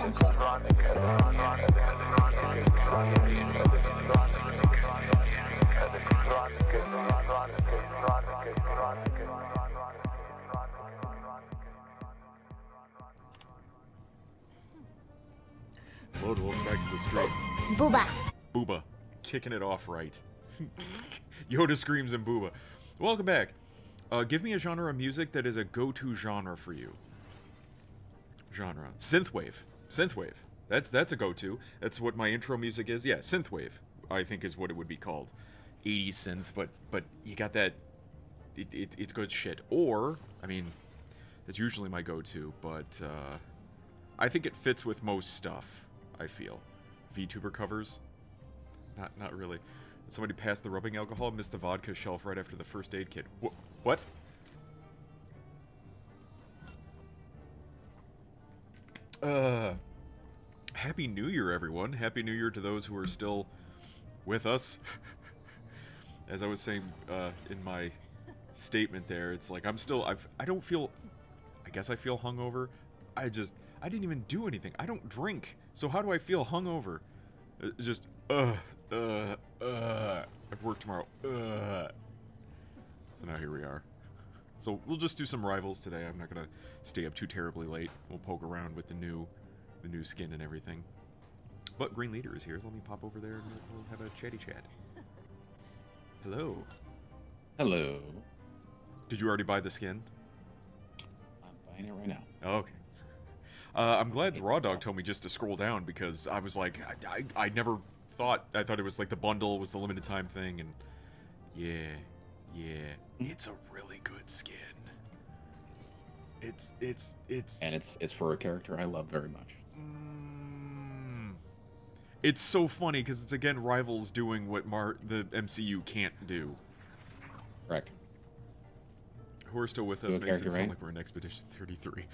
senses. Hello, welcome back to the stream. Booba. Booba, kicking it off right. Yoda screams and Booba. Welcome back. Give me a genre of music that is a go-to genre for you. Genre. Synthwave. Synthwave. That's a go-to. That's what my intro music is. Yeah, synthwave, I think is what it would be called. 80s synth, but you got that... It's good shit. Or, I mean, that's usually my go-to, but I think it fits with most stuff, I feel. VTuber covers? Not really. Somebody passed the rubbing alcohol, missed the vodka shelf right after the first aid kit. What? Happy New Year, everyone. Happy New Year to those who are still with us. As I was saying in my statement there, it's like I don't feel, I guess I feel hungover. I didn't even do anything. I don't drink. So how do I feel hungover? Just, I've work tomorrow. So now here we are. So we'll just do some rivals today. I'm not gonna stay up too terribly late. We'll poke around with the new skin and everything. But Green Leader is here, so let me pop over there and we'll have a chatty chat. Hello. Hello. Did you already buy the skin? I'm buying it right now. Oh, okay. I'm glad the Raw Dog told me just to scroll down because I was like, I never thought, I thought it was like the bundle was the limited time thing, and yeah, it's a really good skin. It's And it's for a character I love very much. It's so funny because it's again Rivals doing what the MCU can't do. Correct. Who are still with us makes it sound right? like we're in Expedition 33.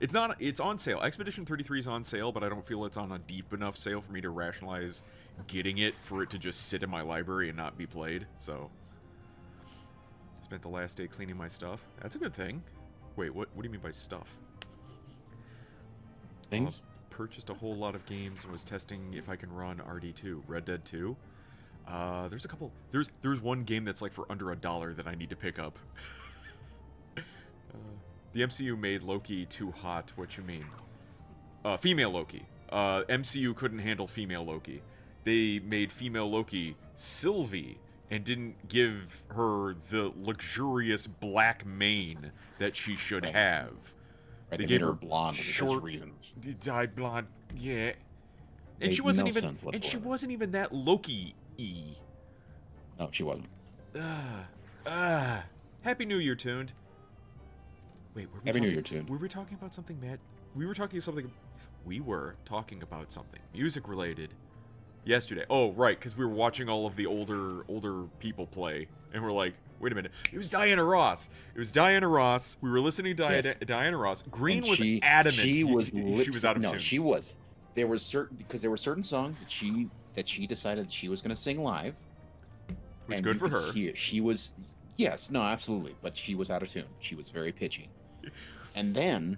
It's on sale. Expedition 33 is on sale, but I don't feel it's on a deep enough sale for me to rationalize getting it for it to just sit in my library and not be played. So, spent the last day cleaning my stuff. That's a good thing. Wait, what do you mean by stuff? Things? Purchased a whole lot of games and was testing if I can run RD2, Red Dead 2. There's a couple. There's one game that's like for under $1 that I need to pick up. The MCU made Loki too hot. What you mean? Female Loki. MCU couldn't handle female Loki. They made female Loki Sylvie and didn't give her the luxurious black mane that she should have. Right, they made her blonde for short reasons. Dyed blonde, yeah. And Made she wasn't no even. sense And she whatsoever. wasn't even that Loki-y. No, she wasn't. Happy New Year, Tuned. Wait, were we Happy New talking- Year, Tuned. Were we talking about something, Matt? We were talking about something music related yesterday. Oh, right, because we were watching all of the older people play, and we're like, wait a minute, it was Diana Ross. It was Diana Ross. We were listening to Yes. Diana Ross. Green And was adamant. She was she was out of no, tune. she was. There were certain songs that she decided she was going to sing live. Which and good you for could her. hear- She was, yes, no, absolutely, but she was out of tune. She was very pitchy. And then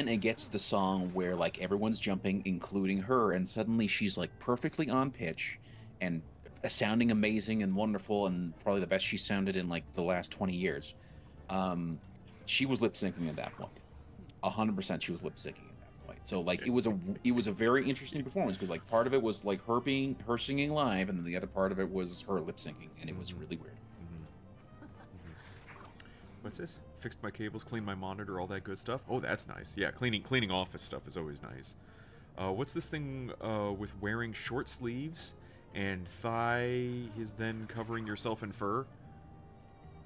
it gets to the song where like everyone's jumping, including her, and suddenly she's like perfectly on pitch and sounding amazing and wonderful, and probably the best she sounded in like the last 20 years. She was lip syncing at that point. 100% she was lip syncing at that point. So like it was a very interesting performance because like part of it was like her singing live, and then the other part of it was her lip syncing, and it was really weird. What's this? Fixed my cables, cleaned my monitor, all that good stuff. Oh, that's nice. Yeah, cleaning office stuff is always nice. What's this thing with wearing short sleeves and thigh is then covering yourself in fur?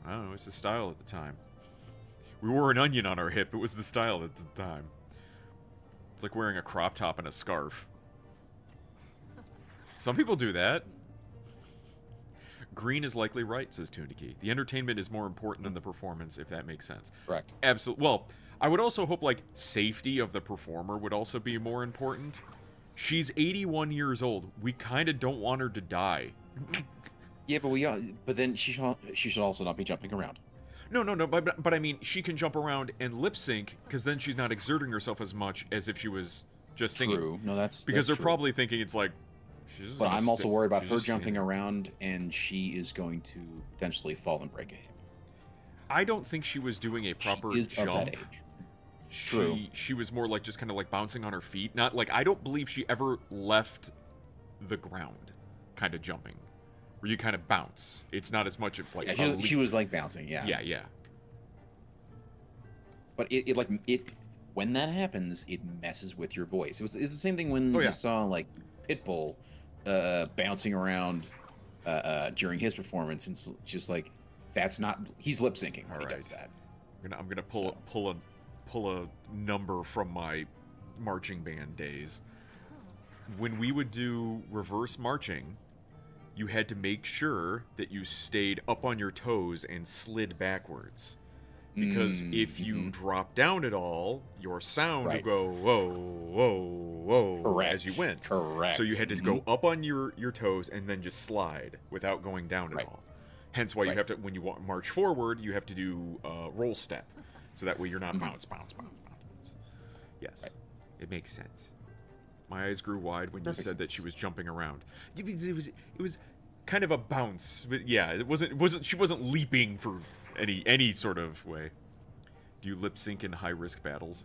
I don't know. It's the style at the time. We wore an onion on our hip. It was the style at the time. It's like wearing a crop top and a scarf. Some people do that. Green is likely right, says Tuniki. The entertainment is more important than the performance, if that makes sense. Correct. Absolutely. Well, I would also hope, like, safety of the performer would also be more important. She's 81 years old. We kind of don't want her to die. Yeah, but then she should also not be jumping around. No. But I mean, she can jump around and lip sync because then she's not exerting herself as much as if she was just singing. True. No, Because they're true. probably thinking it's like. She's just But gonna I'm also worried about she's her just jumping standing. around, and she is going to potentially fall and break a hip. I don't think she was doing a proper She is jump. of that age. True. She was more like just kind of like bouncing on her feet. Not like I don't believe she ever left the ground, kind of jumping, where you kind of bounce. It's not as much of like Yeah, she was like bouncing. Yeah. yeah. But it when that happens, it messes with your voice. It's the same thing when Oh, yeah. you saw like Pitbull bouncing around during his performance, and it's just like that's not he's lip syncing when he does that. I'm gonna pull a number from my marching band days. When we would do reverse marching, you had to make sure that you stayed up on your toes and slid backwards. Because if you drop down at all, your sound would go whoa, whoa, whoa as you went. Correct. So you had to go up on your toes and then just slide without going down at all. Hence why you have to, when you march forward, you have to do roll step. So that way you're not bounce. Yes, it makes sense. My eyes grew wide when you said that she was jumping around. It was kind of a bounce, but yeah, it wasn't. She wasn't leaping for any sort of way. Do you lip sync in high risk battles?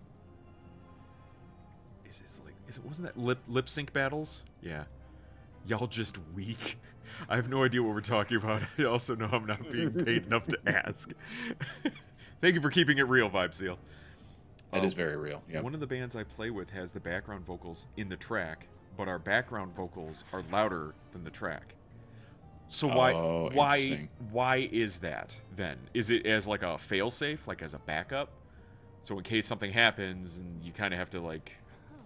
Wasn't that lip sync battles? Yeah. Y'all just weak. I have no idea what we're talking about. I also know I'm not being paid enough to ask. Thank you for keeping it real, Vibe Seal. That is very real. Yep. One of the bands I play with has the background vocals in the track, but our background vocals are louder than the track. So why is that then? Is it as like a failsafe, like as a backup? So in case something happens and you kind of have to like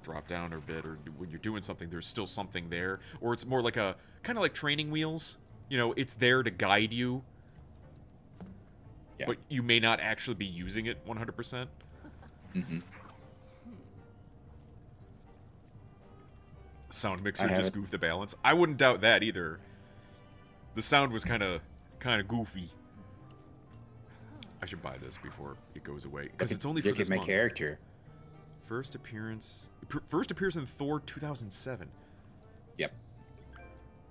drop down a bit, or when you're doing something, there's still something there, or it's more like a kind of like training wheels. You know, it's there to guide you, but you may not actually be using it 100%. Sound mixer just goofed the balance. I wouldn't doubt that either. The sound was kind of goofy. I should buy this before it goes away because it's only for this month. Character. First appearance in Thor 2007. Yep.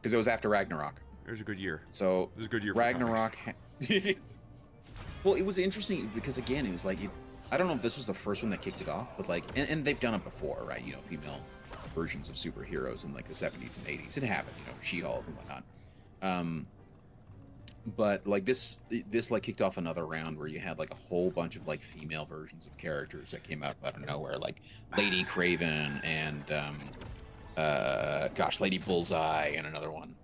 Because it was after Ragnarok. It was a good year. So it was a good year. Ragnarok. Well, it was interesting because again, it was like I don't know if this was the first one that kicked it off, but like, and they've done it before, right? You know, female versions of superheroes in like the 70s and 80s. It happened, you know, She-Hulk and whatnot. But like this like kicked off another round where you had like a whole bunch of like female versions of characters that came out of nowhere, like Lady Craven and Lady Bullseye and another one.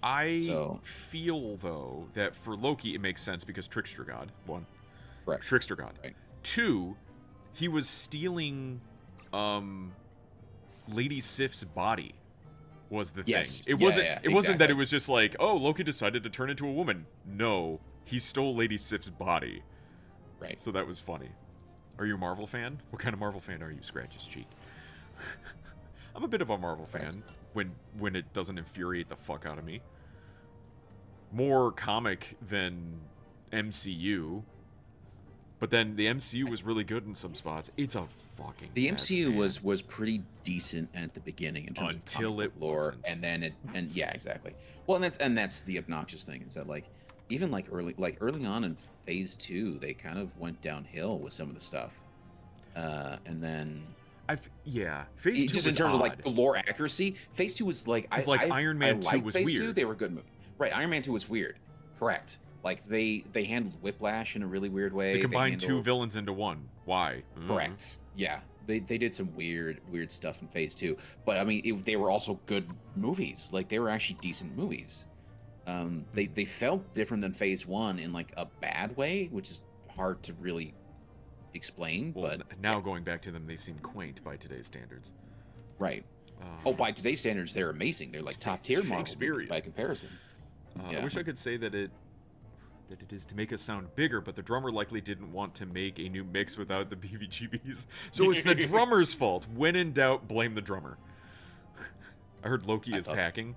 I feel though that for Loki it makes sense because Trickster God, one. Correct. Trickster God. Right. Two, he was stealing Lady Sif's body was the thing. It wasn't that it was just like, oh, Loki decided to turn into a woman. No, he stole Lady Sif's body. Right. So that was funny. Are you a Marvel fan? What kind of Marvel fan are you? Scratch his cheek. I'm a bit of a Marvel fan when it doesn't infuriate the fuck out of me. More comic than MCU. But then the MCU was really good in some spots. It's a fucking The mess, MCU man. was pretty decent at the beginning in terms of comic book lore, wasn't. and then yeah, exactly. Well, and that's the obnoxious thing is that like even like early on in Phase 2, they kind of went downhill with some of the stuff, and then Phase 2 just was in terms odd. of like the lore accuracy. Phase 2 was like Iron Man 2 was Phase weird. 2, they were good movies, right? Iron Man 2 was weird, correct. Like they handled Whiplash in a really weird way. They combined two villains into one. Why? Correct. Yeah, they did some weird stuff in Phase 2, but I mean they were also good movies. Like they were actually decent movies. They felt different than Phase 1 in like a bad way, which is hard to really explain. Well, but now going back to them, they seem quaint by today's standards. Right. By today's standards, they're amazing. They're like top tier Marvel movies by comparison. I wish I could say that it is to make us sound bigger, but the drummer likely didn't want to make a new mix without the BBGBs. So it's the drummer's fault. When in doubt, blame the drummer. I heard Loki is packing.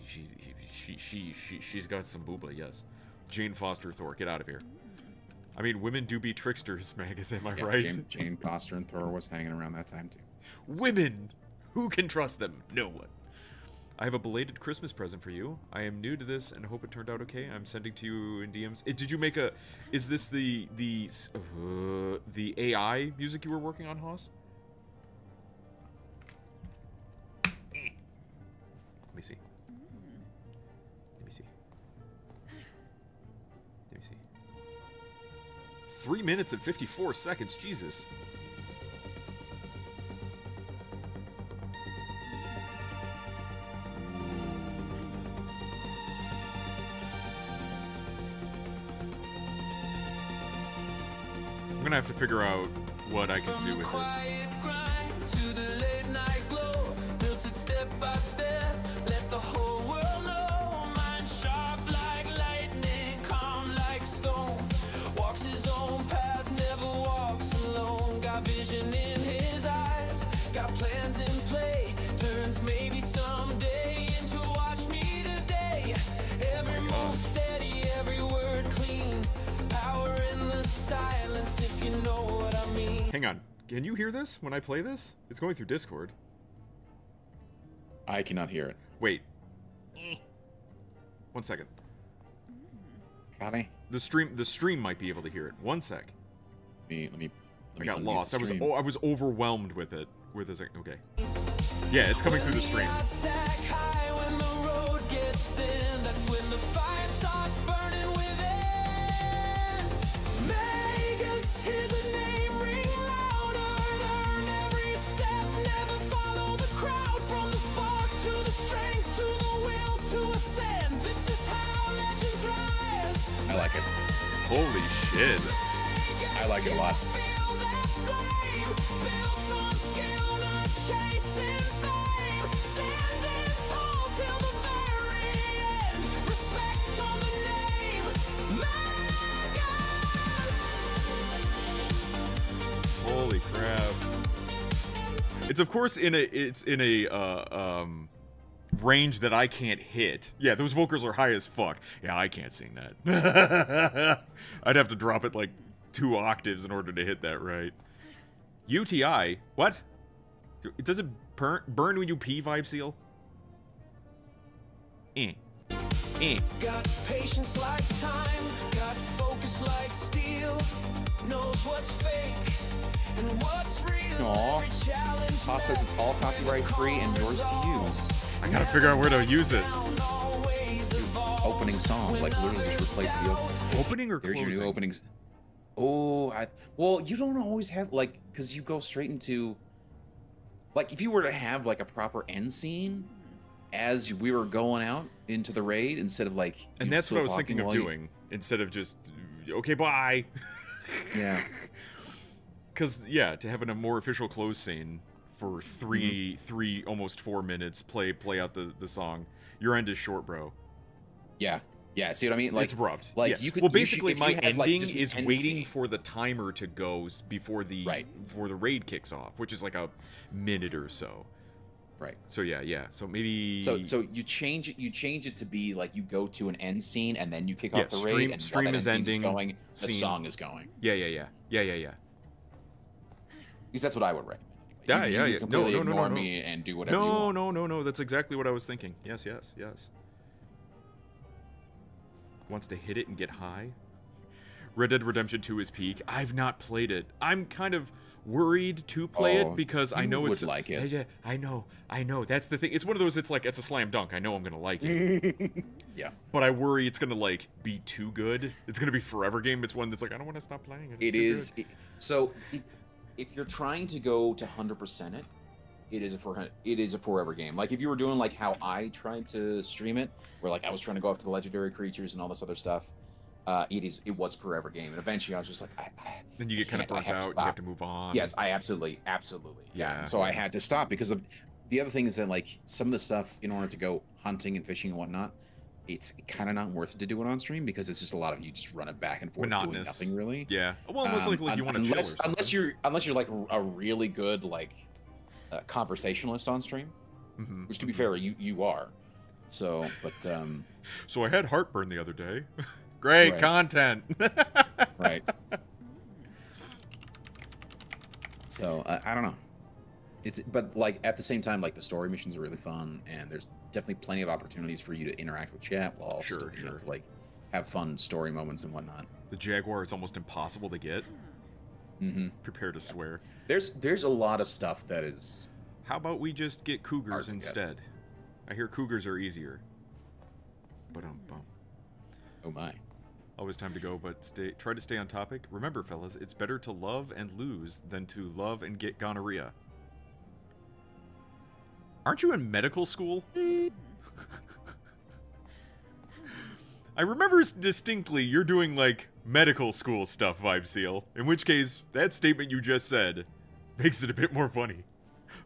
She's got some booba, yes. Jane Foster Thor, get out of here. I mean, women do be tricksters, Magus, am I Yeah, right? Jane Foster and Thor was hanging around that time too. Women! Who can trust them? No one. I have a belated Christmas present for you. I am new to this and hope it turned out okay. I'm sending to you in DMs. Did you make a... Is this the AI music you were working on, Haas? Let me see. Let me see. Let me see. 3 minutes and 54 seconds. Jesus. I'm gonna have to figure out what I can do with this. To the late night glow, built it step by step, let the whole world know. Mind sharp like lightning, calm like stone. Walks his own path, never walks alone. Got vision in his eyes, got plans in play. Turns maybe someday into watch me today. Every move steady, every word clean. Power in the silence, if you know what I mean. Hang on. Can you hear this when I play this? It's going through Discord. I cannot hear it. Wait. 1 second. Connie, The stream might be able to hear it. 1 sec. let me I got unmute lost. the I was stream. I was overwhelmed with it. With a second. Okay. Yeah, it's coming through the stream. Stack high when the road gets thin. That's when the fire starts burning within. Vegas, hear the name ring louder. Learn every step, never follow the crowd. From the spark to the strength to the will to ascend. This is how legends rise. I like it. Holy shit. I like it a lot. Feel that flame, built on skill, not chasing fame. Standing tall till the very end. Respect on the name, Magus. Holy crap. It's of course in a range that I can't hit. Yeah, those vocals are high as fuck. Yeah, I can't sing that. I'd have to drop it like 2 octaves in order to hit that right. UTI? What? Does it burn when you pee, Vibe Seal? Got patience like time, got focus like steel. Knows what's fake and what's real. Aw. Every challenge Haas says it's all copyright free and yours to use. I gotta figure out where to use it. Opening song, like literally just replace the Opening or There's your closing? new openings. Oh, well, you don't always have like because you go straight into like if you were to have like a proper end scene as we were going out into the raid instead of like And you that's what I still was thinking talking of while you- doing instead of just okay, bye. Yeah, Because yeah, to have a more official close scene for three almost 4 minutes, play out the song. Your end is short, bro. yeah. See what I mean? Like it's abrupt. like Yeah. you could- Well, you should- basically, if you my had, like, ending just an is end waiting scene. for the timer to go before the raid kicks off, which is like a minute or so. right. So yeah. So maybe So you change it to be like you go to an end scene and then you kick Yeah, off the raid stream- and while stream that is end scene ending, going, the scene- song is going. yeah. Because that's what I would recommend. Yeah, Anyway. yeah. You No, completely no. ignore me and do whatever you want. No. That's exactly what I was thinking. Yes. Wants to hit it and get high. Red Dead Redemption 2 is peak. I've not played it. I'm kind of worried to play Oh, it because I you know would it's like it. Yeah, I know. That's the thing. It's one of those. It's like it's a slam dunk. I know I'm gonna like it, Yeah. but I worry it's gonna like be too good. It's gonna be forever game. It's one that's like I don't want to stop playing it. It's It too is. good. If you're trying to go to 100% it, it is a forever game. Like if you were doing like how I tried to stream it, where like I was trying to go after the legendary creatures and all this other stuff. It was a forever game, and eventually I was just like, Then you get kind of can't- I burnt have to out. You stop. have to move on. yes, I absolutely. Yeah. And so I had to stop because of the other thing is that like some of the stuff in order to go hunting and fishing and whatnot, it's kind of not worth it to do it on stream because it's just a lot of you just running back and forth doing Monotonous. nothing really. Yeah. Well, unless like you want to chill or something. unless you're like a really good like conversationalist on stream, Mhm. which to be fair you are. So, but So I had heartburn the other day. Great Right. content. Right. So I don't know. But like at the same time, like the story missions are really fun, and there's definitely plenty of opportunities for you to interact with chat while also Sure, being able sure. to like have fun story moments and whatnot. The Jaguar is almost impossible to get. Hmm Prepare to swear. There's a lot of stuff that is How about we just get Hard cougars to get. instead? I hear cougars are easier. But oh my. always time to go, but try to stay on topic. Remember, fellas, it's better to love and lose than to love and get gonorrhea. Aren't you in medical school? I remember distinctly you're doing, like, medical school stuff, Vibe Seal. In which case, that statement you just said makes it a bit more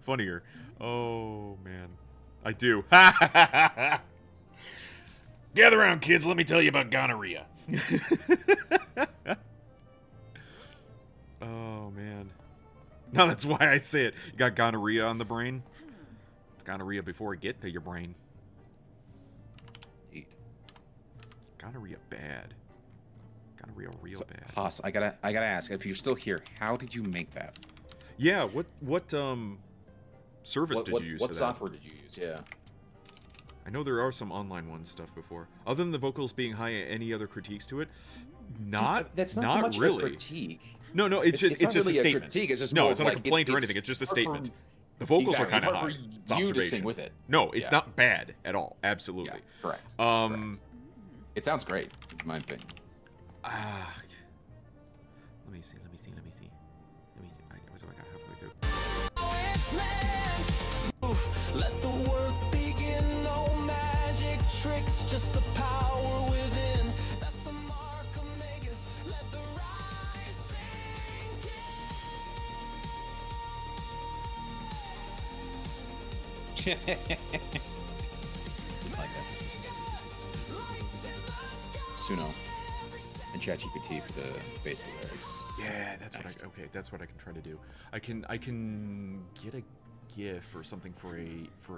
funnier. Oh, man. I do. Gather around, kids. Let me tell you about gonorrhea. Oh, man. No, that's why I say it. You got gonorrhea on the brain? It's gonorrhea before it get to your brain. Indeed. Gonorrhea bad. Gonorrhea real So, bad. Haas, I gotta ask, if you're still here, how did you make that? Yeah, what service did you use what for that? software did you use? Yeah. I know there are some online ones stuff before. Other than the vocals being high, any other critiques to it? That's not, so not much really. a critique. No, it's just not just really a statement. critique. It's just No, more it's of not a like, complaint or anything. It's just a hard for- statement. The vocals Exactly, are it's kind of hard high. for It's you to observation. sing with it. No, it's Yeah. not bad at all. Yeah, Absolutely. correct. It sounds great, in my opinion. Ah, let me see. I was like halfway through. It's meant. Oof, let the work begin. No magic tricks, just the power within. That's the mark of Magus. Let the rise sink Like that. Suno and ChatGPT for the bass lyrics. Yeah, that's Nice. that's what I can try to do. I can get a GIF or something for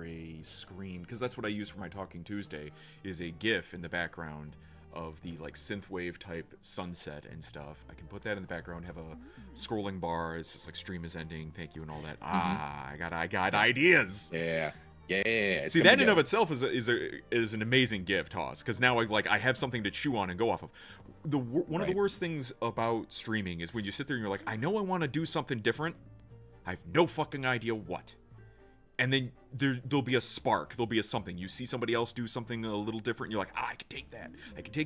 a screen, because that's what I use for my Talking Tuesday, is a GIF in the background of the like synthwave type sunset and stuff. I can put that in the background, have a scrolling bar. It's just like stream is ending, thank you and all that. I got ideas. Yeah. It's See, gonna that be in of good. itself is an amazing gift, Toss, because now I have something to chew on and go off of. One of the Right. worst things about streaming is when you sit there and you're like, I know I want to do something different, I have no fucking idea what, and then there'll be a spark, there'll be a something. You see somebody else do something a little different, and you're like, I can take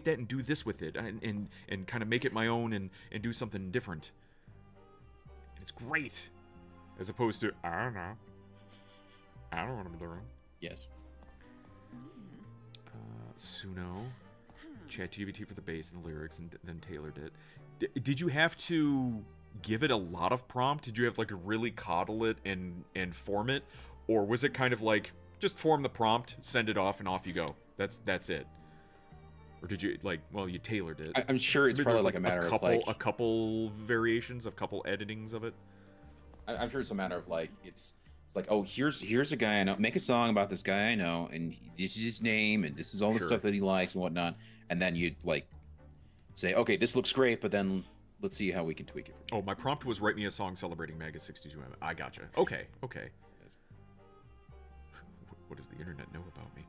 that and do this with it, and kind of make it my own and do something different. And it's great, as opposed to I don't know what I'm doing. Yes. Suno, ChatGPT for the bass and the lyrics, and then tailored it. Did you have to give it a lot of prompt? Did you have like really coddle it and form it, or was it kind of like just form the prompt, send it off, and off you go? That's it. Or did you you tailored it? I'm sure it's maybe probably there was, like a matter couple, of like a couple variations, a couple editings of it. I'm sure it's a matter of like it's like, oh, here's a guy I know. Make a song about this guy I know, and this is his name, and this is all the Sure. stuff that he likes and whatnot. And then you'd like say, okay, this looks great, but then let's see how we can tweak it. Oh, my prompt was write me a song celebrating Mega 62M. I gotcha. Okay. Yes. What does the internet know about me?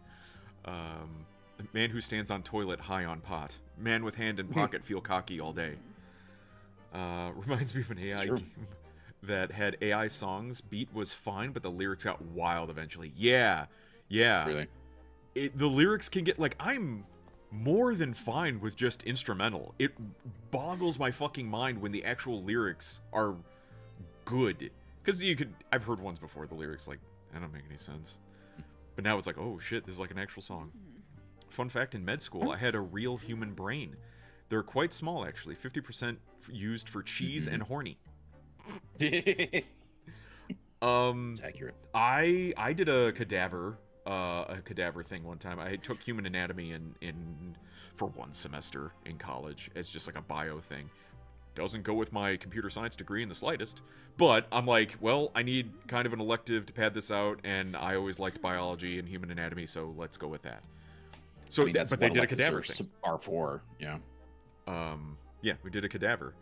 Man who stands on toilet high on pot. Man with hand in pocket feel cocky all day. Reminds me of an AI true. game that had AI songs. Beat was fine, but the lyrics got wild eventually. Yeah. Really? The lyrics can get I'm more than fine with just instrumental. It boggles my fucking mind when the actual lyrics are good. Because I've heard ones before, the lyrics that don't make any sense. But now it's like, oh shit, this is like an actual song. Fun fact, in med school, I had a real human brain. They're quite small, actually. 50% used for cheese and horny. It's accurate. I did a cadaver thing one time. I took human anatomy in for one semester in college as just like a bio thing. Doesn't go with my computer science degree in the slightest, but I'm like, well, I need kind of an elective to pad this out, and I always liked biology and human anatomy, so let's go with that. So, I mean, that's but they what did a electives cadaver thing. are for, yeah. Yeah, we did a cadaver,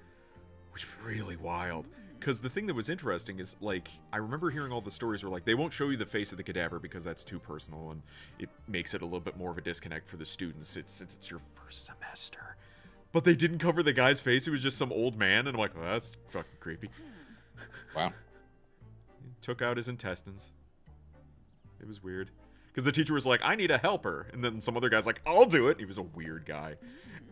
which was really wild. Because the thing that was interesting is, like, I remember hearing all the stories where, like, they won't show you the face of the cadaver because that's too personal, and it makes it a little bit more of a disconnect for the students since it's your first semester. But they didn't cover the guy's face. It was just some old man, and I'm like, well, that's fucking creepy. Wow. Took out his intestines. It was weird. Because the teacher was like, I need a helper. And then some other guy's like, I'll do it. He was a weird guy.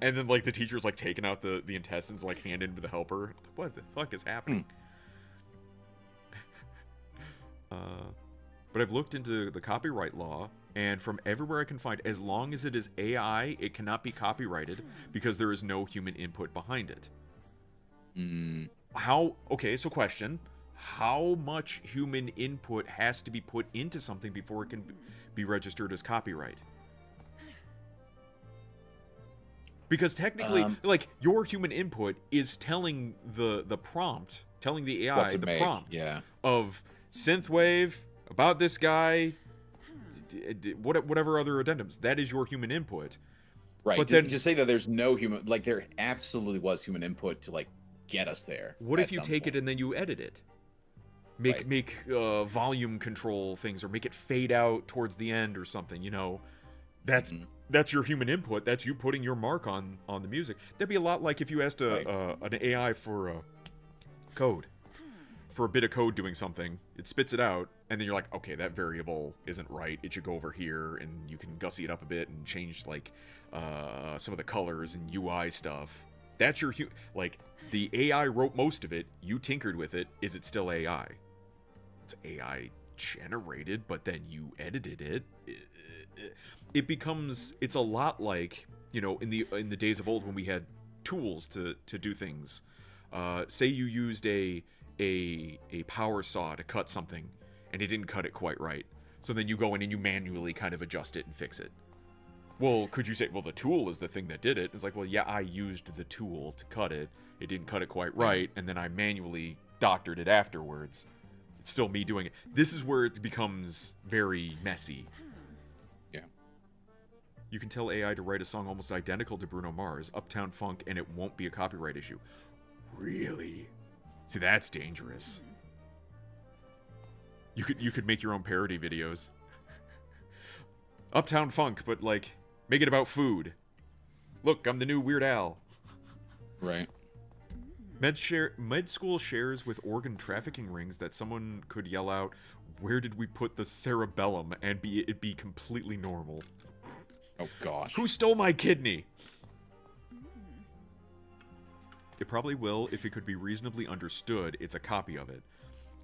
And then, like, the teacher's, like, taking out the intestines, like, handed to the helper. What the fuck is happening? But I've looked into the copyright law, and from everywhere I can find, as long as it is AI, it cannot be copyrighted because there is no human input behind it. Okay, so question. How much human input has to be put into something before it can be registered as copyright? Because technically, like, your human input is telling the prompt, telling the AI the prompt of synthwave, about this guy, whatever other addendums. That is your human input. Right. But then to say that there's no human, like, there absolutely was human input to, like, get us there. What if you take it and then you edit it? Make volume control things, or make it fade out towards the end or something, you know? That's your human input. That's you putting your mark on the music. That'd be a lot like if you asked an AI for code, for a bit of code doing something. It spits it out, and then you're like, okay, that variable isn't right. It should go over here, and you can gussy it up a bit and change, like, some of the colors and UI stuff. That's your like, the AI wrote most of it. You tinkered with it. Is it still AI? It's AI generated, but then you edited it. It's a lot like, you know, in the days of old when we had tools to do things. Say you used a power saw to cut something, and it didn't cut it quite right. So then you go in and you manually kind of adjust it and fix it. Well, could you say, well, the tool is the thing that did it? It's like, well, yeah, I used the tool to cut it. It didn't cut it quite right, and then I manually doctored it afterwards. It's still me doing it. This is where it becomes very messy. Yeah. You can tell AI to write a song almost identical to Bruno Mars, Uptown Funk, and it won't be a copyright issue. Really? See, that's dangerous. You could make your own parody videos. Uptown Funk, but, like, make it about food. Look, I'm the new Weird Al. Right. Med school shares with organ trafficking rings that someone could yell out, "Where did we put the cerebellum?" and it'd be completely normal. Oh gosh. Who stole my kidney? It probably will if it could be reasonably understood it's a copy of it.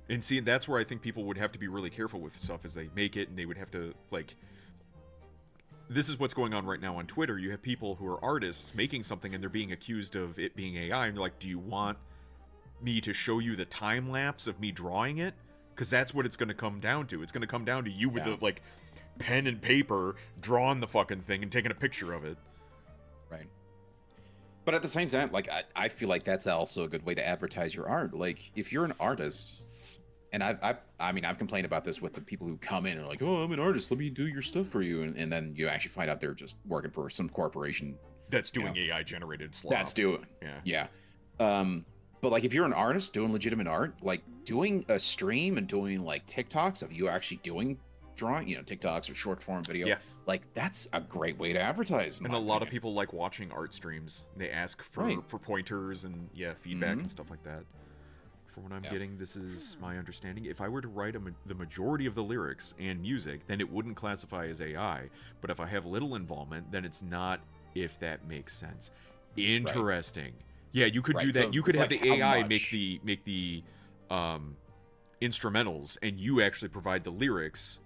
And see, that's where I think people would have to be really careful with stuff as they make it, and they would have to, like... This is what's going on right now on Twitter. You have people who are artists making something, and they're being accused of it being AI, and they're like, do you want me to show you the time lapse of me drawing it? Because that's what it's going to come down to. It's going to come down to you with the, like, pen and paper, drawing the fucking thing and taking a picture of it. Right. But at the same time, like, I feel like that's also a good way to advertise your art. Like, if you're an artist, and I mean, I've complained about this with the people who come in and are like, oh, I'm an artist, let me do your stuff for you. And then you actually find out they're just working for some corporation. That's doing AI-generated slop. That's doing. Yeah. But, like, if you're an artist doing legitimate art, like, doing a stream and doing, like, TikToks of you actually doing drawing, you know, TikToks or short form video, like, that's a great way to advertise. And a lot of people like watching art streams. They ask for pointers and feedback and stuff like that. For what I'm getting, this is my understanding. If I were to write the majority of the lyrics and music, then it wouldn't classify as AI. But if I have little involvement, then it's not, if that makes sense. Interesting. Right. Yeah, you could do that. So you could have like the AI make the instrumentals, and you actually provide the lyrics,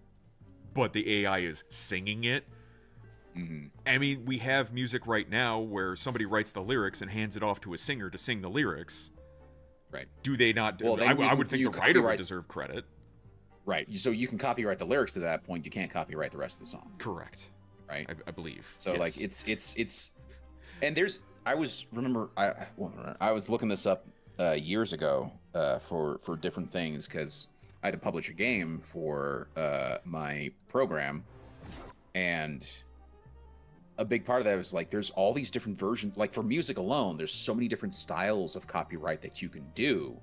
but the AI is singing it. I mean, we have music right now where somebody writes the lyrics and hands it off to a singer to sing the lyrics. Right. Do they not? Well, I would think the writer would deserve credit. Right. So you can copyright the lyrics to that point. You can't copyright the rest of the song. Correct. Right. I believe. So like it's, and there's I was looking this up years ago for different things because I had to publish a game for my program, and a big part of that was like there's all these different versions. Like for music alone, there's so many different styles of copyright that you can do.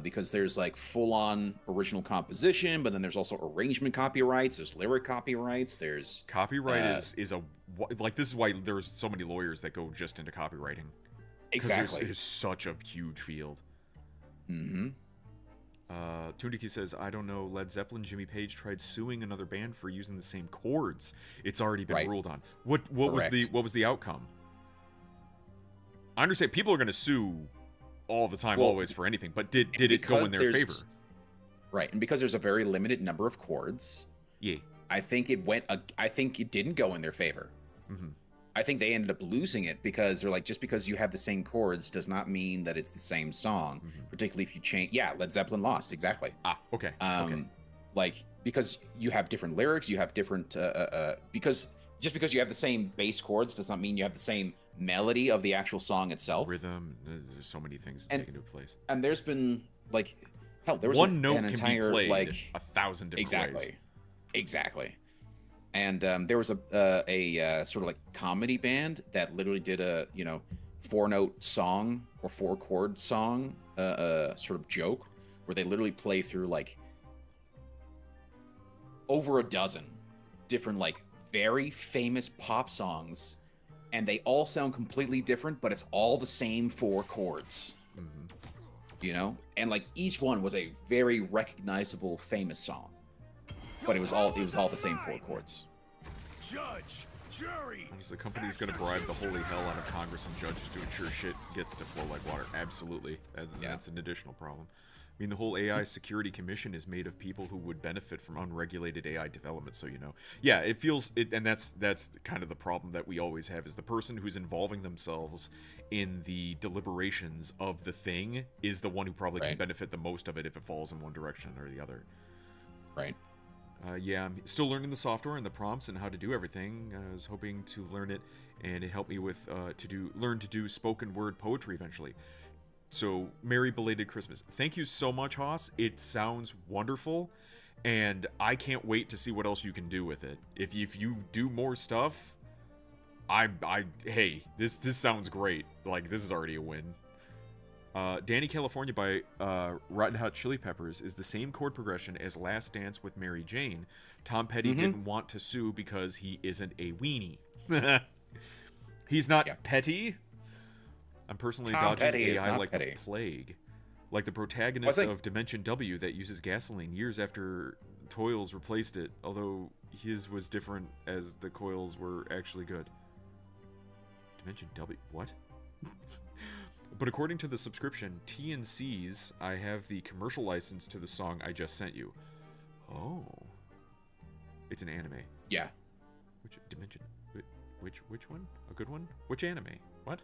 Because there's like full-on original composition, but then there's also arrangement copyrights, there's lyric copyrights, there's Copyright is a like this is why there's so many lawyers that go just into copywriting. 'Cause exactly. It's such a huge field. Mm-hmm. Tundiki says, I don't know, Led Zeppelin, Jimmy Page tried suing another band for using the same chords. It's already been Right. ruled on. What was Correct. the outcome? I understand people are going to sue all the time, Well, always for anything, but did it go because in their there's- favor? Right, and because there's a very limited number of chords, Yeah. I think it didn't go in their favor. Mm-hmm. I think they ended up losing it because they're like, just because you have the same chords does not mean that it's the same song. Mhm. Particularly if you change. Yeah, Led Zeppelin lost exactly. Ah, okay. Okay. Like because you have different lyrics, you have different because just because you have the same bass chords does not mean you have the same melody of the actual song itself. Rhythm, there's so many things to And- take into place. And there's been like hell, there was One note an can entire be played like 1,000 different ways. Exactly. And there was a sort of like comedy band that literally did a 4-note song or 4-chord song sort of joke where they literally play through like over a dozen different like very famous pop songs, and they all sound completely different, but it's all the same 4 chords. Mhm. And like each one was a very recognizable famous song, but it was all the same 4 chords. Judge, jury. Honestly, the company's going to bribe the holy hell out of Congress and judges to ensure shit gets to flow like water. Absolutely. That's an additional problem. I mean, the whole AI Security Commission is made of people who would benefit from unregulated AI development, so you know. Yeah, it feels it, and that's kind of the problem that we always have is the person who's involving themselves in the deliberations of the thing is the one who probably can Right. benefit the most of it if it falls in one direction or the other. Right. Yeah, I'm still learning the software and the prompts and how to do everything. I was hoping to learn it, and it helped me with learn to do spoken word poetry eventually. So, merry belated Christmas. Thank you so much, Haas. It sounds wonderful, and I can't wait to see what else you can do with it. If you do more stuff, hey, this sounds great. Like, this is already a win. Danny California by Rotten Hot Chili Peppers is the same chord progression as Last Dance with Mary Jane. Tom Petty didn't want to sue because he isn't a weenie. He's not petty. I'm personally Tom dodging Petty is AI not like petty. the plague. Like the protagonist Well, I think- of Dimension W that uses gasoline years after Toils replaced it, although his was different as the coils were actually good. Dimension W? What? But according to the subscription, TNC's, I have the commercial license to the song I just sent you. Oh. It's an anime. Yeah. Which Dimension? Which one? A good one? Which anime? What?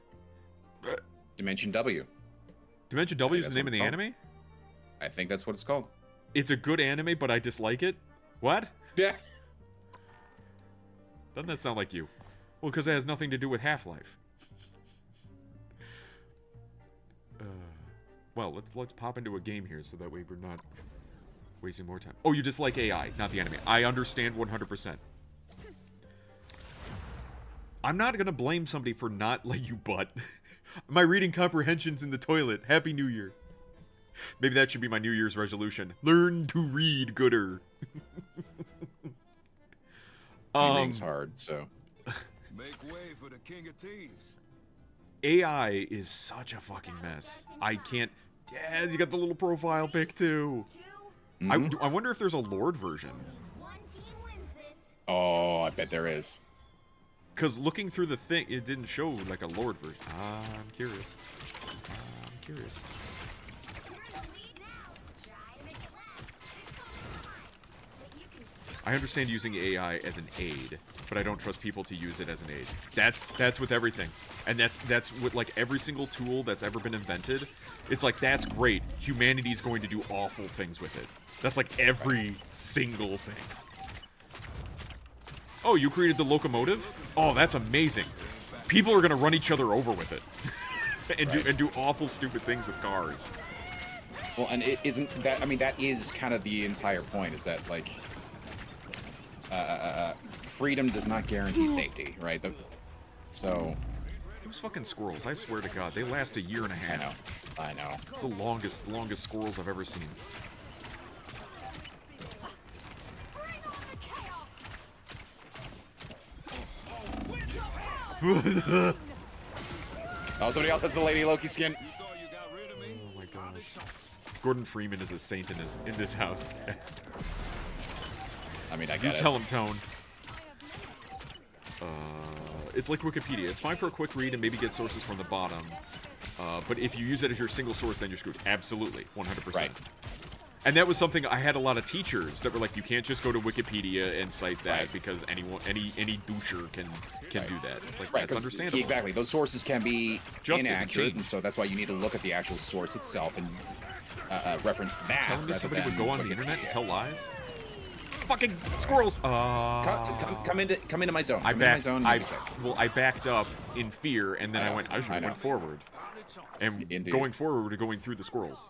Dimension W. Dimension W is that's the name what of the it's called. anime? I think that's what it's called. It's a good anime, but I dislike it? What? Yeah. Doesn't that sound like you? Well, because it has nothing to do with Half-Life. Well, let's pop into a game here so that way we're not wasting more time. Oh, you dislike AI, not the anime. I understand 100%. I'm not gonna blame somebody for not letting you butt. My reading comprehension's in the toilet. Happy New Year. Maybe that should be my New Year's resolution. Learn to read gooder. Reading's hard, so. Make way for the king of thieves. AI is such a fucking mess. I can't. Yeah, you got the little profile pic too. I wonder if there's a Lord version. Oh, I bet there is. Because looking through the thing, it didn't show like a Lord version. I'm curious. I'm curious. I understand using AI as an aid, but I don't trust people to use it as an aid. That's with everything. And that's with like every single tool that's ever been invented. It's like that's great. Humanity's going to do awful things with it. That's like every single thing. Oh, you created the locomotive? Oh, that's amazing. People are gonna run each other over with it. and do awful stupid things with cars. Well, and it isn't that. I mean, that is kind of the entire point. Is that like freedom does not guarantee safety, right? So Those fucking squirrels, I swear to God, they last a year and a half. I know. It's the longest squirrels I've ever seen. Oh, somebody else has the Lady Loki skin. You thought you got rid of me? Oh my God. Gordon Freeman is a saint in this house. Yes. I mean, I You get it. tell him, Tone. It's like Wikipedia. It's fine for a quick read and maybe get sources from the bottom. But if you use it as your single source, then you're screwed. Absolutely. 100%. Right. And that was something I had a lot of teachers that were like, you can't just go to Wikipedia and cite that Right. because any doucher can do that. It's like, Right, that's 'cause understandable. Exactly. Those sources can be Just inaccurate, change. and so that's why you need to look at the actual source itself and reference that. Telling me rather somebody would than go on the internet and Wikipedia. tell lies? Fucking squirrels! Come into my zone. I Come into my backed. zone. I backed up in fear, and then I I know, went. I should I have know. went forward. And Indeed. going forward to going through the squirrels.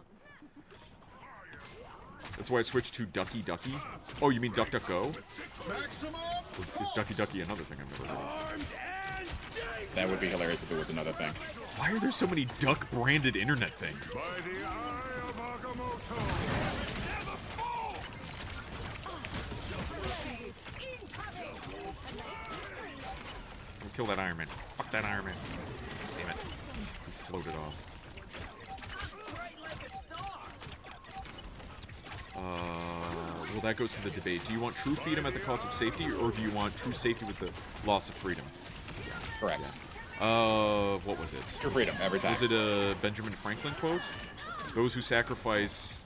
That's why I switched to Ducky Ducky. Oh, you mean Duck Duck Go? Or is Ducky Ducky another thing I've never heard of? That would be hilarious if it was another thing. Why are there so many duck branded internet things? By the eye of Agamotto. Kill that Iron Man. Fuck that Iron Man. Damn it. He floated off. Well, that goes to the debate. Do you want true freedom at the cost of safety, or do you want true safety with the loss of freedom? Correct. What was it? True freedom every time. Was it a Benjamin Franklin quote? Those who sacrifice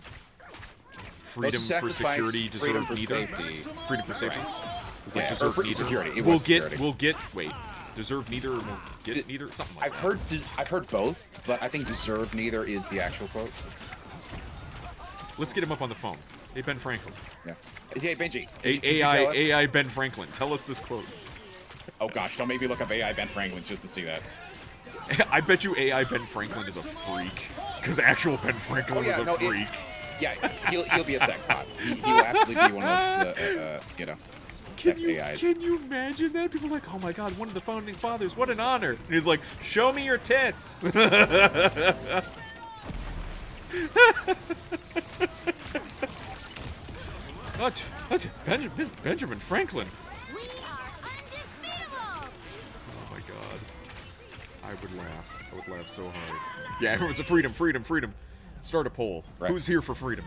freedom Those who for sacrifice security freedom deserve for neither. safety. Freedom for safety. It's like Yeah, or deserve for neither. security. It We'll was get. security. We'll get. Wait. Deserve neither. Or we'll get neither. Something like that. I've heard both, but I think deserve neither is the actual quote. Let's get him up on the phone. Hey, Ben Franklin. Yeah. Hey, Benji. could you AI tell us- AI Ben Franklin. Tell us this quote. Oh gosh, don't make me look up AI Ben Franklin just to see that. I bet you AI Ben Franklin is a freak. Because actual Ben Franklin Oh, yeah, is a no, it- freak. Yeah, he'll be a sex bot. He will absolutely be one of those, sex AIs. Can you imagine that? People are like, oh my god, one of the founding fathers, what an honor. And he's like, show me your tits. That's Benjamin Franklin. We are undefeatable! Oh my god. I would laugh. I would laugh so hard. Yeah, everyone's a freedom, freedom, freedom. Start a poll. Right. Who's here for freedom?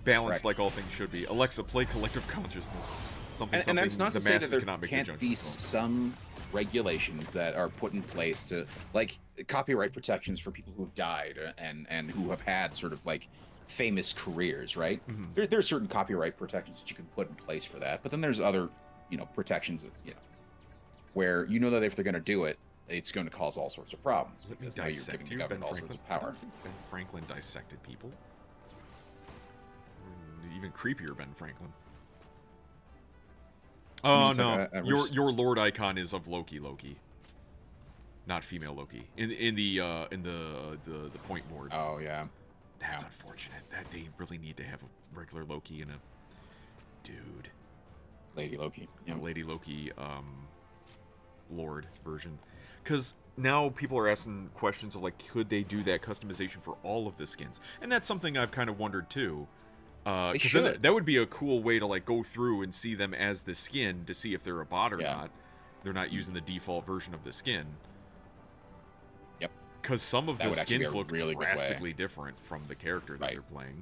Balanced Correct. like all things should be. Alexa, play collective consciousness. Something, And that's not the to say that masses there cannot make can't the be judgment. some regulations that are put in place to, like, copyright protections for people who've died and who have had sort of like famous careers, right? Mm-hmm. There's certain copyright protections that you can put in place for that, but then there's other, protections, where you know that if they're going to do it, it's going to cause all sorts of problems Let me because now you're dissect giving you, the Ben government all sorts Franklin. of power. I don't think Ben Franklin dissected people. Even creepier, Ben Franklin. Oh mean, so, no, your Lord icon is of Loki, not female Loki. In the point board. Oh yeah, That's yeah. unfortunate. That they really need to have a regular Loki and a dude, Lady Loki. Yeah. Lady Loki, Lord version. Because now people are asking questions of like, could they do that customization for all of the skins? And that's something I've kind of wondered too. Because should. that would be a cool way to like go through and see them as the skin to see if they're a bot or Yeah. not. They're not using the default version of the skin. Yep. Because some of That the would actually be skins a look really good way. drastically different from the character that Right. they're playing.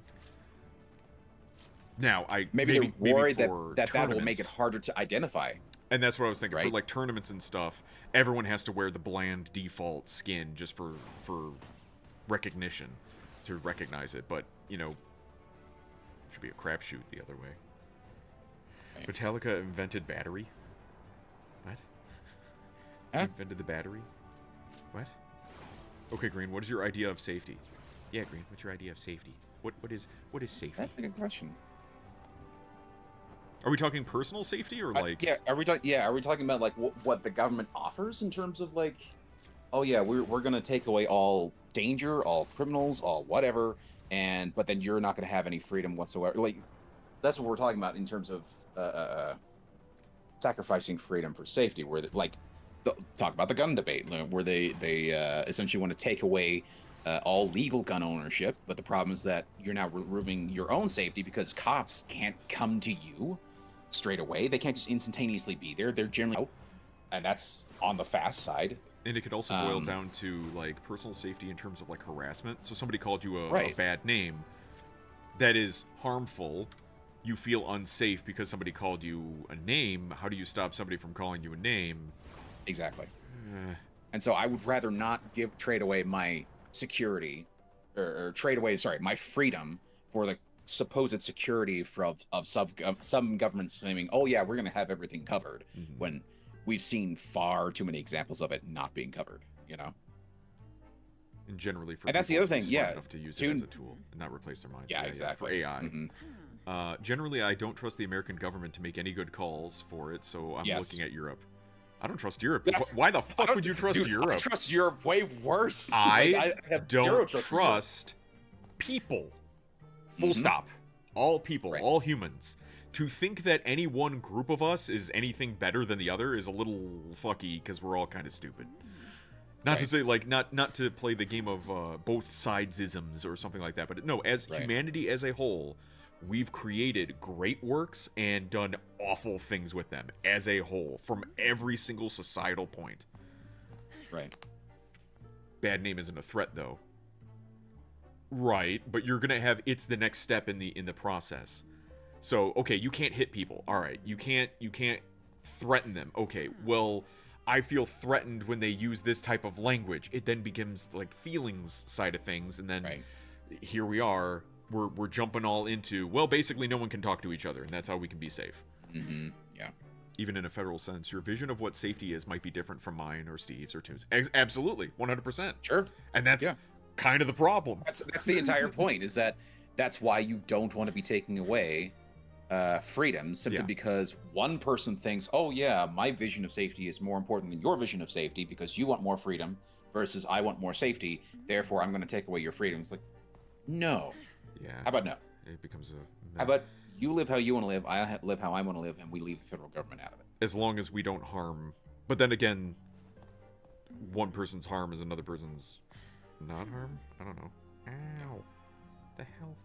Now, Maybe they're worried for that will make it tournaments- harder to identify. And that's what I was thinking. For Right. like tournaments and stuff, everyone has to wear the bland default skin just for recognition, to recognize it. But should be a crapshoot the other way. Right. Metallica invented battery. What? Huh? Invented the battery. What? Okay, Green. What is your idea of safety? Yeah, Green. What's your idea of safety? What is safety? That's a good question. Are we talking personal safety or like? Yeah, are we talking about like what the government offers in terms of like, oh yeah, we're gonna take away all danger, all criminals, all whatever, but then you're not gonna have any freedom whatsoever. Like, that's what we're talking about in terms of sacrificing freedom for safety, where like talk about the gun debate, where they essentially want to take away all legal gun ownership, but the problem is that you're now removing your own safety because cops can't come to you straight away. They can't just instantaneously be there. They're generally out, and that's on the fast side. And it could also boil down to like personal safety in terms of like harassment. So somebody called you a Right. bad name that is harmful. You feel unsafe because somebody called you a name. How do you stop somebody from calling you a name? Exactly. And so I would rather not trade away my security, or trade away, sorry, my freedom for the supposed security of some governments claiming, oh yeah, we're going to have everything covered, when we've seen far too many examples of it not being covered, you know? And generally for And that's the people other to be thing, smart yeah, enough to use to- it as a tool and not replace their minds. Yeah, exactly. For AI. Mhm. Generally, I don't trust the American government to make any good calls for it, so I'm Yes. looking at Europe. I don't trust Europe. Yeah. Why the fuck would you trust Dude, I Europe? trust Europe way worse. I Like, have zero don't trust in Europe. trust people. Full stop. All people, Right. all humans. To think that any one group of us is anything better than the other is a little fucky because we're all kind of stupid. Not to Right. say like not to play the game of both sides-isms or something like that, but no, as Right. humanity as a whole, we've created great works and done awful things with them as a whole from every single societal point. Right. Bad name isn't a threat though. Right, but you're gonna have it's the next step in the process. So okay, you can't hit people. All right, you can't threaten them. Okay, well, I feel threatened when they use this type of language. It then becomes like feelings side of things, and then Right. here we are. We're jumping all into well, basically no one can talk to each other, and that's how we can be safe. Yeah. Even in a federal sense, your vision of what safety is might be different from mine or Steve's or Toon's. Absolutely, 100%. Sure. And that's Yeah. kind of the problem. That's the entire point, is that that's why you don't want to be taking away freedom, simply Yeah. because one person thinks, oh yeah, my vision of safety is more important than your vision of safety because you want more freedom versus I want more safety, therefore I'm going to take away your freedom. It's like, no. Yeah. How about no? It becomes a mess. How about you live how you want to live, I live how I want to live, and we leave the federal government out of it. as long as we don't harm. But then again, one person's harm is another person's not harm? I don't know. Ow. The hell?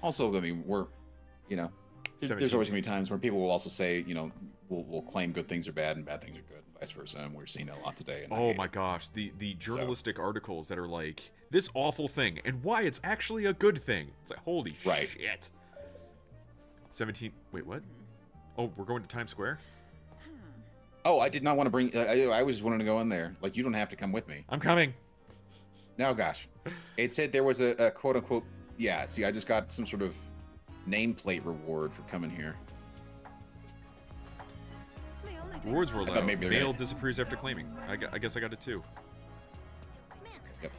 Also, I mean, we're, you know, there's 17. always going to be times where people will also say, you know, we'll claim good things are bad and bad things are good, and vice versa. And we're seeing that a lot today. And I Oh hate my it. gosh, the journalistic articles that are like this awful thing and why it's actually a good thing. It's like holy Right. shit. 17. Wait, what? Oh, we're going to Times Square? Oh, I did not want to bring. I was just wanting to go in there. Like, you don't have to come with me. I'm coming. No, gosh. It said there was a quote unquote. Yeah. See, I just got some sort of nameplate reward for coming here. Rewards were thought allowed. maybe they're Mail gonna- disappears after claiming. I guess I got it too. Yep.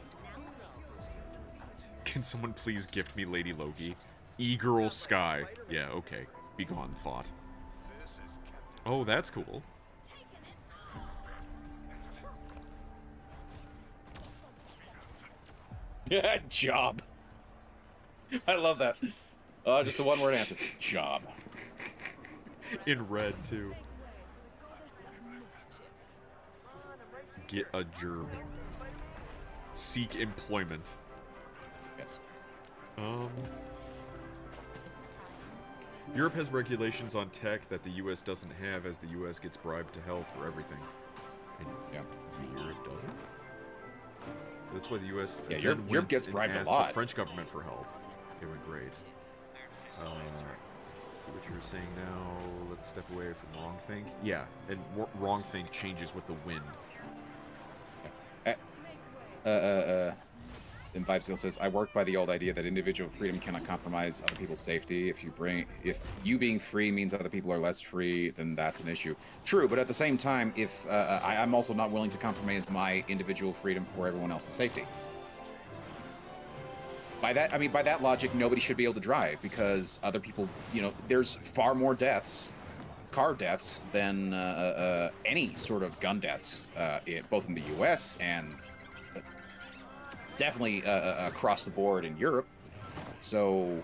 Can someone please gift me Lady Loki? E-Girl Sky. Yeah, okay. Be gone, thought. Oh, that's cool. Yeah, job. I love that. Just the one word answer. Job. In red, too. Get a gerb. Seek employment. Yes. Europe has regulations on tech that the U.S. doesn't have, as the U.S. gets bribed to hell for everything. And Yeah. Europe doesn't? That's why the U.S. Yeah, then Europe went gets and bribed a asked lot. the French government for help. They went great. See what you're saying now. Let's step away from wrong think. Yeah, and wrong think changes with the wind. And Vibe still says, I work by the old idea that individual freedom cannot compromise other people's safety. If you being free means other people are less free, then that's an issue. True, but at the same time, if I'm also not willing to compromise my individual freedom for everyone else's safety. By that logic, nobody should be able to drive because other people, you know, there's far more deaths, car deaths, than any sort of gun deaths, both in the U.S. and definitely across the board in Europe. So,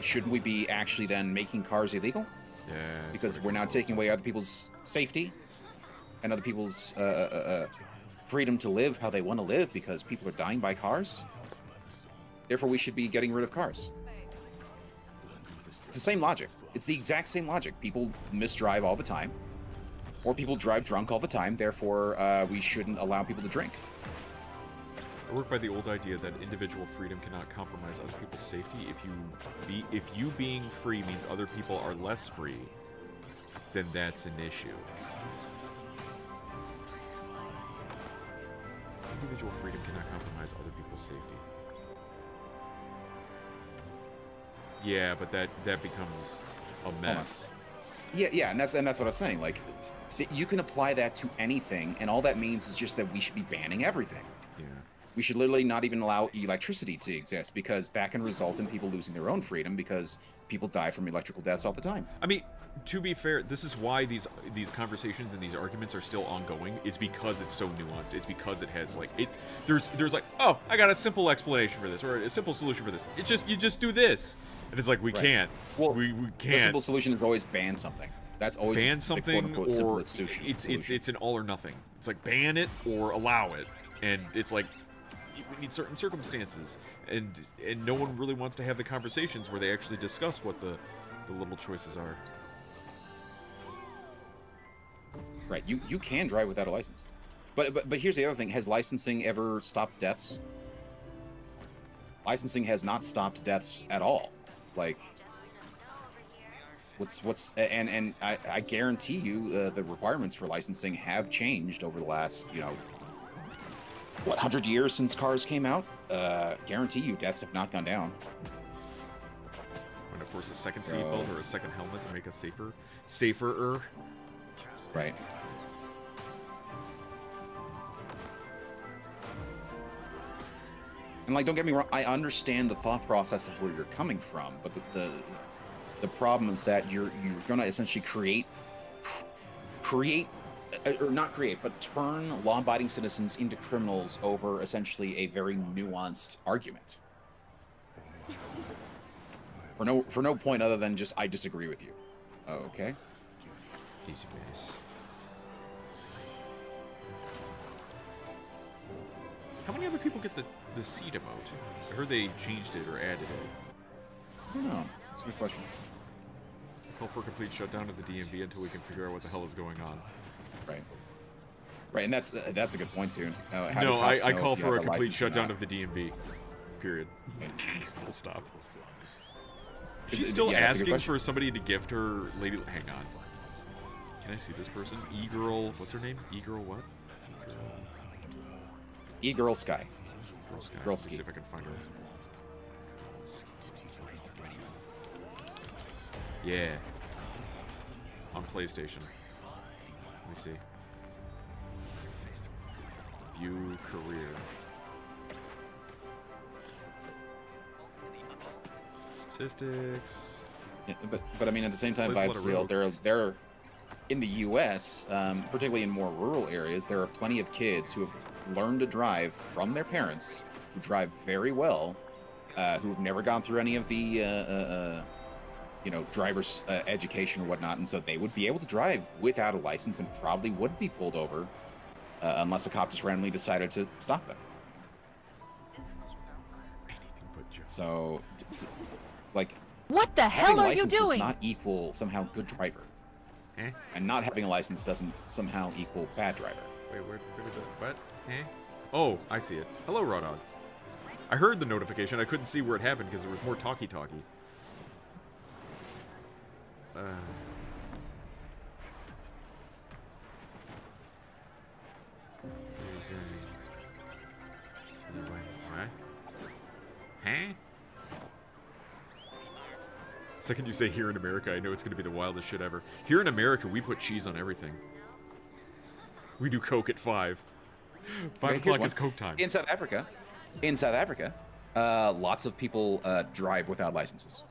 shouldn't we be actually then making cars illegal? Yeah. that's because what it we're now boils taking down away to. other people's safety and other people's freedom to live how they want to live because people are dying by cars. Therefore, we should be getting rid of cars. It's the same logic. It's the exact same logic. People misdrive all the time, or people drive drunk all the time. Therefore, we shouldn't allow people to drink. I work by the old idea that individual freedom cannot compromise other people's safety. If you being free means other people are less free, then that's an issue. Individual freedom cannot compromise other people's safety. Yeah, but that becomes a mess. Yeah, and that's what I was saying. Like, you can apply that to anything, and all that means is just that we should be banning everything. Yeah. We should literally not even allow electricity to exist because that can result in people losing their own freedom because people die from electrical deaths all the time. I mean, to be fair, this is why these conversations and these arguments are still ongoing. Is because it's so nuanced. It's because it has like it. There's like, oh, I got a simple explanation for this or a simple solution for this. You just do this, and it's like we Right. can't. Well, we The can't simple solution is always ban something. That's always ban the something quote-unquote or simplest it's solution. an all or nothing. It's like ban it or allow it, and it's like we need certain circumstances, and no one really wants to have the conversations where they actually discuss what the little choices are. Right. You can drive without a license. But here's the other thing. Has licensing ever stopped deaths? Licensing has not stopped deaths at all. Like, and I guarantee you the requirements for licensing have changed over the last, 100 years since cars came out. Guarantee you deaths have not gone down. Want to force a second So- seatbelt or a second helmet to make us safer. Right. And like, don't get me wrong, I understand the thought process of where you're coming from, but the problem is that you're going to essentially turn law-abiding citizens into criminals over essentially a very nuanced argument. For no point other than just I disagree with you. Oh, okay. Easy base. How many other people get the seat emote? I heard they changed it or added it. I don't know. That's a good question. Call for a complete shutdown of the DMV until we can figure out what the hell is going on. Right. Right, and that's a good point too. How do No, cops I know call if you for a have complete license or shutdown not? of the DMV. Period. Full stop. Is She's it- still yeah, that's a good asking question. for somebody to gift her lady. Hang on. Can I see this person? E-girl. What's her name? E-girl what? E-Girl Sky. Girl Sky. Girl Let me see Ski. if I can find her. Yeah. On PlayStation. Let me see. View career. Statistics. Yeah, but I mean, at the same time, Plays a lot of Vibes, road. they're in the U.S., particularly in more rural areas, there are plenty of kids who have learned to drive from their parents, who drive very well, who have never gone through any of the driver's education or whatnot, and so they would be able to drive without a license and probably would be pulled over unless a cop just randomly decided to stop them. Anything but jokes. So, like, What the having hell a are you license does doing? not equal somehow good driver. Eh? And not having a license doesn't somehow equal bad driver. Wait, where did the what? Eh? Oh, I see it. Hello, Raw Dog. I heard the notification. I couldn't see where it happened because there was more talkie-talkie. Huh? Second you say here in America, I know it's going to be the wildest shit ever. Here in America, we put cheese on everything. We do Coke at 5. 5 Okay, here's o'clock one. is Coke time. In South Africa, lots of people drive without licenses.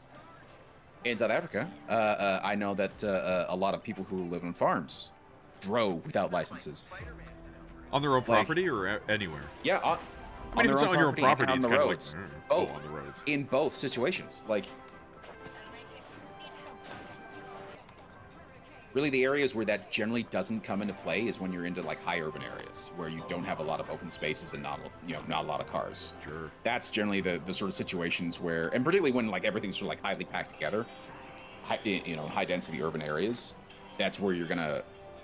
In South Africa, I know that a lot of people who live on farms drove without licenses. On their own property or anywhere? Yeah, I mean, if it's on your own property, and it's on the kind of roads. like Both. on the roads. In both situations, like Really, the areas where that generally doesn't come into play is when you're into like high urban areas where you don't have a lot of open spaces and not a lot of cars. Sure. That's generally the sort of situations where, and particularly when like everything's sort of like highly packed together, high density urban areas. That's where you're gonna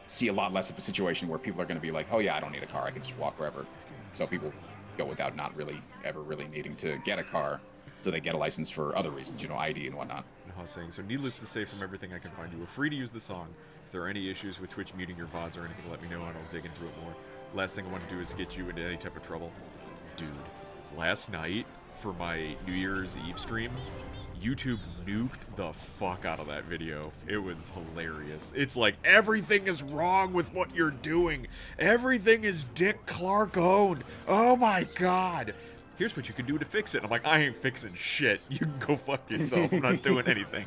see a lot less of a situation where people are gonna be like, oh yeah, I don't need a car, I can just walk wherever. So people go without not really ever really needing to get a car, so they get a license for other reasons, ID and whatnot. I was saying, so needless to say, from everything I can find, you are free to use the song. If there are any issues with Twitch muting your VODs or anything, let me know and I'll dig into it more. Last thing I want to do is get you into any type of trouble. Dude, last night for my New Year's Eve stream, YouTube nuked the fuck out of that video. It was hilarious. It's like, everything is wrong with what you're doing. Everything is Dick Clark owned. Oh my god. Here's what you can do to fix it. I'm like, I ain't fixing shit. You can go fuck yourself. I'm not doing anything.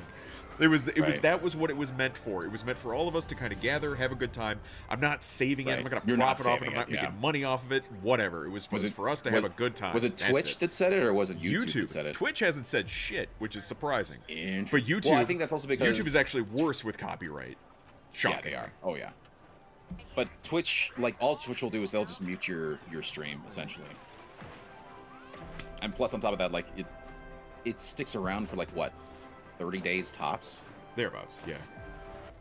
That was what it was meant for. It was meant for all of us to kind of gather, have a good time. I'm not saving it. I'm not going to profit off it. I'm not making money off of it. Whatever. It was for us to have a good time. Was it Twitch that said it, or was it YouTube that said it? Twitch hasn't said shit, which is surprising. But YouTube, well, I think that's also because YouTube is actually worse with copyright. Shocking. Yeah, they are. Oh yeah. But Twitch, like all Twitch will do is they'll just mute your stream essentially. And plus, on top of that, like it sticks around for like what, 30 days tops. Thereabouts, yeah.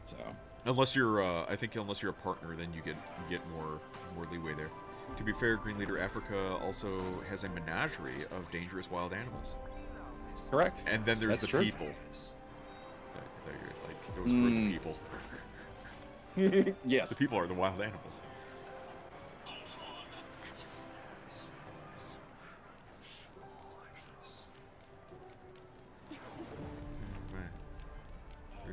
So unless you're, I think unless you're a partner, then you get more leeway there. To be fair, Green Leader Africa also has a menagerie of dangerous wild animals. Correct. And then there's the people. Like those are the people. Yes. The people are the wild animals.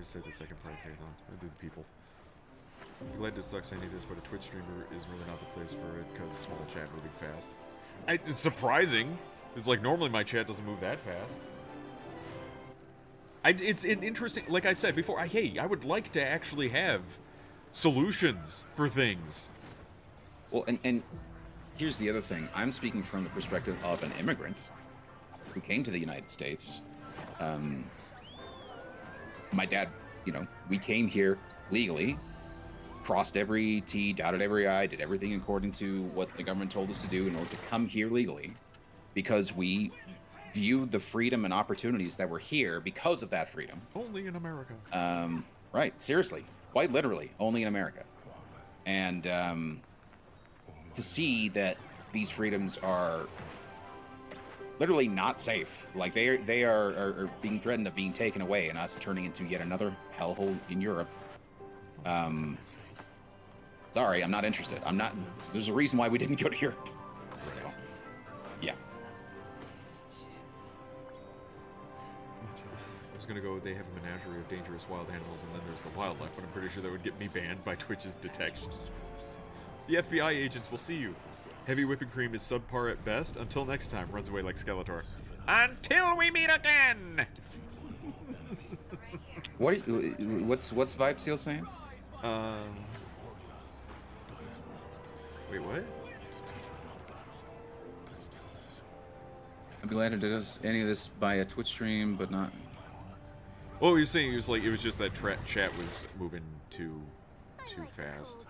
Say the second part pays on. I'll do the people. I'm glad this sucks any of this, but a Twitch streamer is really not the place for it because small chat moving fast. It's surprising. It's like normally my chat doesn't move that fast. It's an interesting, like I said before, I would like to actually have solutions for things. Well, and here's the other thing. I'm speaking from the perspective of an immigrant who came to the United States. My dad, we came here legally, crossed every T, dotted every I, did everything according to what the government told us to do in order to come here legally, because we viewed the freedom and opportunities that were here because of that freedom. Only in America. Right, seriously, quite literally, only in America. And to see that these freedoms are literally not safe. Like they are being threatened of being taken away and us turning into yet another hellhole in Europe. Sorry, I'm not interested. There's a reason why we didn't go to Europe. So, yeah. I was gonna go, they have a menagerie of dangerous wild animals, and then there's the wildlife, but I'm pretty sure that would get me banned by Twitch's detection. The FBI agents will see you. Heavy whipping cream is subpar at best. Until next time, runs away like Skeletor. Until we meet again! What's Vibe Seal saying? Wait, what? I'd be glad to do any of this by a Twitch stream, but not. What were you saying? It was just that chat was moving too fast.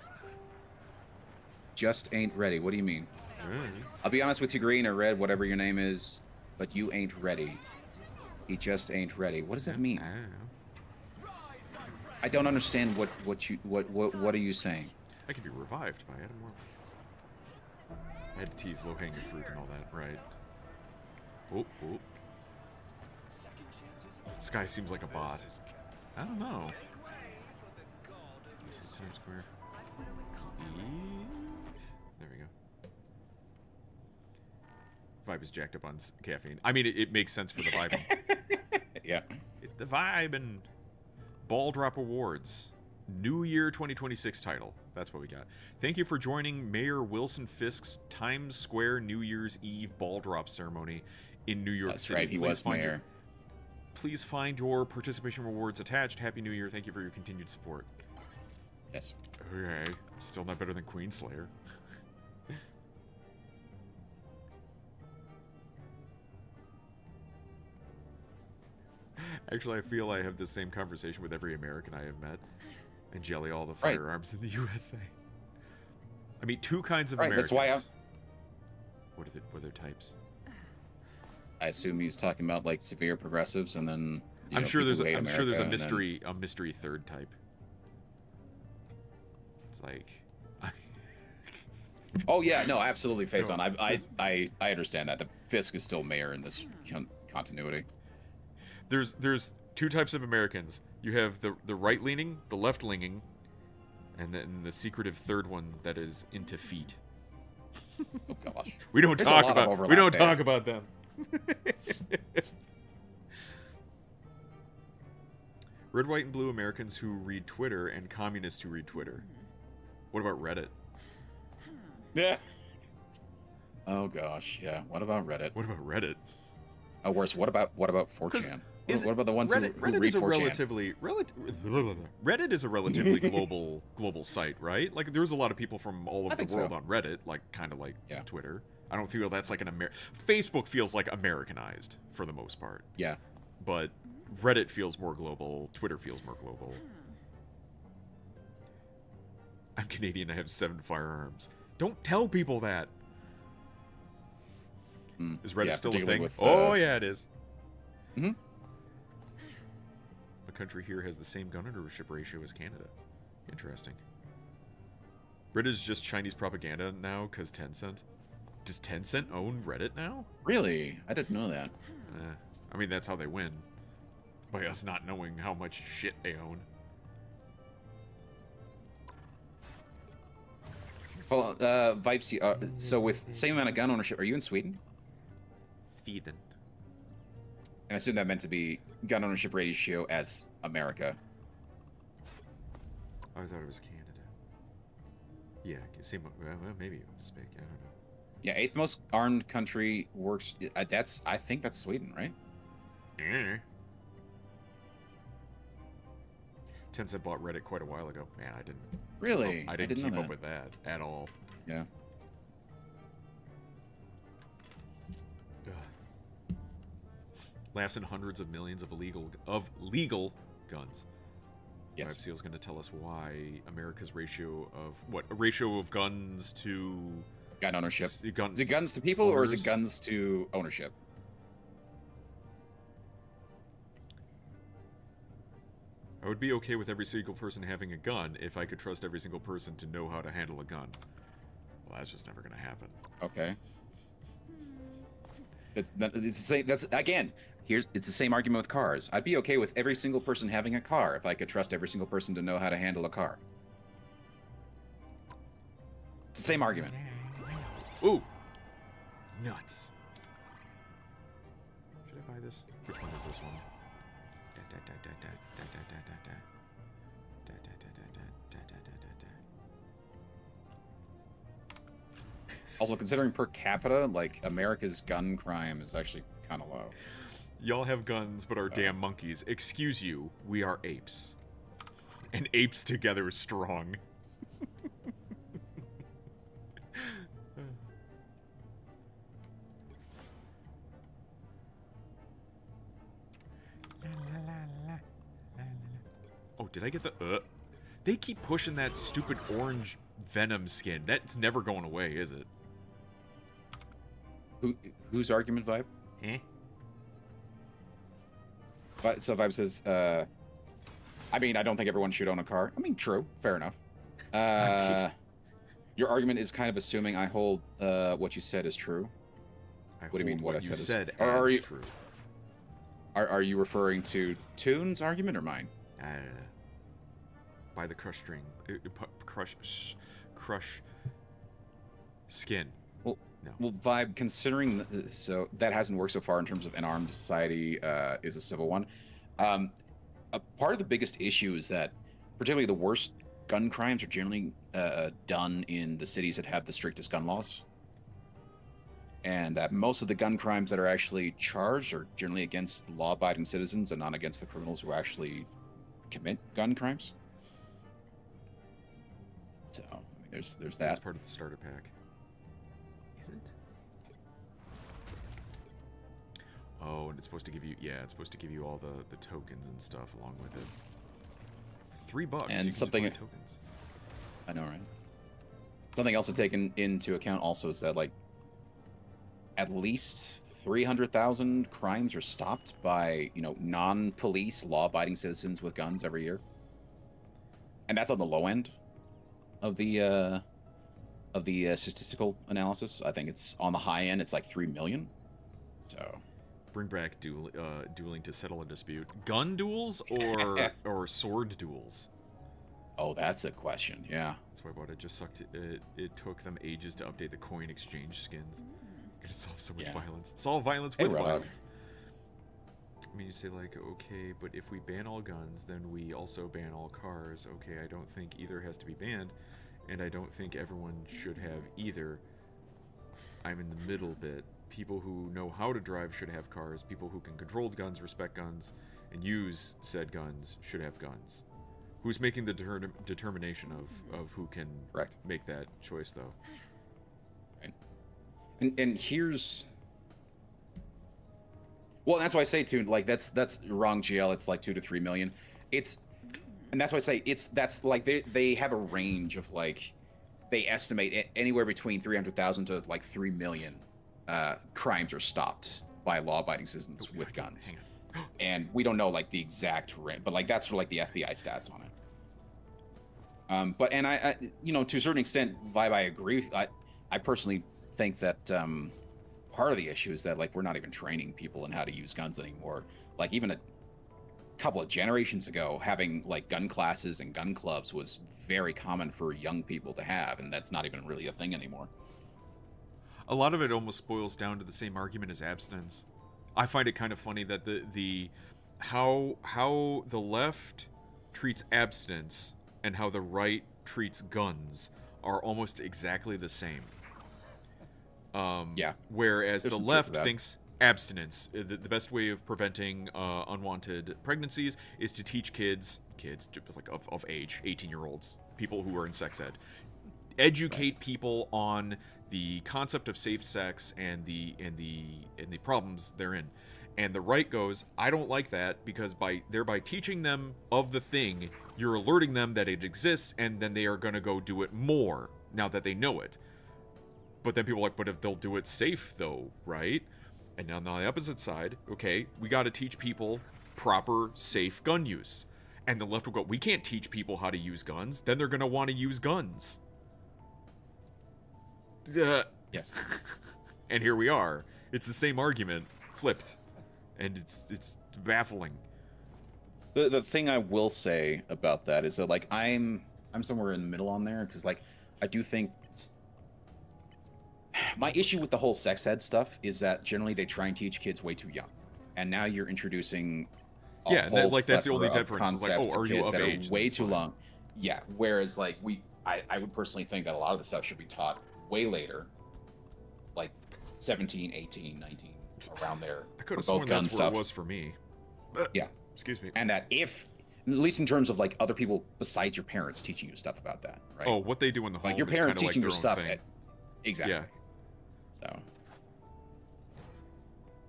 Just ain't ready. What do you mean? Really? I'll be honest with you, Green or Red, whatever your name is, but you ain't ready. He just ain't ready. What does that mean? I don't know. I don't understand what are you saying? I could be revived by Adam Warlock. I had to tease low-hanging fruit and all that, right? Oh. This guy seems like a bot. I don't know. Times Square. There we go. Vibe is jacked up on caffeine. I mean, it makes sense for the vibe. Yeah. It's the vibe and Ball Drop Awards. New Year 2026 title. That's what we got. Thank you for joining Mayor Wilson Fisk's Times Square New Year's Eve ball drop ceremony in New York That's City. right, he was mayor. Please find your participation rewards attached. Happy New Year. Thank you for your continued support. Yes. Okay. Still not better than Queenslayer. Actually, I feel I have the same conversation with every American I have met. and jelly all the Right. firearms in the USA. I mean, two kinds of Right, Americans. that's why What are their types? I assume he's talking about like severe progressives, and then I'm sure there's a a mystery third type. It's like Oh yeah, no, absolutely, face No, on. I understand that the Fisk is still mayor in this continuity. there's two types of Americans. You have the right leaning, the left leaning, and then the secretive third one that is into feet. Oh gosh. We don't There's a talk lot of about overlap we don't there. talk about them. Red, white, and blue Americans who read Twitter and communists who read Twitter. What about Reddit? Yeah. Oh gosh, yeah. What about Reddit? What about Reddit? Oh, worse. What about 4chan? Is What about the ones Reddit, who Reddit read is a 4chan? Reddit is a relatively global site, right? Like there's a lot of people from all over I think the world so. on Reddit, like kind of like Yeah. Twitter. I don't feel that's like Facebook feels like Americanized for the most part, Yeah. but Reddit feels more global. Twitter feels more global. I'm Canadian. I have 7 firearms. Don't tell people that. Is Reddit Yeah, still a particularly thing? with, Oh yeah, it is. Mhm. The country here has the same gun ownership ratio as Canada. Interesting. Reddit is just Chinese propaganda now because Tencent. Does Tencent own Reddit now? Really? I didn't know that. I mean, that's how they win. By us not knowing how much shit they own. Well, Vibes, so with the same amount of gun ownership, are you in Sweden? Sweden. And I assume that meant to be gun ownership ratio as America. Oh, I thought it was Canada. Yeah, same. Well, maybe a mistake. I don't know. Yeah, 8th most armed country works. I think that's Sweden, right? Tencent bought Reddit quite a while ago. Man, I didn't. Really? I didn't know keep up that. with that at all. Yeah. Ugh. Laughs in hundreds of millions of legal guns. Yes. Seal's going to tell us why America's ratio of a ratio of guns to Gun ownership. Is it guns to people or is it owners? guns to ownership? I would be okay with every single person having a gun if I could trust every single person to know how to handle a gun. Well, that's just never going to happen. Okay. It's the same. That's again. It's the same argument with cars. I'd be okay with every single person having a car if I could trust every single person to know how to handle a car. It's the same argument. Ooh! Nuts. Should I buy this? Which one is this one? Also, considering per capita, like America's gun crime is actually kind of low. Y'all have guns but are damn monkeys. Excuse you, we are apes. And apes together is strong. Oh, did I get the They keep pushing that stupid orange Venom skin. That's never going away, is it? Whose argument, Vibe? Eh? So Vibe says, I mean, I don't think everyone should own a car. I mean, true, fair enough. Your argument is kind of assuming I hold what you said is true. What do you mean, what I you said is- said Are is you- true. Are you referring to Toon's argument or mine? I don't know. By the crush string. Crush skin. Well, No. Well, Vibe, considering so that hasn't worked so far in terms of an armed society is a civil one. A part of the biggest issue is that, particularly the worst gun crimes are generally done in the cities that have the strictest gun laws, and that most of the gun crimes that are actually charged are generally against law-abiding citizens and not against the criminals who actually commit gun crimes. So I mean, there's That's that. part of the starter pack. Is it? Oh, and it's supposed to give you, yeah, it's supposed to give you all the tokens and stuff along with it. $3. And You can just something- buy tokens. I know, right? Something else to take into account also is that, like, at least 300,000 crimes are stopped by, non-police, law-abiding citizens with guns every year. And that's on the low end of the statistical analysis. I think it's on the high end. It's like 3 million. So Bring back dueling to settle a dispute. Gun duels or sword duels? oh, that's a question. Yeah. That's why I bought it. Just sucked. It took them ages to update the coin exchange skins. Gonna solve so much Yeah. violence. Solve violence Hey, with Rodog. violence. I mean, you say like, okay, but if we ban all guns, then we also ban all cars. Okay, I don't think either has to be banned, and I don't think everyone should have either. I'm in the middle bit. People who know how to drive should have cars. People who can control guns, respect guns, and use said guns should have guns. Who's making the determination of who can Correct. make that choice, though? And here's, well, that's why I say too, like that's wrong, GL. It's like 2 to 3 million. And that's why I say that's like they have a range of, like, they estimate anywhere between 300,000 to like 3 million crimes are stopped by law-abiding citizens with guns. Hang on. And we don't know like the exact range, but like that's for like the FBI stats on it. But I to a certain extent, Vibe, I agree. I personally think that part of the issue is that, like, we're not even training people in how to use guns anymore. Like, even a couple of generations ago, having like gun classes and gun clubs was very common for young people to have, and that's not even really a thing anymore. A lot of it almost boils down to the same argument as abstinence. I find it kind of funny that the how the left treats abstinence and how the right treats guns are almost exactly the same. Yeah. Whereas There's the some truth left to that. thinks abstinence, the best way of preventing unwanted pregnancies is to teach kids like of age, 18-year-olds, people who are in sex ed, educate people on the concept of safe sex and the problems therein. And the right goes, I don't like that, because by teaching them of the thing, you're alerting them that it exists, and then they are going to go do it more now that they know it. But then people are like, but if they'll do it safe though, right? And on the opposite side, okay, we got to teach people proper, safe gun use. And the left will go, we can't teach people how to use guns. Then they're going to want to use guns. Yes. And here we are. It's the same argument, flipped. And it's baffling. The thing I will say about that is that, like, I'm somewhere in the middle on there, because, like, I do think my issue with the whole sex ed stuff is that generally they try and teach kids way too young, and now you're introducing Yeah, whole like, that's the only plethora of difference. It's like, concepts oh, are you kids of that are age? way That's too fine. long. Yeah, whereas like I would personally think that a lot of the stuff should be taught way later, like 17, 18, 19, around there. I could have for both sworn gun that's where stuff. it was for me. Yeah. Excuse me. And that if, at least in terms of like other people besides your parents teaching you stuff about that, right? Oh, what they do in the home like your is parents kind of teaching like you their own stuff. thing. Exactly. Yeah. So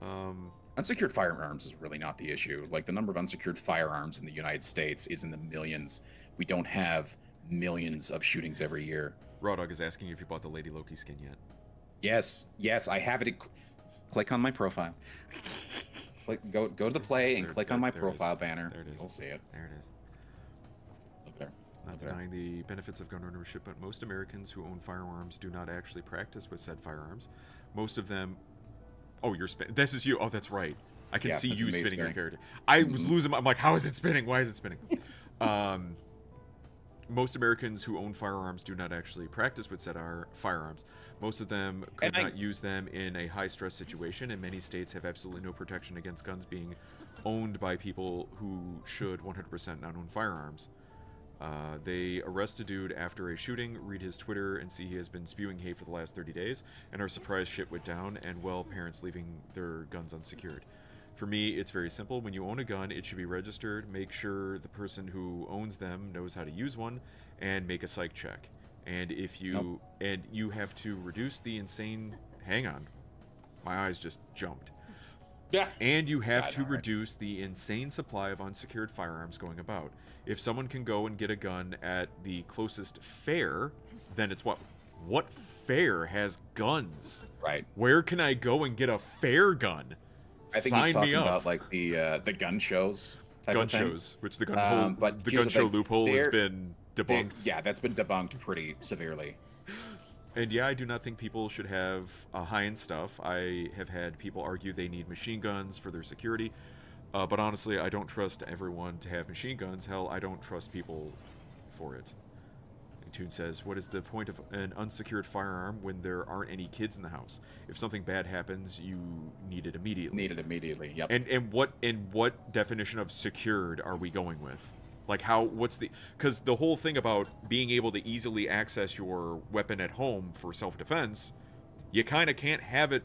Um, unsecured firearms is really not the issue. Like, the number of unsecured firearms in the United States is in the millions. We don't have millions of shootings every year. Raw Dog is asking if you bought the Lady Loki skin yet. Yes, I have it. Click on my profile. Go to the play and click on my there it is. profile banner. There it is. You'll see it. There it is. Look there. Not Look there. denying the benefits of gun ownership, but most Americans who own firearms do not actually practice with said firearms. Most of them. Oh, you're spinning. This is you. Oh, that's right. I can Yeah, see this you is me spinning your spinning. character. I was losing my. I'm like, how is it spinning? Why is it spinning? Most Americans who own firearms do not actually practice with said firearms. Most of them could And not use them in a high-stress situation, and many states have absolutely no protection against guns being owned by people who should 100% not own firearms. They arrest a dude after a shooting, read his Twitter, and see he has been spewing hate for the last 30 days, and are surprised shit went down, and, well, parents leaving their guns unsecured. For me, it's very simple. When you own a gun, it should be registered. Make sure the person who owns them knows how to use one, and make a psych check. And if you Nope. and you have to reduce the insane. Hang on, my eyes just jumped. Yeah. And you have I to know, right? reduce the insane supply of unsecured firearms going about. If someone can go and get a gun at the closest fair, then it's what? What fair has guns? Right. Where can I go and get a fair gun? I think Sign he's talking me up. about like the gun shows type Gun of thing. shows, which the gun but the here's gun the show thing. loophole has They're- been They- debunked. yeah, that's been debunked pretty severely. And yeah, I do not think people should have high-end stuff. I have had people argue they need machine guns for their security. But honestly, I don't trust everyone to have machine guns. Hell, I don't trust people for it. And Toon says, what is the point of an unsecured firearm when there aren't any kids in the house? If something bad happens, you need it immediately. Need it immediately. Yep. And what definition of secured are we going with? Like what's the, because the whole thing about being able to easily access your weapon at home for self-defense, you kind of can't have it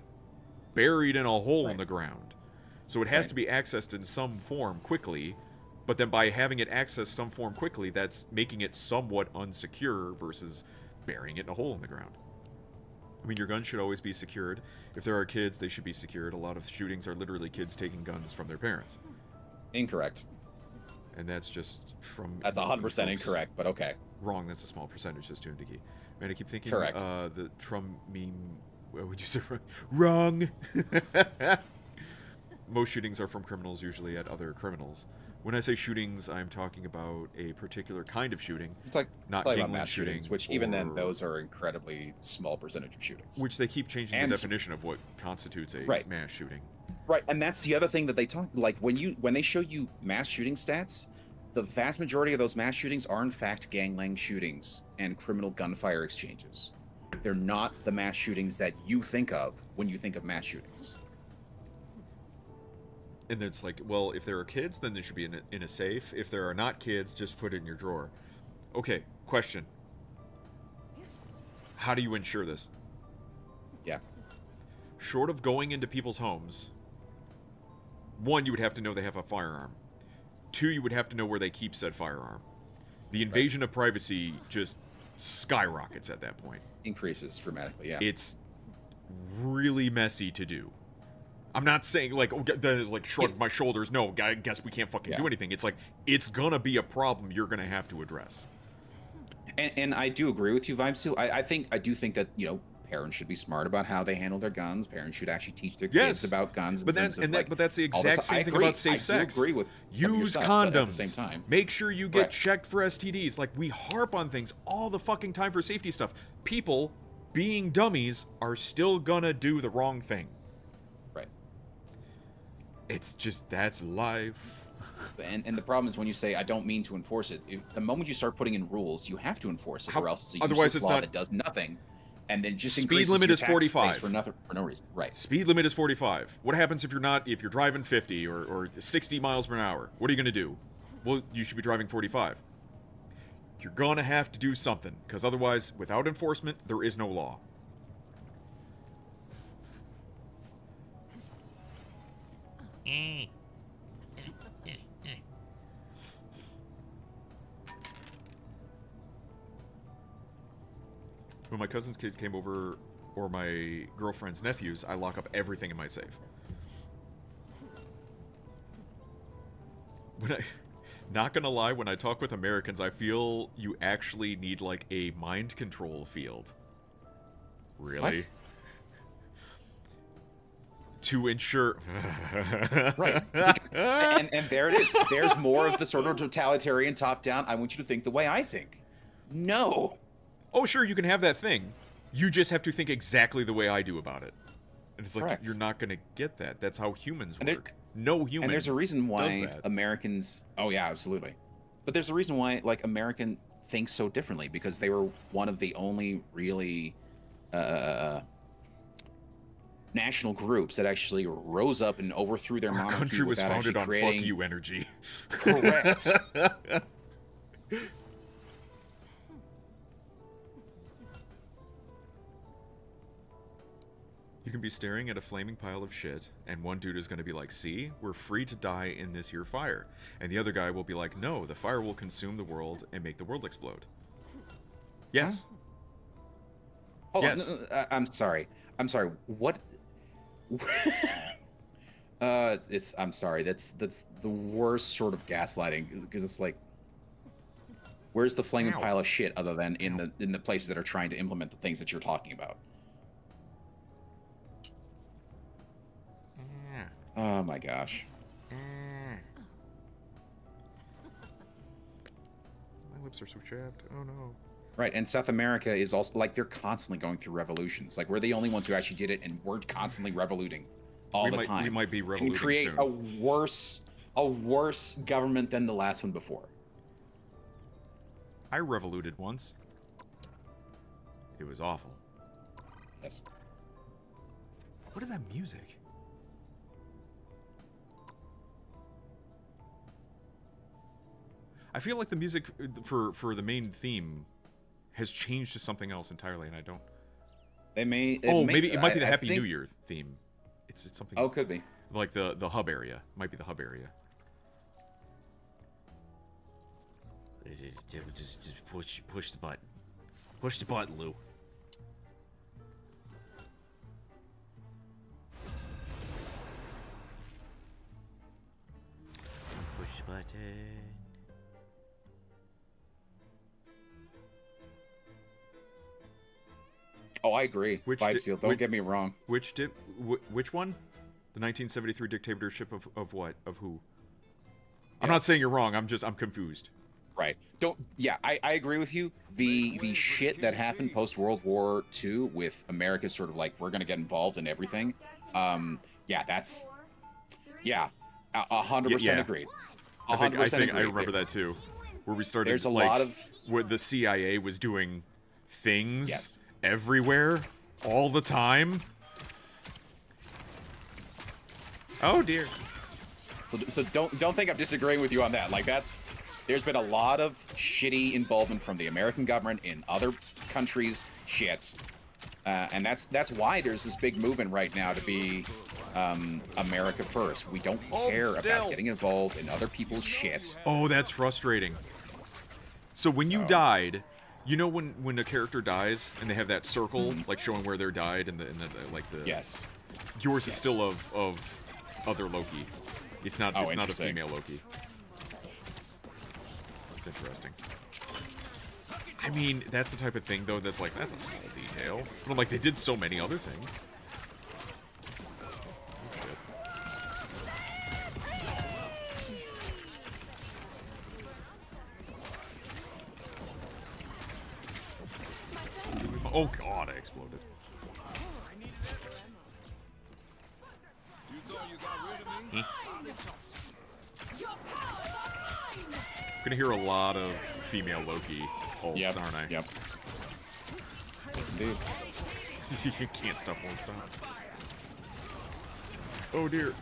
buried in a hole in Right. the ground. So it has Right. to be accessed in some form quickly, but then by having it accessed some form quickly, that's making it somewhat unsecure versus burying it in a hole in the ground. I mean, your gun should always be secured. If there are kids, they should be secured. A lot of shootings are literally kids taking guns from their parents. Incorrect. And that's just from... That's 100% folks. incorrect, but okay. Wrong, that's a small percentage, says Toondiki. Man, I keep thinking Correct. The Trump meme... What would you say? Wrong! Most shootings are from criminals, usually at other criminals. When I say shootings, I'm talking about a particular kind of shooting, It's like not talking about gangland mass shootings, shooting, which even then, or- those are incredibly small percentage of shootings. which they keep changing And- the definition of what constitutes a Right. mass shooting. Right, and that's the other thing that they talk like when they show you mass shooting stats, the vast majority of those mass shootings are in fact gangland shootings and criminal gunfire exchanges. They're not the mass shootings that you think of when you think of mass shootings. And it's like, well, if there are kids, then they should be in a safe. If there are not kids, just put it in your drawer. Okay, question. How do you ensure this? Yeah. Short of going into people's homes, one, you would have to know they have a firearm. Two, you would have to know where they keep said firearm. The invasion of privacy just skyrockets at that point. Increases dramatically, yeah. It's really messy to do. I'm not saying like, oh, then like shrug my shoulders. No, I guess we can't fucking do Yeah. anything. It's like it's gonna be a problem you're gonna have to address. And I do agree with you, Vibes. I do think that, you know, parents should be smart about how they handle their guns. Parents should actually teach their Yes. kids about guns. in But terms of, like, but that's the all this- exact same I thing agree. about safe I do sex. agree with some of your Use stuff, condoms. but at the same time, Make sure you get Right. checked for STDs. Like we harp on things all the fucking time for safety stuff. People, being dummies, are still gonna do the wrong thing. right. It's just that's life. And the problem is when you say I don't mean to enforce it. The moment you start putting in rules, you have to enforce it, How- or else it's a otherwise useless it's law not- that does nothing, and then just Speed increases limit your is tax 45. base for no reason. Right. Speed limit is 45. What happens if you're driving 50 or 60 miles per hour? What are you gonna do? Well, you should be driving 45. You're gonna have to do something, because otherwise, without enforcement, there is no law. When my cousin's kids came over, or my girlfriend's nephews, I lock up everything in my safe. Not gonna lie, when I talk with Americans, I feel you actually need like a mind control field. Really? What? To ensure. Right. And there it is. There's more of the sort of totalitarian top down. I want you to think the way I think. No. Oh, sure, you can have that thing. You just have to think exactly the way I do about it. And it's like, Correct. you're not gonna get that. That's how humans And there- work. No human. And there's a reason why that. Americans. Oh yeah, absolutely. But there's a reason why like American thinks so differently, because they were one of the only really national groups that actually rose up and overthrew their Our monarchy country was without founded actually on creating... fuck you energy. Correct. You can be staring at a flaming pile of shit, and one dude is going to be like, see, we're free to die in this here fire. And the other guy will be like, no, the fire will consume the world and make the world explode. Yes. Hold Yes. on. I'm sorry. What? I'm sorry. That's the worst sort of gaslighting because it's like, where's the flaming Ow. pile of shit other than in the places that are trying to implement the things that you're talking about? Oh my gosh. My lips are so chapped. Oh no. Right, and South America is also like they're constantly going through revolutions. Like we're the only ones who actually did it, and we're constantly revoluting all the time. We might be and revoluting create soon. a worse government than the last one before. I revoluted once. It was awful. Yes. What is that music? I feel like the music for the main theme has changed to something else entirely, and I don't. Maybe it might be the I Happy think- New Year theme. It's something. Oh, could be. Like the hub area. Might be the hub area. Just push the button. Push the button, Lou. Push the button. Oh, I agree. Which Vibe di- Seal. Don't which- get me wrong. Which one? The 1973 dictatorship of what? Of who? I'm Yeah. not saying you're wrong. I'm confused. Right. I agree with you. The shit that happened post World War II with America sort of like we're gonna get involved in everything. That's 100% Yeah. agreed. I think 100% I agreed. remember that too, where we started. There's a like, lot of where the CIA was doing things Yes. everywhere, all the time. Oh dear. so don't think I'm disagreeing with you on that. Like there's been a lot of shitty involvement from the American government in other countries' shit. And that's why there's this big movement right now to be America first. We don't Hold care still. about getting involved in other people's shit. Oh, that's frustrating. So when you died, you know when a character dies and they have that circle like showing where they're died and the Yes. yours is still of other Loki. It's not a Interesting. female Loki. It's interesting. I mean, that's the type of thing though that's a small detail. But I'm like, they did so many other things. Oh, shit. Oh god, I exploded. You thought you got rid of me? I'm gonna hear a lot of female Loki ults, aren't I? Yep. Yes, indeed. You can't stop, won't stop. Oh dear.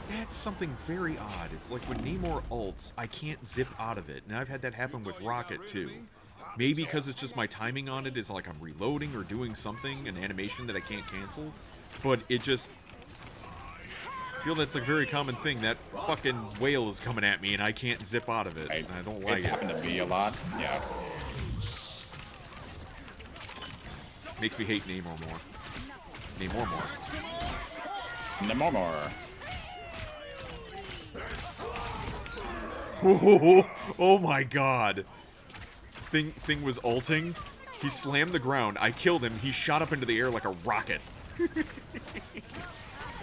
That's something very odd. It's like when Namor ults, I can't zip out of it. And I've had that happen with Rocket too. Maybe because it's just my timing on it is like I'm reloading or doing something, an animation that I can't cancel. But it just... I feel that's a very common thing. That fucking whale is coming at me and I can't zip out of it. And I don't like It's it. happened to me a lot. Yeah. Makes me hate Namor more. Namor more. Namor. Oh my god. Thing was ulting. He slammed the ground. I killed him. He shot up into the air like a rocket.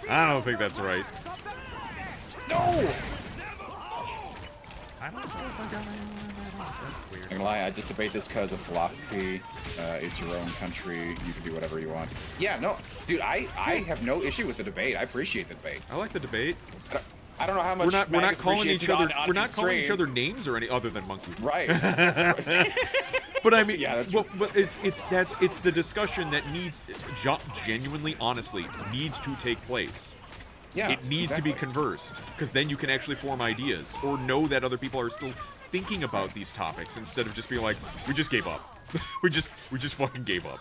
I don't think that's right. No! I don't know if I got That's weird. I'm gonna lie, I just debate this because of philosophy. It's your own country. You can do whatever you want. Yeah, no. Dude, I have no issue with the debate. I appreciate the debate. I like the debate. I don't know how much We're not Magus calling appreciates each it other on we're not his calling each stream. other names or any other than monkey. Right. But I mean, Yeah, that's- but it's the discussion that needs genuinely, honestly, needs to take place. Yeah. It needs to be conversed because then you can actually form ideas or know that other people are still thinking about these topics instead of just being like, we just gave up. we just fucking gave up.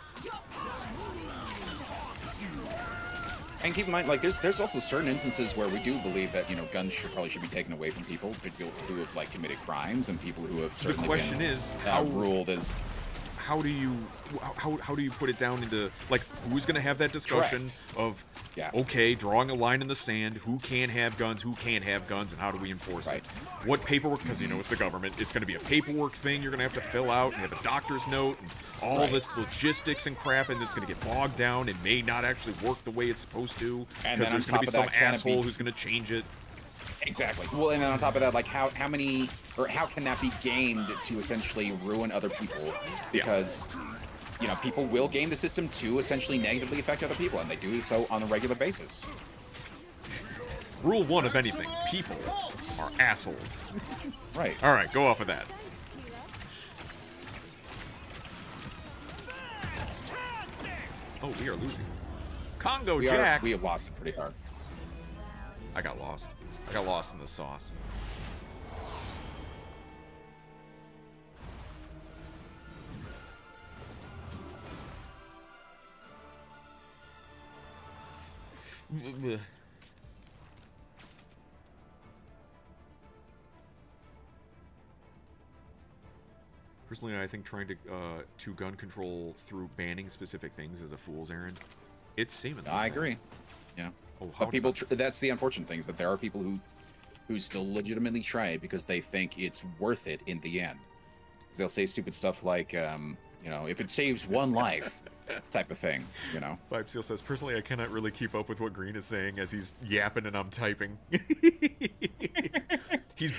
And keep in mind, like, there's also certain instances where we do believe that, you know, guns probably should be taken away from people who have, like, committed crimes and people who have certainly question been, is, how ruled as... how do you put it down into, like, who's going to have that discussion Correct. of, Yeah. okay, drawing a line in the sand, who can have guns, who can't have guns, and how do we enforce Right. it? What paperwork, because, you know, it's the government, it's going to be a paperwork thing you're going to have to fill out, and you have a doctor's note, and all Right. this logistics and crap, and it's going to get bogged down and may not actually work the way it's supposed to, And because then there's on going to be top some of that, can it asshole be- who's going to change it. Exactly. Well, and then on top of that, like, how many, or how can that be gamed to essentially ruin other people? Because... You know, people will game the system to essentially negatively affect other people, and they do so on a regular basis. Rule 1 of anything, people are assholes. Right. All right, go off of that. Oh, we are losing. Congo Jack. We have lost it pretty hard. I got lost. I got lost in the sauce. Personally, I think trying to gun control through banning specific things is a fool's errand. It's seemingly. I agree. Yeah. Oh, how But people, that's the unfortunate thing, is that there are people who still legitimately try it because they think it's worth it in the end. 'Cause they'll say stupid stuff like, you know, if it saves one life, type of thing, you know. Vibe Seal says, personally, I cannot really keep up with what Green is saying as he's yapping and I'm typing. He's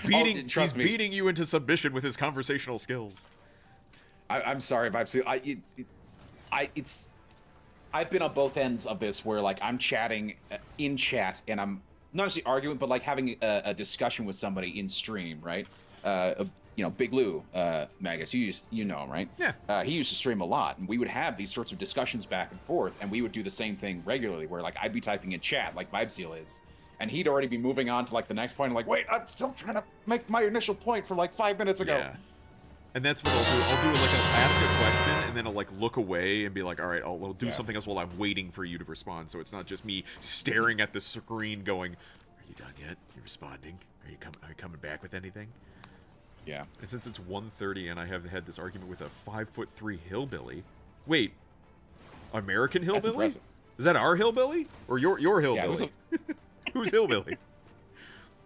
trust me. beating you into submission with his conversational skills. I'm sorry, Vibe Seal. I've been on both ends of this where, like, I'm chatting in chat and I'm not actually arguing, but like having a discussion with somebody in stream, right? You know, Big Lou, Magus, you know him, right? Yeah. He used to stream a lot, and we would have these sorts of discussions back and forth, and we would do the same thing regularly, where like I'd be typing in chat, like Vibe Seal is, and he'd already be moving on to like the next point. I'm like, wait, I'm still trying to make my initial point from like 5 minutes ago. Yeah. And that's what I'll do. I'll do like ask a question and then I'll like look away and be like, all right, I'll do something else while I'm waiting for you to respond. So it's not just me staring at the screen going, are you done yet? You responding? Are you coming back with anything? Yeah. And since it's 1:30 and I have had this argument with a 5'3" hillbilly. Wait, American That's hillbilly? impressive. Is that our hillbilly or your Yeah, hillbilly? Who's hillbilly?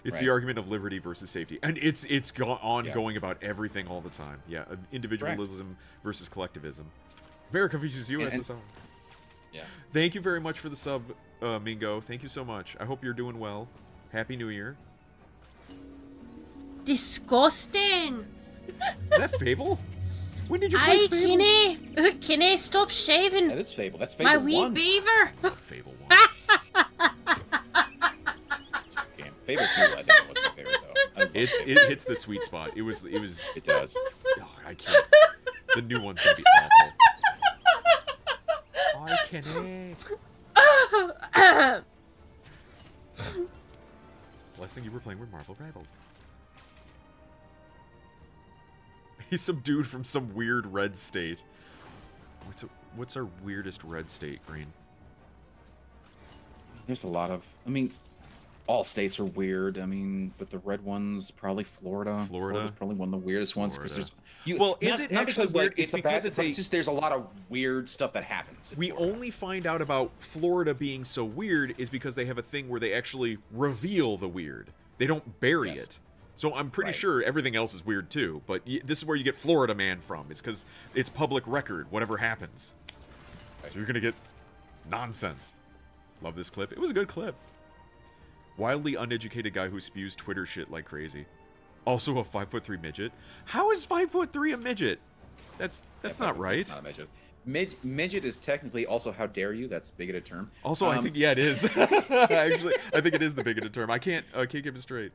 It's the Right. argument of liberty versus safety, and it's ongoing Yeah. about everything all the time. Yeah, individualism versus collectivism. America versus USSR. Yeah. Thank you very much for the sub, Mingo. Thank you so much. I hope you're doing well. Happy New Year. Disgusting. Is that Fable? When did you play Aye, Fable? Kenny, stop shaving. That is Fable. That's Fable My wee 1. beaver. Fable 1. Game. Fable 2, I think was my favorite though. I love It Fable. hits the sweet spot. It was. It does. Oh, I can't. The new one's gonna be awful. I can't. Last thing you were playing were Marvel Rivals. He's some dude from some weird red state. What's our weirdest red state, Green? There's a lot of. I mean, all states are weird. I mean, but the red ones probably Florida. Florida? Florida's probably one of the weirdest ones because Florida. there's. Well, is it not actually because, weird? Like, It's a because bad, it's but a- just there's a lot of weird stuff that happens. in We Florida. only find out about Florida being so weird is because they have a thing where they actually reveal the weird. They don't bury Yes. it. So I'm pretty Right. sure everything else is weird too. But this is where you get Florida Man from. It's because it's public record, whatever happens. So you're going to get nonsense. Love this clip. It was a good clip. Wildly uneducated guy who spews Twitter shit like crazy. Also a 5'3" midget. How is 5'3" a midget? That's not right. It's not a midget. Midget is technically also how dare you? That's a bigoted term. Also, I think it is. Actually, I think it is the bigoted term. I can't keep it straight.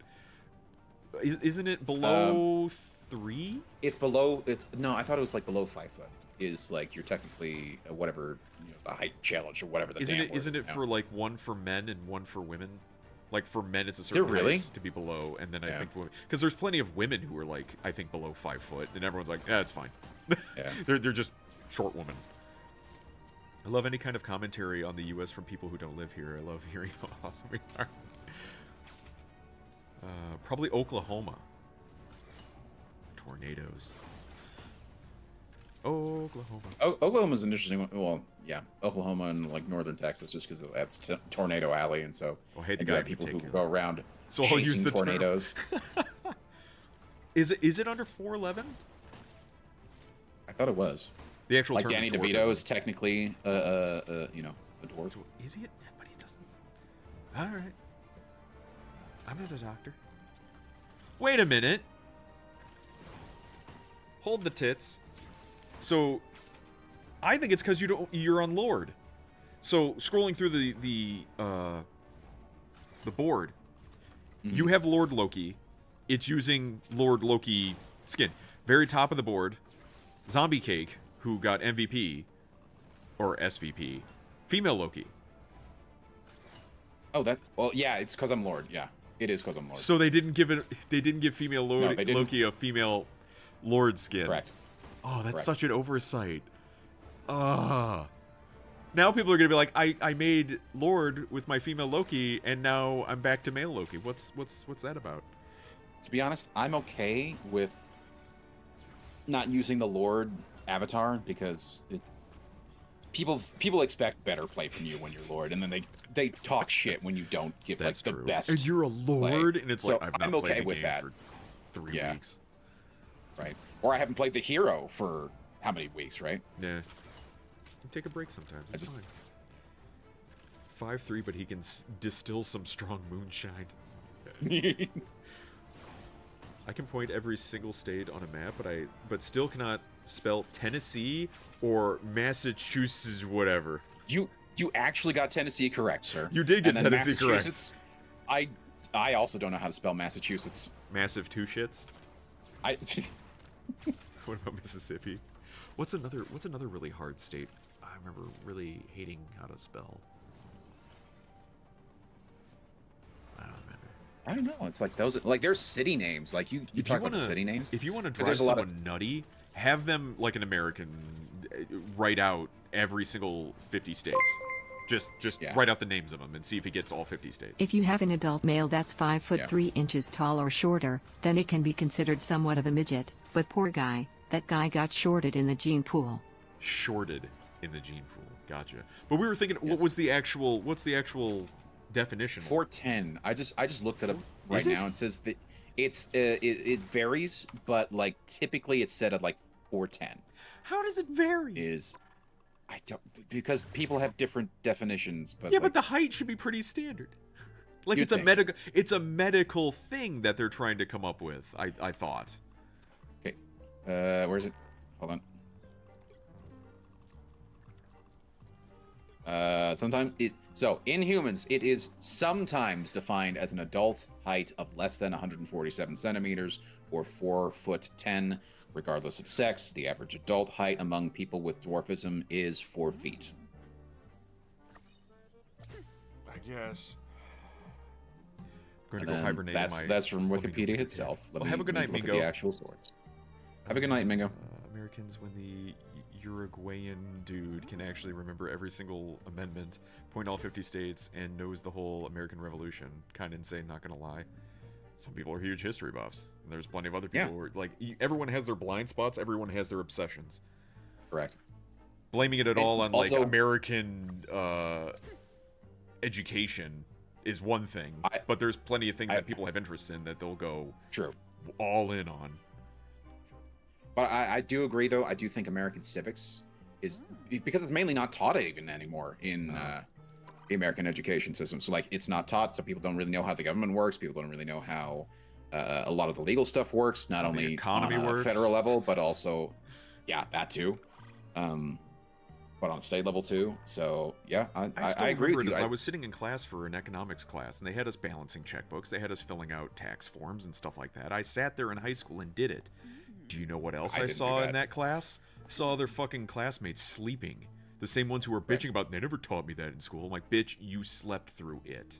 Isn't it below 3? It's below. It's no. I thought it was like below 5 foot. Is like you're technically whatever the height challenge or whatever. Isn't it for like one for men and one for women? Like for men, it's a it certain really? height to be below, and then I Yeah. think because there's plenty of women who are like I think below 5 foot, and everyone's like, yeah, it's fine. Yeah. they're just short women. I love any kind of commentary on the U.S. from people who don't live here. I love hearing how awesome we are. Probably Oklahoma. Tornadoes. Oklahoma. Oklahoma's an interesting one. Well, yeah, Oklahoma and like northern Texas, just because that's Tornado Alley, and so Oh, hey, the and guy you have can people take who you. go around So I'll chasing use the term. tornadoes. Is it under 411? I thought it was. The actual Like term Danny is dwarfism. DeVito is technically, a dwarf. Is he? But he doesn't. All right. I'm not a doctor. Wait a minute. Hold the tits. So, I think it's because you're on Lord. So scrolling through the board, you have Lord Loki. It's using Lord Loki skin. Very top of the board, Zombie Cake, who got MVP or SVP, female Loki. Oh, yeah, it's because I'm Lord. Yeah, it is because I'm Lord. So they didn't give female No, they didn't. Loki a female Lord skin. Correct. Oh, that's Correct. such an oversight. Now people are gonna be like, I made Lord with my female Loki, and now I'm back to male Loki. What's that about? To be honest, I'm okay with not using the Lord avatar because people expect better play from you when you're Lord, and then they talk shit when you don't give That's like the true. best. And you're a Lord, and it's So like I've not I'm played okay the with game that. for 3 Yeah. weeks. Right. Or I haven't played the hero for how many weeks, right? Yeah. You take a break sometimes. It's just- fine. 5'3", but he can distill some strong moonshine. I can point every single state on a map, but still cannot spell Tennessee or Massachusetts, whatever. You actually got Tennessee correct, sir. You did get And then Tennessee correct. Massachusetts, I also don't know how to spell Massachusetts. Massive two shits. I What about Mississippi? What's another really hard state? I remember really hating how to spell. I don't remember. I don't know. It's like those like there's city names. Like you talk about the city names. If you want to 'Cause drive there's a lot someone nutty, have them like an American write out every single 50 states. Just Yeah. write out the names of them and see if he gets all 50 states. If you have an adult male that's 5 foot Yeah. 3 inches tall or shorter, then it can be considered somewhat of a midget. But poor guy, that guy got shorted in the gene pool. Shorted in the gene pool. Gotcha. But we were thinking, Yes. what's the actual definition? 410. I just looked it up right Is it? now. It says that it varies, but like typically it's set at like 410. How does it vary? Is I don't because people have different definitions, but Yeah, like, but the height should be pretty standard. Like You'd it's a think. medical thing that they're trying to come up with. I thought. okay. Where's it? Hold on. In humans, it is sometimes defined as an adult height of less than 147 centimeters or 4'10", regardless of sex. The average adult height among people with dwarfism is 4 feet. I guess. I'm gonna And go then hibernate. that's from fluffy Wikipedia note. itself. Well, have a good night, look at Mingo. the actual source. Have a good night, Mingo. Americans, when the Uruguayan dude can actually remember every single amendment, point all 50 states, and knows the whole American Revolution. Kind of insane, not gonna lie. Some people are huge history buffs. And there's plenty of other people Yeah. who are like, everyone has their blind spots, everyone has their obsessions. Correct. Blaming it at And all on like also- American education is one thing, but there's plenty of things that people have interest in that they'll go True. all in on. But I do agree, though. I do think American civics is because it's mainly not taught even anymore in the American education system. So like it's not taught, so people don't really know how the government works. People don't really know how a lot of the legal stuff works, not How the only economy on a works. federal level, but also, yeah, that too. But on state level too. So yeah, still I agree with remember you. it as I was sitting in class for an economics class, and they had us balancing checkbooks. They had us filling out tax forms and stuff like that. I sat there in high school and did it. Do you know what else I I didn't saw do in that. that class? I saw other fucking classmates sleeping. The same ones who were bitching about, they never taught me that in school. I'm like, bitch, you slept through it.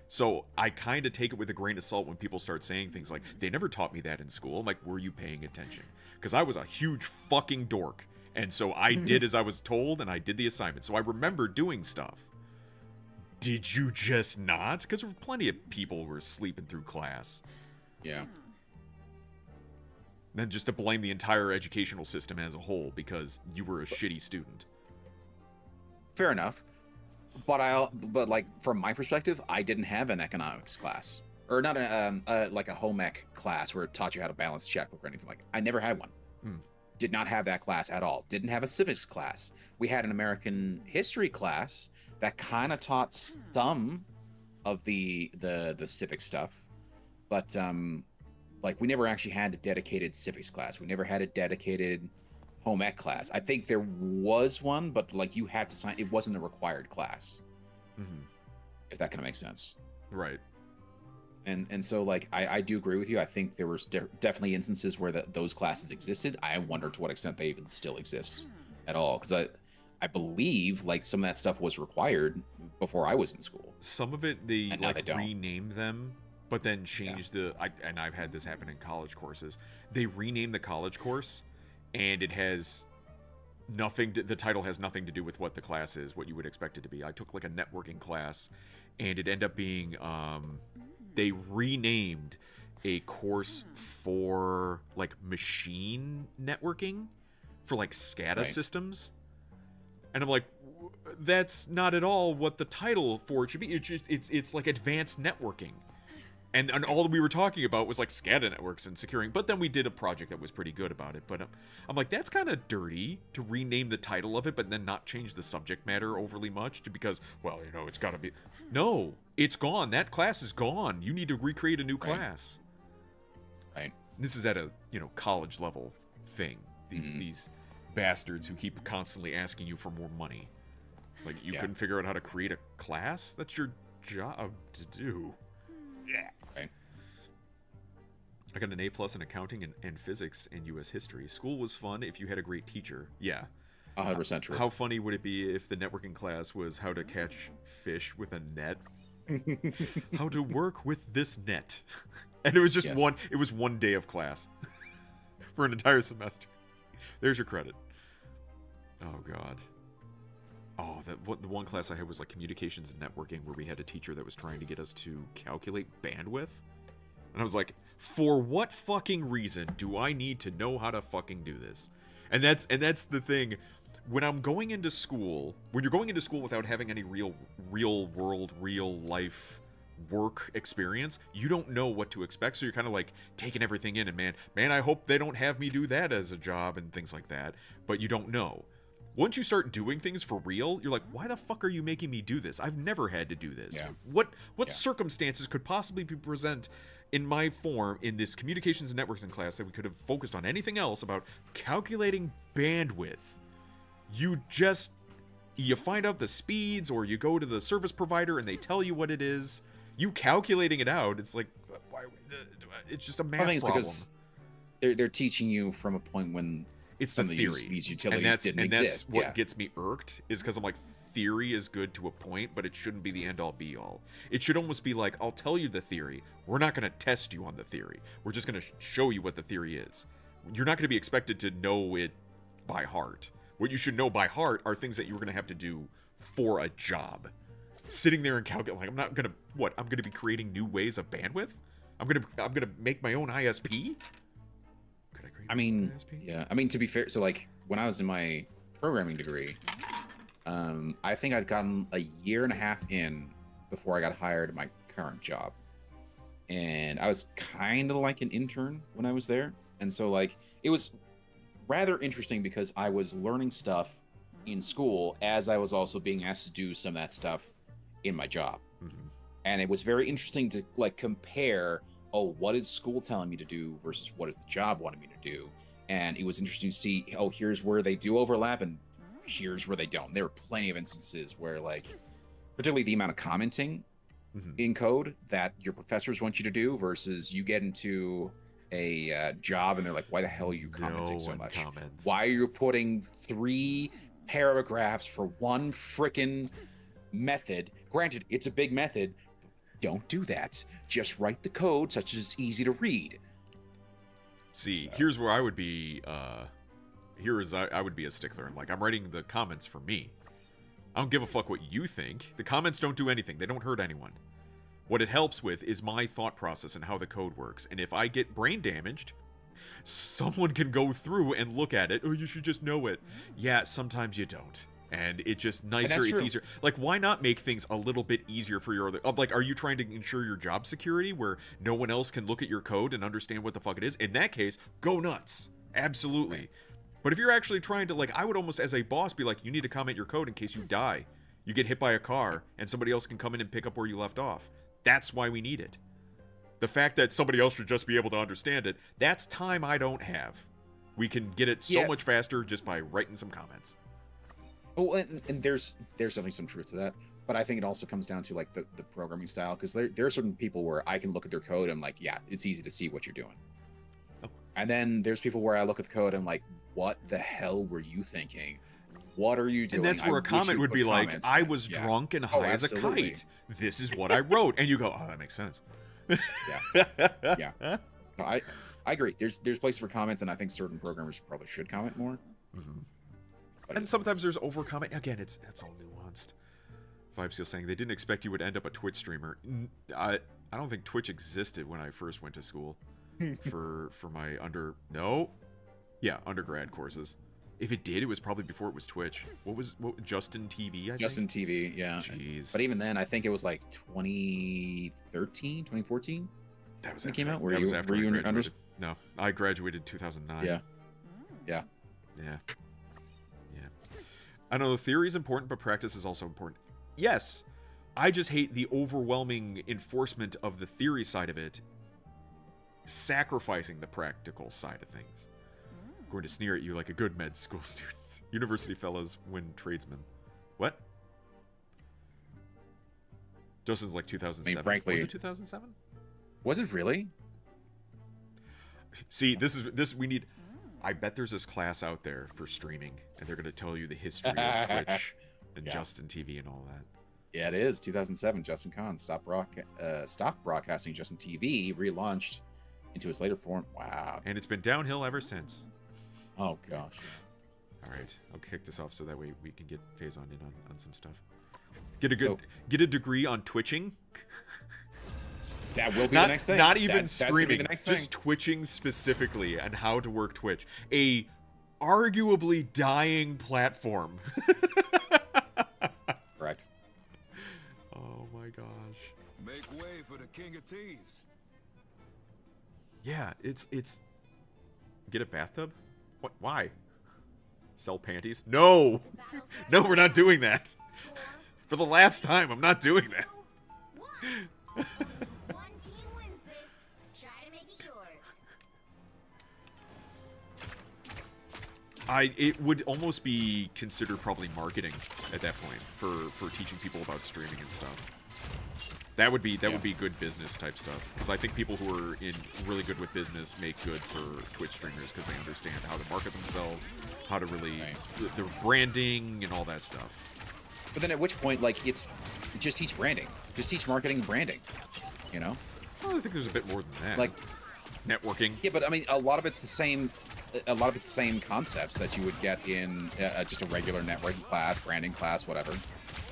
So I kind of take it with a grain of salt when people start saying things like, they never taught me that in school. I'm like, were you paying attention? Because I was a huge fucking dork And so I did as I was told, and I did the assignment. So I remember doing stuff. Did you just not? Because there were plenty of people who were sleeping through class. Yeah. Then just to blame the entire educational system as a whole because you were a shitty student. Fair enough. But like from my perspective, I didn't have an economics class, or not like a home ec class where it taught you how to balance a checkbook or anything like that. I never had one. Did not have that class at all. Didn't have a civics class. We had an American history class that kind of taught some of the civic stuff, but like we never actually had a dedicated civics class. We never had a dedicated home ec class. I think there was one, but like you had to sign. It wasn't a required class. If that kind of makes sense. Right. And so like I do agree with you. I think there was definitely instances where those classes existed. I wonder to what extent they even still exist at all, because I believe like some of that stuff was required before I was in school. Some of it they And now like they don't. renamed them, but then changed and I've had this happen in college courses. They renamed the college course, and it has nothing. The title has nothing to do with what the class is, what you would expect it to be. I took like a networking class, and it ended up being they renamed a course for like machine networking for like SCADA Right. systems. And I'm like, that's not at all what the title for it should be. It's like advanced networking. And all we were talking about was like SCADA networks and securing. But then we did a project that was pretty good about it. But I'm like, that's kind of dirty to rename the title of it, but then not change the subject matter overly much because, well, you know, it's got to be. No, it's gone. That class is gone. You need to recreate a new class. Right. This is at a, you know, college level thing. These bastards who keep constantly asking you for more money. It's like you couldn't figure out how to create a class? That's your job to do. Yeah. Right. I got an A+ in accounting and physics and U.S. history. School was fun if you had a great teacher. Yeah. 100% true. How funny would it be if the networking class was how to catch fish with a net? How to work with this net. And it was just Yes. one day of class for an entire semester. There's your credit. Oh god. Oh, the one class I had was like communications and networking, where we had a teacher that was trying to get us to calculate bandwidth. And I was like, for what fucking reason do I need to know how to fucking do this? And that's the thing. When I'm going into school, when you're going into school without having any real world, real life work experience, you don't know what to expect. So you're kind of like taking everything in, and man, I hope they don't have me do that as a job and things like that. But you don't know. Once you start doing things for real, you're like, why the fuck are you making me do this? I've never had to do this. Yeah. What circumstances could possibly be present in my form in this communications and networking class that we could have focused on anything else about calculating bandwidth? You find out the speeds, or you go to the service provider and they tell you what it is. You calculating it out, it's like, why? It's just a math I think it's problem. because they're teaching you from a point when It's some the of theory. these utilities and that's, didn't and exist. that's what Yeah. gets me irked, is because I'm like, theory is good to a point, but it shouldn't be the end-all be-all. It should almost be like, I'll tell you the theory. We're not going to test you on the theory. We're just going to show you what the theory is. You're not going to be expected to know it by heart. What you should know by heart are things that you're going to have to do for a job. Sitting there and calculating, like, I'm not going to, what? I'm going to be creating new ways of bandwidth? I'm going to make my own ISP? Could I create I my own mean, ISP? yeah. I mean, to be fair, so like when I was in my programming degree, I think I'd gotten a year and a half in before I got hired at my current job. And I was kind of like an intern when I was there. And so like it was rather interesting because I was learning stuff in school as I was also being asked to do some of that stuff in my job. And it was very interesting to like compare, oh, what is school telling me to do versus what is the job wanting me to do. And it was interesting to see, oh, here's where they do overlap and here's where they don't. There were plenty of instances where like, particularly the amount of commenting in code that your professors want you to do versus you get into a job and they're like, why the hell are you commenting No so one much? comments. Why are you putting 3 paragraphs for one frickin' method? Granted, it's a big method. Don't do that. Just write the code such as it's easy to read. See, So- here's where I would be here is I would be a stickler. I'm like, I'm writing the comments for me. I don't give a fuck what you think. The comments don't do anything. They don't hurt anyone. What it helps with is my thought process and how the code works. And if I get brain damaged, someone can go through and look at it. Oh, you should just know it. Yeah, sometimes you don't. And it's just nicer, it's true. easier. Like, why not make things a little bit easier for your other... Like, are you trying to ensure your job security where no one else can look at your code and understand what the fuck it is? In that case, go nuts. Absolutely. Right. But if you're actually trying to, like, I would almost, as a boss, be like, you need to comment your code in case you die. You get hit by a car, and somebody else can come in and pick up where you left off. That's why we need it. The fact that somebody else should just be able to understand it, that's time I don't have. We can get it so Yeah. much faster just by writing some comments. Oh, and there's definitely some truth to that, but I think it also comes down to like the programming style, because there are certain people where I can look at their code and I'm like, yeah, it's easy to see what you're doing. Oh. And then there's people where I look at the code and I'm like, what the hell were you thinking? What are you doing? And that's where I a wish comment you would put be like, comments I in. was Yeah. drunk and high as a absolutely. kite. This is what I wrote. And you go, oh, that makes sense. Yeah. Yeah. No, I agree. There's places for comments, and I think certain programmers probably should comment more. Mhm. But And sometimes there's over-comment. Again, it's all nuanced. Vibes saying they didn't expect you would end up a Twitch streamer. I don't think Twitch existed when I first went to school for my undergrad courses. If it did, it was probably before it was Twitch. What Justin TV? Justin TV, yeah. Jeez. But even then, I think it was like 2013, 2014. That was when it after, came out? that Were was you- after were I you in graduated. No, I graduated 2009. Yeah. Yeah. Yeah. I know theory is important, but practice is also important. Yes. I just hate the overwhelming enforcement of the theory side of it, sacrificing the practical side of things. I'm going to sneer at you like a good med school student. University fellows win tradesmen. What? Justin's like 2007. frankly- Was it 2007? Was it really? See, this we need. I bet there's this class out there for streaming, and they're going to tell you the history of Twitch and Yeah. Justin TV and all that. Yeah, it is. 2007, Justin Kahn stopped broadcasting Justin TV, relaunched into its later form. Wow. And it's been downhill ever since. Oh, gosh. All right, I'll kick this off so that way we can get Faison in on some stuff. Get a So- get a degree on twitching. That will be Not the next thing. not even That's gonna be streaming, the next just thing. twitching specifically and how to work Twitch. A arguably dying platform. Correct. Oh my gosh. Make way for the king of thieves. Yeah, it's get a bathtub? What? Why? Sell panties? No! No, we're not doing that. For the last time, I'm not doing that. One team wins this. Try to make it yours. It would almost be considered probably marketing at that point for teaching people about streaming and stuff. That would be good business type stuff, because I think people who are really good with business make good for Twitch streamers because they understand how to market themselves, how to really their branding and all that stuff. But then at which point, like, just teach branding. Just teach marketing and branding. You know? Well, I think there's a bit more than that. Like, networking. yeah, but I mean, a lot of it's the same. A lot of it's the same concepts that you would get in just a regular networking class, branding class, whatever.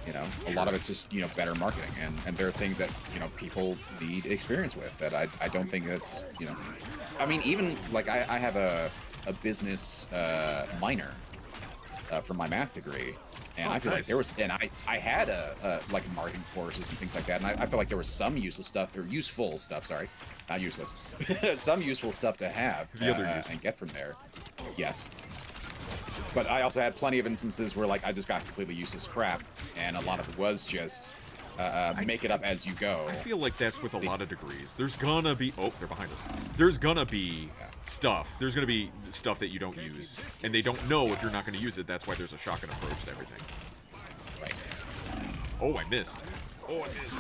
You know, a lot of it's just, you know, better marketing, and there are things that, you know, people need experience with that I don't think that's, you know, I mean, even like I have a business minor from my math degree, and I feel like nice. there was, and I had like marketing courses and things like that, and I feel like there was some useful stuff, sorry, not useless, some useful stuff to have The other use. and get from there. Yes. But I also had plenty of instances where, like, I just got completely useless crap, and a lot of it was just make it up as you go. I feel like that's with a lot of degrees. There's gonna be they're behind us. There's gonna be stuff. There's gonna be stuff that you don't use, and they don't know if you're not gonna use it. That's why there's a shotgun approach to everything. Right. Oh, I missed. Oh, I missed.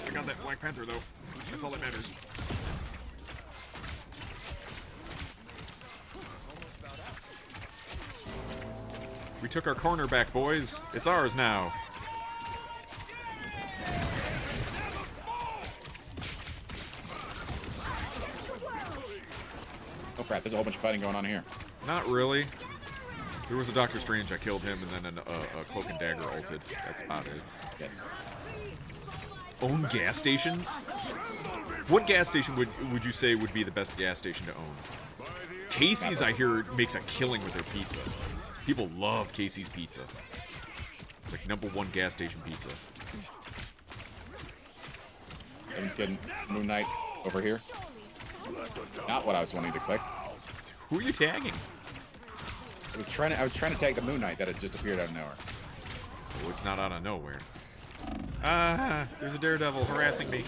I got that Black Panther though. That's all that matters. We took our corner back, boys. It's ours now. Oh crap! There's a whole bunch of fighting going on here. Not really. There was a Doctor Strange. I killed him, and then a Cloak and Dagger ulted. That's about it. Yes. Own gas stations? What gas station would you say would be the best gas station to own? Casey's, I hear, makes a killing with their pizza. People love Casey's pizza. It's like #1 gas station pizza. Someone's getting Moon Knight over here. Not what I was wanting to click. Who are you tagging? I was trying to tag the Moon Knight that had just appeared out of nowhere. Oh, it's not out of nowhere. Ah, there's a Daredevil harassing me.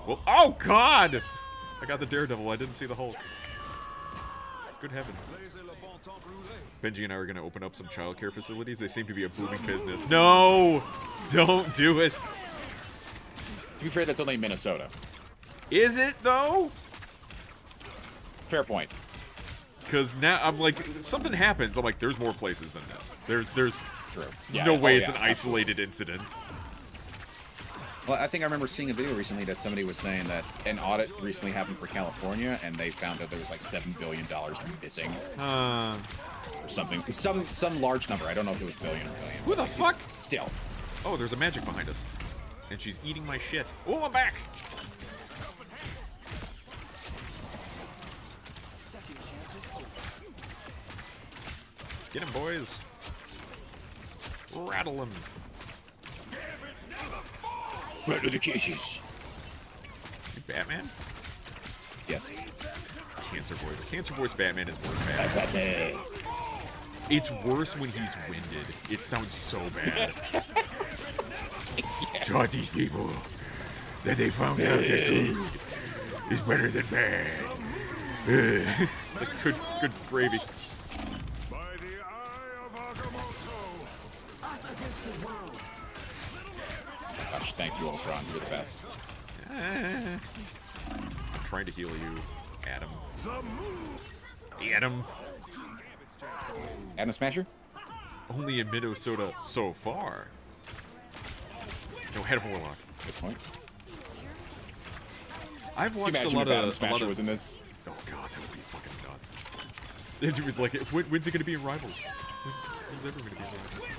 Well, oh God! I got the Daredevil. I didn't see the Hulk. Good heavens. Benji and I are going to open up some childcare facilities. They seem to be a booming business. No! Don't do it. To be fair, that's only Minnesota. Is it, though? Fair point. Because now I'm like, something happens. I'm like, there's more places than this. There's True. no way it's an isolated incident. Well, I think I remember seeing a video recently that somebody was saying that an audit recently happened for California, and they found that there was like $7 billion missing or something. Some large number. I don't know if it was billion or billion. Who the fuck? Still. Oh, there's a magic behind us. And she's eating my shit. Oh, I'm back! Get him, boys. Rattle him. Rattle the cages. You Batman? Yes. Cancer Voice. Cancer Voice Batman is worse, man. It's worse when he's winded. It sounds so bad. Taught these people that they found out that good is better than bad. It's like good gravy. By the eye of Agamotto. Gosh, thank you, Ultron. You're the best. I'm trying to heal you, Adam. Adam. Adam Smasher? Only in Minnesota so far. No, Adam Warlock. Good point. I've Can you watched a imagine lot if Adam of. Smasher was in this? Oh god, that would be fucking nuts. The dude was like, when's it gonna be in Rivals? When's ever gonna be in Rivals?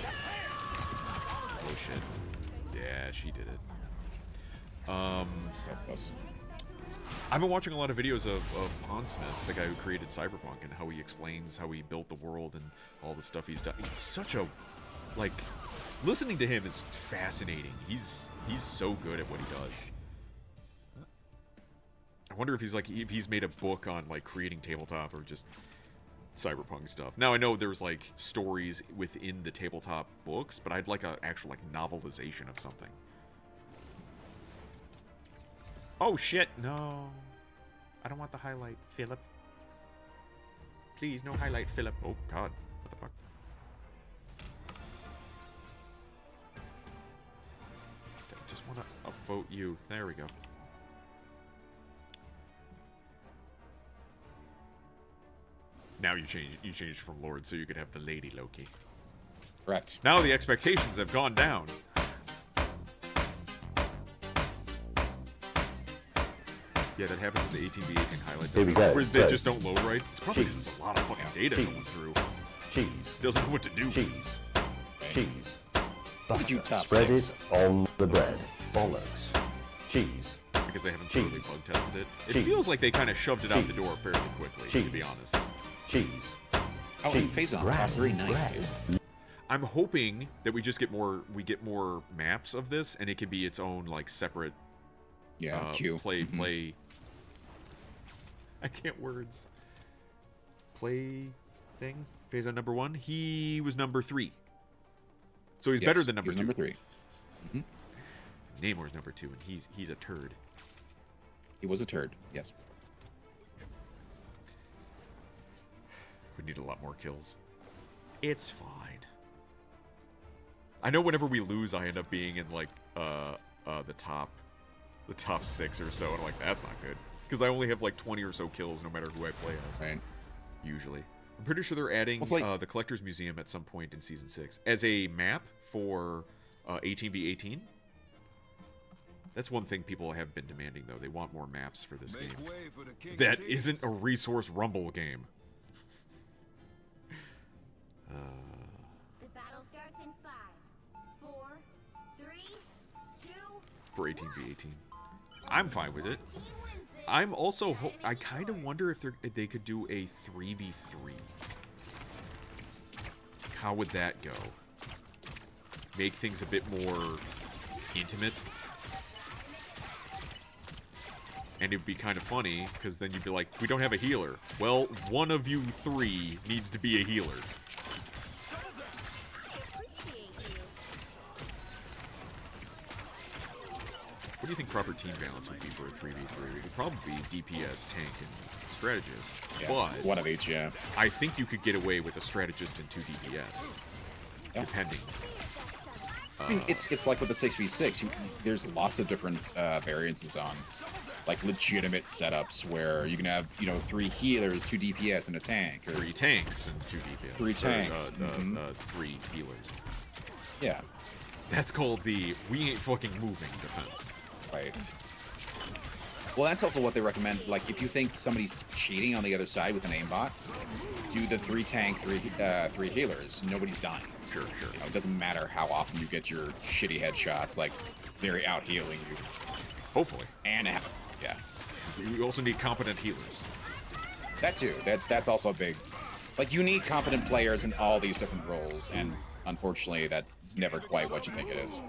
Oh shit. Yeah, she did it. So close. I've been watching a lot of videos of Pondsmith, the guy who created Cyberpunk, and how he explains how he built the world and all the stuff he's done. He's such a, like, listening to him is fascinating. He's so good at what he does. I wonder if he's made a book on like creating tabletop or just Cyberpunk stuff. Now I know there's like stories within the tabletop books, but I'd like a actual like novelization of something. Oh shit, no. I don't want the highlight, Philip. Please, no highlight, Philip. Oh god, what the fuck? I just want to upvote you. There we go. Now you changed from Lord so you could have the Lady Loki. Correct. Now the expectations have gone down. Yeah, that happens in the 18v18 highlights. Here we go. Where they Go. just don't load right. It's probably because there's a lot of fucking data going through. Cheese. Doesn't know what to do. Cheese. Cheese. Did you top Spread six? it on the bread. Bollocks. Cheese. Because they haven't totally Cheese. bug tested it. It Cheese. feels like they kind of shoved it out the Cheese. door fairly quickly, to Cheese. be honest. Cheese. Oh, and Phazon, top three, nice, dude. I'm hoping that we just get more maps of this, and it can be its own like separate Yeah, Q. play. I can't words. Play thing. Phase on number 1. He was number 3, so he's Yes, better than he number was 2. Number 3. Namor's number 2, and he's a turd. He was a turd. Yes. We need a lot more kills. It's fine. I know whenever we lose, I end up being in like the top 6 or so, and I'm like, that's not good, because I only have like 20 or so kills no matter who I play as. Right. Usually, I'm pretty sure they're adding Well, it's like- the Collector's Museum at some point in season 6 as a map for 18v18. That's one thing people have been demanding, though. They want more maps for this Make game. way for the king of That teams. isn't a resource rumble game. The battle starts in 5, 4, 3, 2. For 18v18. I'm fine with it. Team wins this. I'm also I kind of wonder if they could do a 3v3. How would that go? Make things a bit more intimate. And it'd be kind of funny, because then you'd be like, we don't have a healer. Well, one of you three needs to be a healer. What do you think proper team balance would be for a 3v3? It would probably be DPS, tank, and strategist. Yeah, But one of each, yeah. I think you could get away with a strategist and 2 DPS. Yeah. Depending. I mean, it's like with the 6v6. There's lots of different variances on, like, legitimate setups where you can have, 3 healers, 2 DPS, and a tank. Or, 3 tanks and 2 DPS. 3 tanks. 3 healers. yeah, That's called the we ain't fucking moving defense. right. Well, that's also what they recommend. Like, if you think somebody's cheating on the other side with an aimbot, do the 3 tank, 3 healers. Nobody's dying. Sure. It doesn't matter how often you get your shitty headshots. Like, they're out healing you. Hopefully. And yeah, You also need competent healers. that too. That's also big. Like, you need competent players in all these different roles, and unfortunately, that's never quite what you think it is.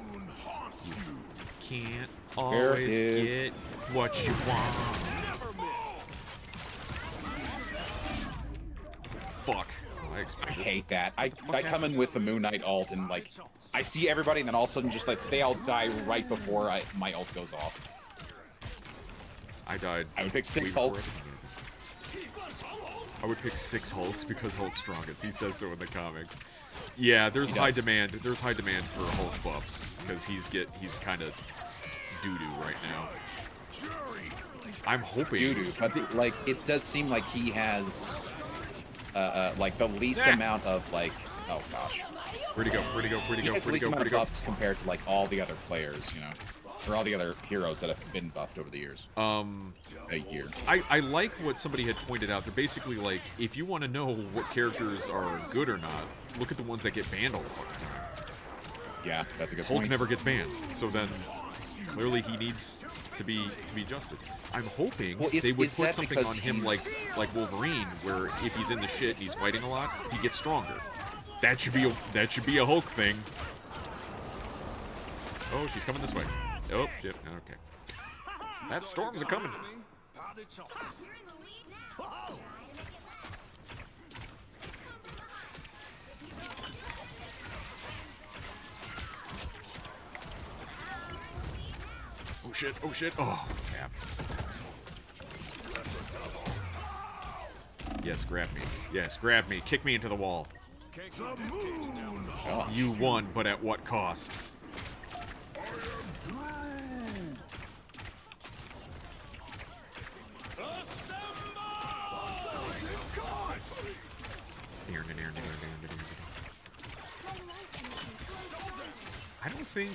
Can't There always is- get what you want. Fuck. I I expected. hate that. I come in with the Moon Knight ult, and like, I see everybody, and then all of a sudden, just like, they all die right before my ult goes off. I died. I would pick 6 way before Hulks. anything happened. I would pick 6 Hulks because Hulk's strongest. He says so in the comics. Yeah, there's He high does. demand. There's high demand for Hulk buffs because he's kind of doo-doo right now. I'm hoping. Doo-doo, but like, it does seem like he has, like, the least Ah. amount of, like, oh gosh. Where'd he go? Where'd he go? Where'd he He go? has the Where'd he least go? amount Where'd of he go? buffs compared to, like, all the other players, or all the other heroes that have been buffed over the years. A year. I like what somebody had pointed out. They're basically like, if you want to know what characters are good or not, look at the ones that get banned all the fucking time. Yeah, that's a good Hulk point. never gets banned, so then clearly he needs to be adjusted. I'm hoping Well, they would is put that something because on him he's- like Wolverine, where if he's in the shit and he's fighting a lot, he gets stronger. That should be a Hulk thing. Oh, she's coming this way. Oh shit. Okay. That storm's a coming. You're in the lead now. Try to make it last. Oh shit. Oh shit. Oh crap. Yes, grab me. Yes, grab me. Kick me into the wall. Gosh. You won, but at what cost? I don't think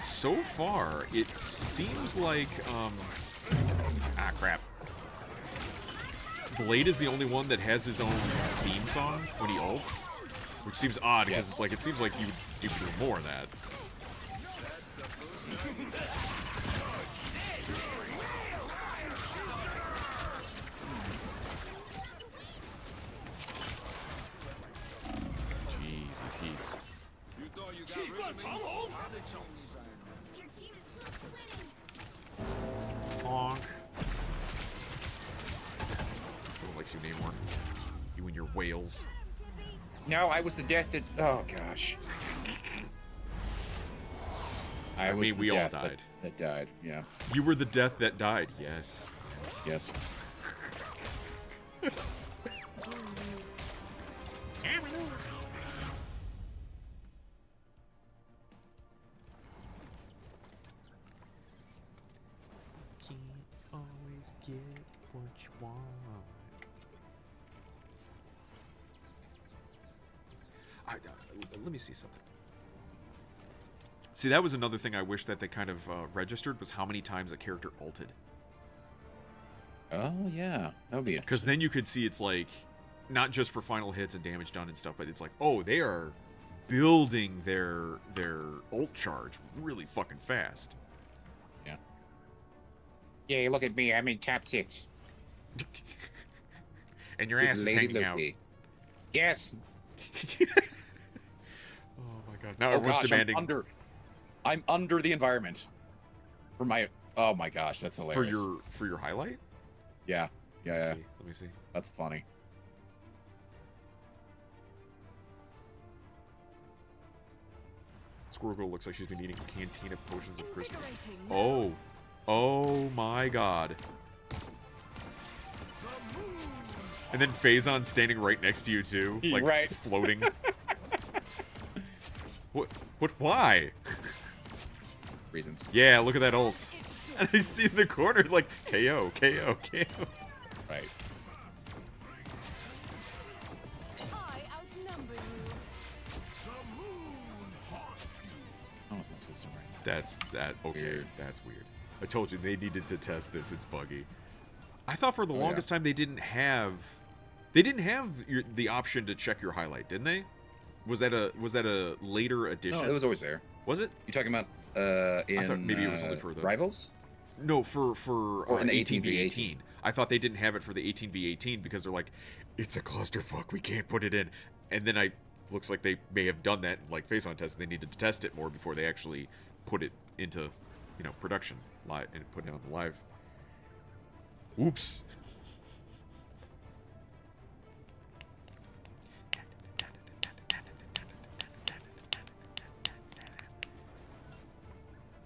so far it seems like crap. Blade is the only one that has his own theme song when he ults, which seems odd because Yes. it's like it seems like you do more of that. Jeez, Pete's. You thought you got rid of me? Your team is close to winning. Honk. No one likes you anymore. You and your whales. No, I was the death that. Oh gosh. I was mean, the we all death died. That died. Yeah. You were the death that died. Yes. Yes. Can't always get what you want. Let me see something. See, that was another thing I wish that they kind of registered, was how many times a character ulted. Oh yeah, that would be it. Because then you could see it's like, not just for final hits and damage done and stuff, but it's like, oh, they are building their ult charge really fucking fast. Yeah. Yeah, look at me. I'm in top 6. And your ass is hanging out. Yes. Oh my god. Now everyone's demanding I'm under the environment. For my oh my gosh, that's hilarious. for your highlight? Yeah. Yeah. Let me see. That's funny. Squirrel Girl looks like she's been eating a canteen of potions of Christmas. Oh. Oh my god. And then Phazon standing right next to you too, like Right. floating. What? Why? Reasons. Yeah, look at that ult. And I see in the corner like KO, KO, KO. Right. I outnumber you. Oh, my system right. That's okay. Weird. That's weird. I told you they needed to test this. It's buggy. I thought for the Oh, longest time they didn't have the option to check your highlight, didn't they? Was that a later addition? No, it was always there. Was it? You talking about in I thought maybe it was only for the Rivals? No, for Or in the 18v18. I thought they didn't have it for the 18v18 because they're like, it's a clusterfuck, we can't put it in. And then looks like they may have done that like face-on test. They needed to test it more before they actually put it into, production live and put it on the live. Oops.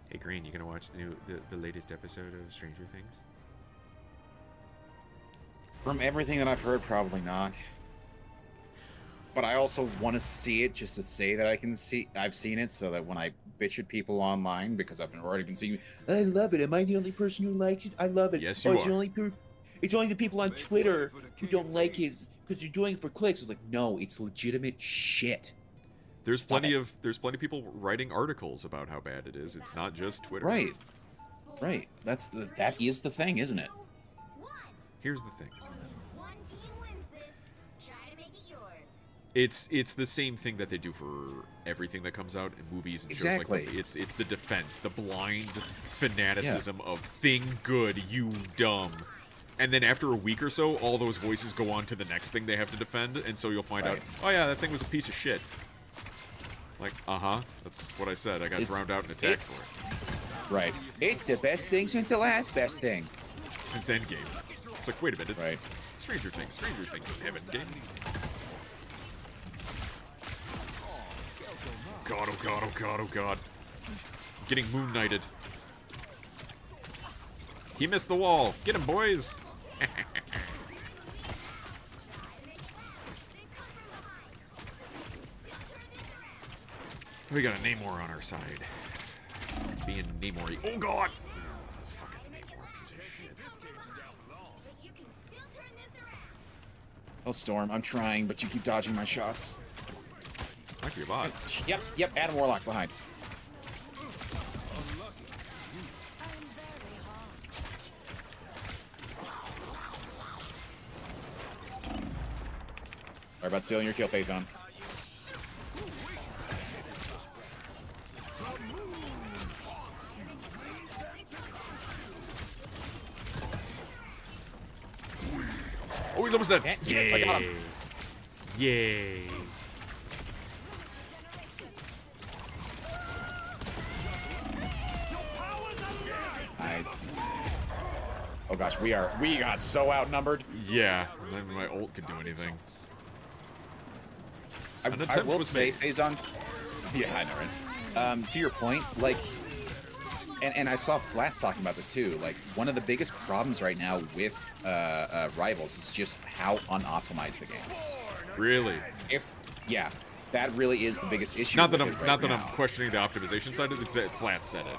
Hey Green, you gonna watch the latest episode of Stranger Things? From everything that I've heard, probably not. But I also want to see it just to say that I've seen it, so that when I bitch at people online, because I've already been seeing, I love it. Am I the only person who likes it? I love it. Yes, you it's are. It's only the people on Twitter who don't like it because you're doing it for clicks. It's like, no, it's legitimate shit. There's Stop plenty it. of people writing articles about how bad it is. It's not just Twitter. Right. Right. That is the thing, isn't it? Here's the thing. One team wins this. Try to make it yours. It's the same thing that they do for everything that comes out in movies and shows Exactly. like that. It's the defense, the blind fanaticism of thing good, you dumb. And then after a week or so, all those voices go on to the next thing they have to defend, and so you'll find out, Right. oh yeah, that thing was a piece of shit. Like, that's what I said. I got drowned out in attacks for it. Right. It's the best thing since the last best thing. Since Endgame. It's like, wait a minute, it's Right. Stranger Things didn't have Endgame. God, oh god, oh god, oh god. I'm getting Moon Knighted. He missed the wall. Get him, boys. We got a Namor on our side. Being Namor. Oh god! Fucking Namor, piece of shit. But you can still turn this around. Oh, Storm, I'm trying, but you keep dodging my shots. Might be a bot. Yep, Adam Warlock behind. Sorry about stealing your kill face on. Oh, he's almost dead. Yes, I got him. Yay. Nice. Oh gosh, we got so outnumbered. Yeah, not even my ult could do anything. An I attempt will was say, made. Phazon. Yeah, I know, right? To your point, like, and I saw Flats talking about this too. Like, one of the biggest problems right now with Rivals is just how unoptimized the game is. Really? Yeah, that really is the biggest issue. Not that with I'm it right not that now. I'm questioning the optimization side of it. It's that Flat said it.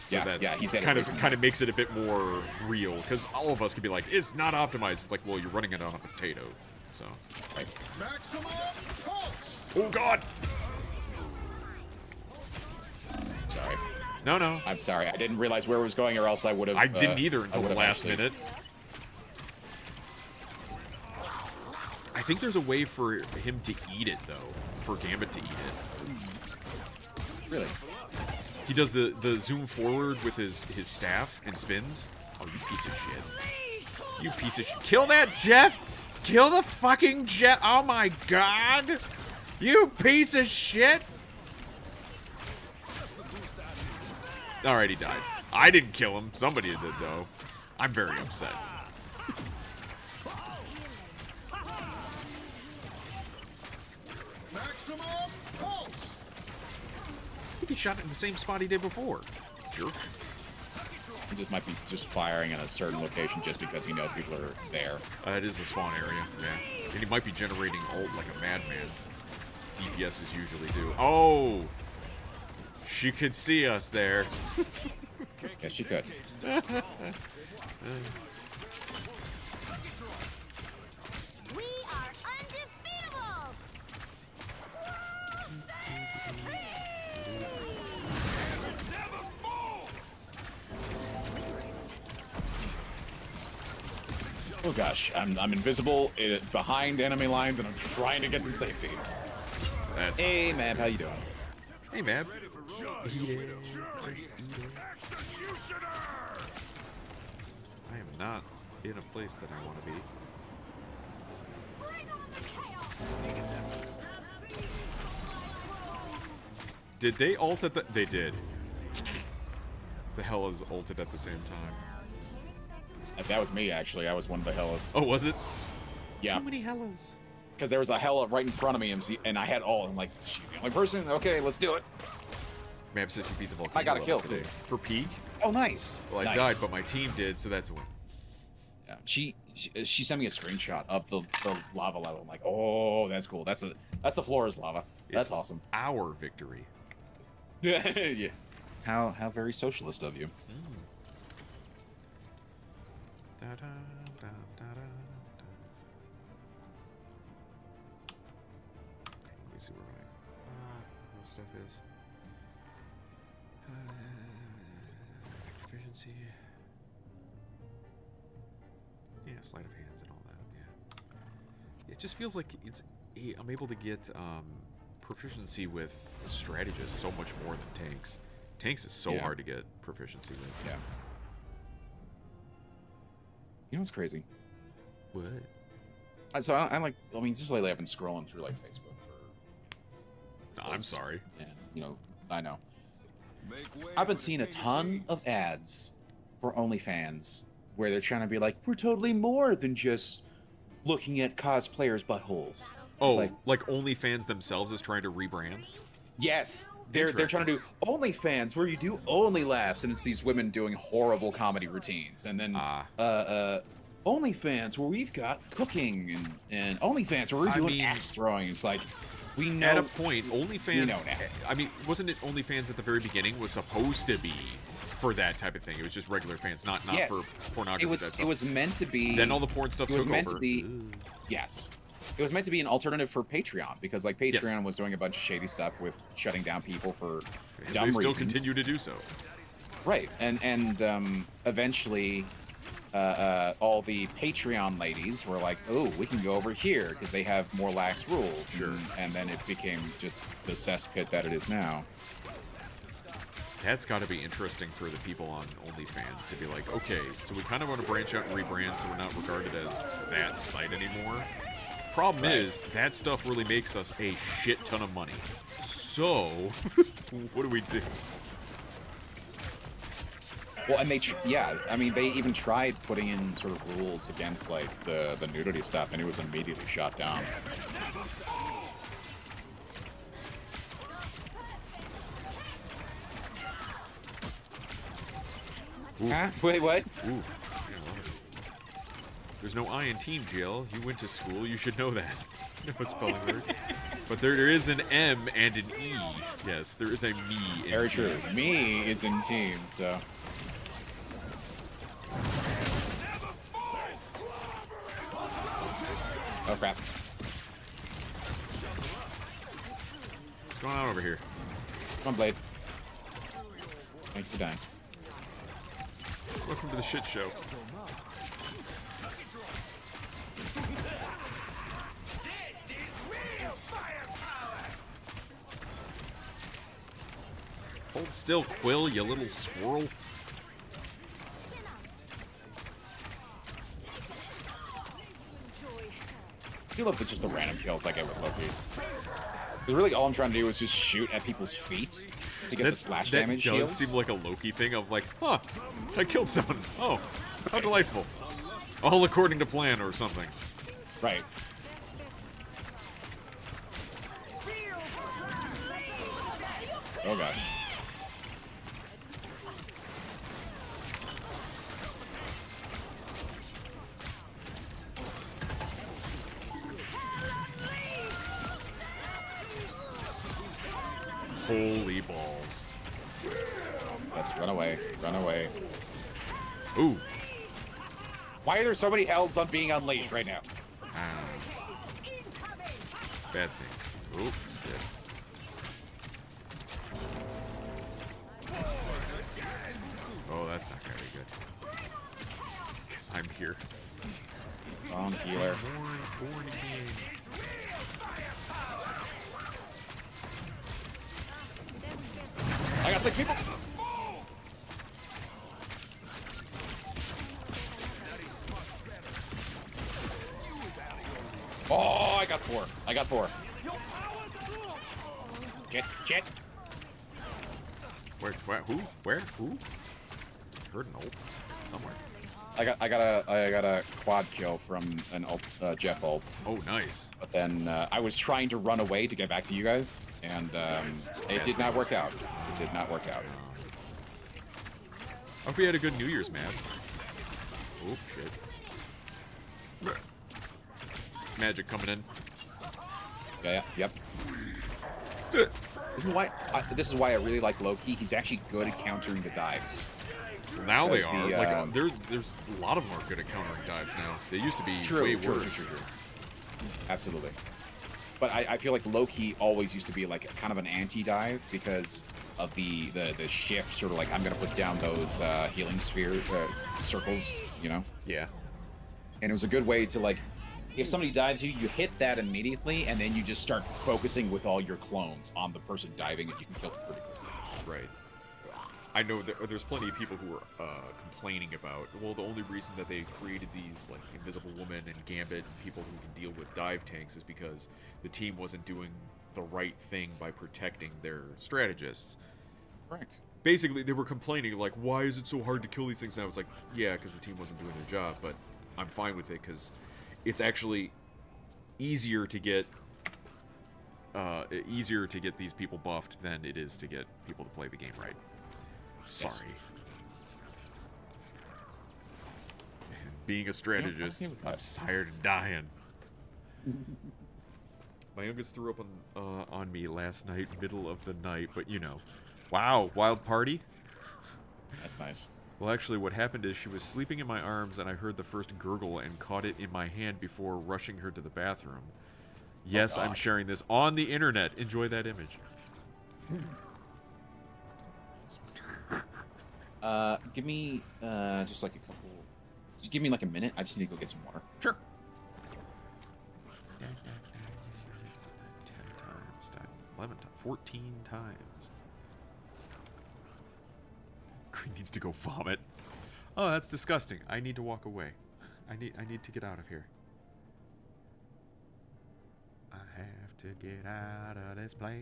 Yeah, So that he said it kind recently. of makes it a bit more real, because all of us could be like, it's not optimized. It's like, well, you're running it on a potato, so. Right. Maximum pulse. Oh God! Sorry. No. I'm sorry. I didn't realize where it was going, or else I would have. I didn't either until the last minute. I think there's a way for him to eat it, though. For Gambit to eat it. Really? He does the zoom forward with his staff and spins. Oh, you piece of shit. You piece of shit. Kill that Jeff! Kill the fucking Jeff! Oh my god! You piece of shit! Alright, he died. I didn't kill him. Somebody did, though. I'm very upset. Maximum pulse. I think he shot it in the same spot he did before. Jerk. He just might be just firing in a certain location just because he knows people are there. It is a spawn area, yeah. And he might be generating ult like a madman. DPSs usually do. Oh! She could see us there. Yes, she could. We are undefeatable. Oh gosh, I'm invisible behind enemy lines, and I'm trying to get to safety. That's Hey, Mab, how you doing? Hey, Mab. I am not in a place that I want to be. Bring on the chaos. Did they ult at the... They did. The Hellas ulted at the same time. That was me, actually. I was one of the Hellas. Oh, was it? Yeah, How many Hellas? because there was a Hella right in front of me, and I had all. I'm like, she the only person? Okay, let's do it. Mab said she beat the volcano I got a level kill, today. too. For Peak? Oh, nice. Well, I Nice. died, but my team did, so that's a win. Yeah, she sent me a screenshot of the lava level. I'm like, oh, that's cool. That's the Flora's lava. That's It's awesome. Our victory. Yeah. How very socialist of you. Da, da, da, da, da, da. Let me see where my stuff is. Proficiency. Yeah, sleight of hands and all that. Yeah. It just feels like I'm able to get proficiency with strategists so much more than tanks. Tanks is so Yeah. hard to get proficiency with. Yeah. You know what's crazy? What? So I like. I mean, just lately I've been scrolling through like Facebook for. No, I'm sorry. And I know. Make way I've been for the seeing a king of ton cheese. of ads for OnlyFans where they're trying to be like, we're totally more than just looking at cosplayers' buttholes. Oh, like- like OnlyFans themselves is trying to rebrand? Yes, they're trying to do OnlyFans where you do only laughs, and it's these women doing horrible comedy routines, and then OnlyFans where we've got cooking, and OnlyFans where we're I doing mean- axe throwing. It's like we know At a point, we OnlyFans. know now. I mean, wasn't it OnlyFans at the very beginning was supposed to be for that type of thing? It was just regular fans, not Yes. for pornography. It was meant to be. Then all the porn stuff It was took meant over. to be. Yes. It was meant to be an alternative for Patreon because, like, Patreon was doing a bunch of shady stuff with shutting down people for Because dumb they still reasons. continue to do so. Right, and eventually, all the Patreon ladies were like, "Oh, we can go over here because they have more lax rules." Sure. And then it became just the cesspit that it is now. That's got to be interesting for the people on OnlyFans to be like, okay, so we kind of want to branch out and rebrand so we're not regarded as that site anymore. Problem Right. is, that stuff really makes us a shit ton of money. So, what do we do? Well, and I mean, they even tried putting in sort of rules against like the nudity stuff, and it was immediately shot down. Huh? Wait, what? Ooh. There's no I in Team Jill. You went to school. You should know that. You know how spelling works. But there is an M and an E. Yes, there is a me in Very team. true. Me is in team, so. Oh crap! What's going on over here? Come on, Blade. Thanks for dying. Welcome to the shit show. Hold still, Quill, you little squirrel. I feel like it's just the random kills I get with Loki. 'Cause really, all I'm trying to do is just shoot at people's feet to get the splash damage That does heals. seem like a Loki thing of like, huh, I killed someone. Oh, how delightful. All according to plan or something. Right. Oh gosh. Holy balls. Yes, run away. Run away. Ooh. Why are there so many hells on being unleashed right now? Bad things. Oop, dead. Oh, that's not gonna be good. Because I'm here. Wrong healer. Born again. I got 6 people. Oh, I got 4. I got 4. Shit. Where, who? Where? Who? Heard an ult. Somewhere. I got a quad kill from an Jeff ult. Oh, nice. But then I was trying to run away to get back to you guys, and it did not work out. It did not work out. Hope you had a good New Year's, man. Oh, shit. Magic coming in. Yeah, yep. This is why I really like Loki. He's actually good at countering the dives. Well, now they Because are. the, Like, there's a lot of them are good at countering dives now. They used to be way worse. True. Absolutely. But I feel like Loki always used to be like kind of an anti-dive because of the shift, sort of like I'm gonna put down those healing sphere circles, you know. Yeah. And it was a good way to like, if somebody dives you, you hit that immediately, and then you just start focusing with all your clones on the person diving, and you can kill them pretty quickly. Right. I know there's plenty of people who are complaining about, well, the only reason that they created these, like, Invisible Woman and Gambit and people who can deal with dive tanks is because the team wasn't doing the right thing by protecting their strategists. Correct. Basically, they were complaining, like, why is it so hard to kill these things? And I was like, yeah, because the team wasn't doing their job, but I'm fine with it, because it's actually easier to get these people buffed than it is to get people to play the game right. Sorry. Being a strategist, I'm tired of dying. My youngest threw up on me last night, middle of the night, but you know. Wow, wild party? That's nice. Well, actually, what happened is she was sleeping in my arms, and I heard the first gurgle and caught it in my hand before rushing her to the bathroom. Yes, I'm sharing this on the internet. Enjoy that image. Give me just like a couple. Just give me like a minute. I just need to go get some water. Sure. 10 times, 11 times, 14 times. Green needs to go vomit. Oh, that's disgusting. I need to walk away. I need to get out of here. I have to get out of this place.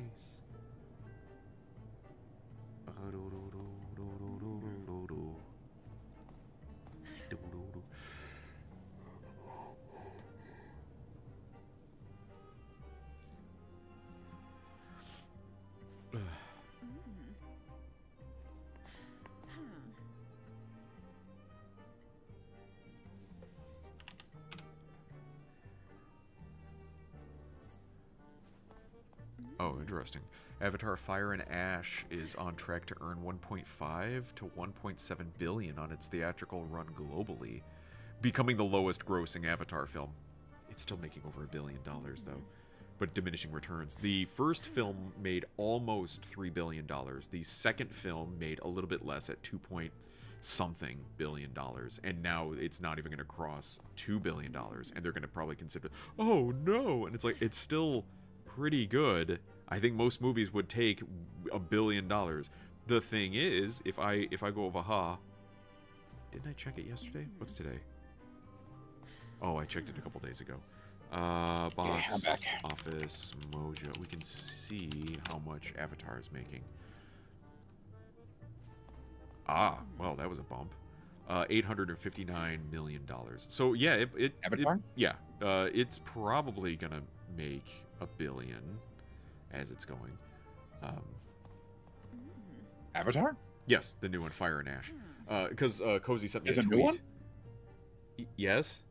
Oh, interesting. Avatar Fire and Ash is on track to earn 1.5 to 1.7 billion on its theatrical run globally, becoming the lowest grossing Avatar film. It's still making over $1 billion though. but diminishing returns. The first film made almost $3 billion. The second film made a little bit less at 2 point something billion dollars, and now it's not even going to cross $2 billion, and they're going to probably consider, oh no, and it's like, it's still pretty good. I think most movies would take $1 billion. The thing is, if I go Vaha, didn't I check it yesterday? What's today? Oh, I checked it a couple days ago. Box office mojo. We can see how much Avatar is making. Ah, well, that was a bump. $859 million. So yeah, Avatar? It's probably gonna make $1 billion as it's going. Avatar? Yes, the new one, Fire and Ash. Because Cozy sent me There's a a tweet. new one? Yes.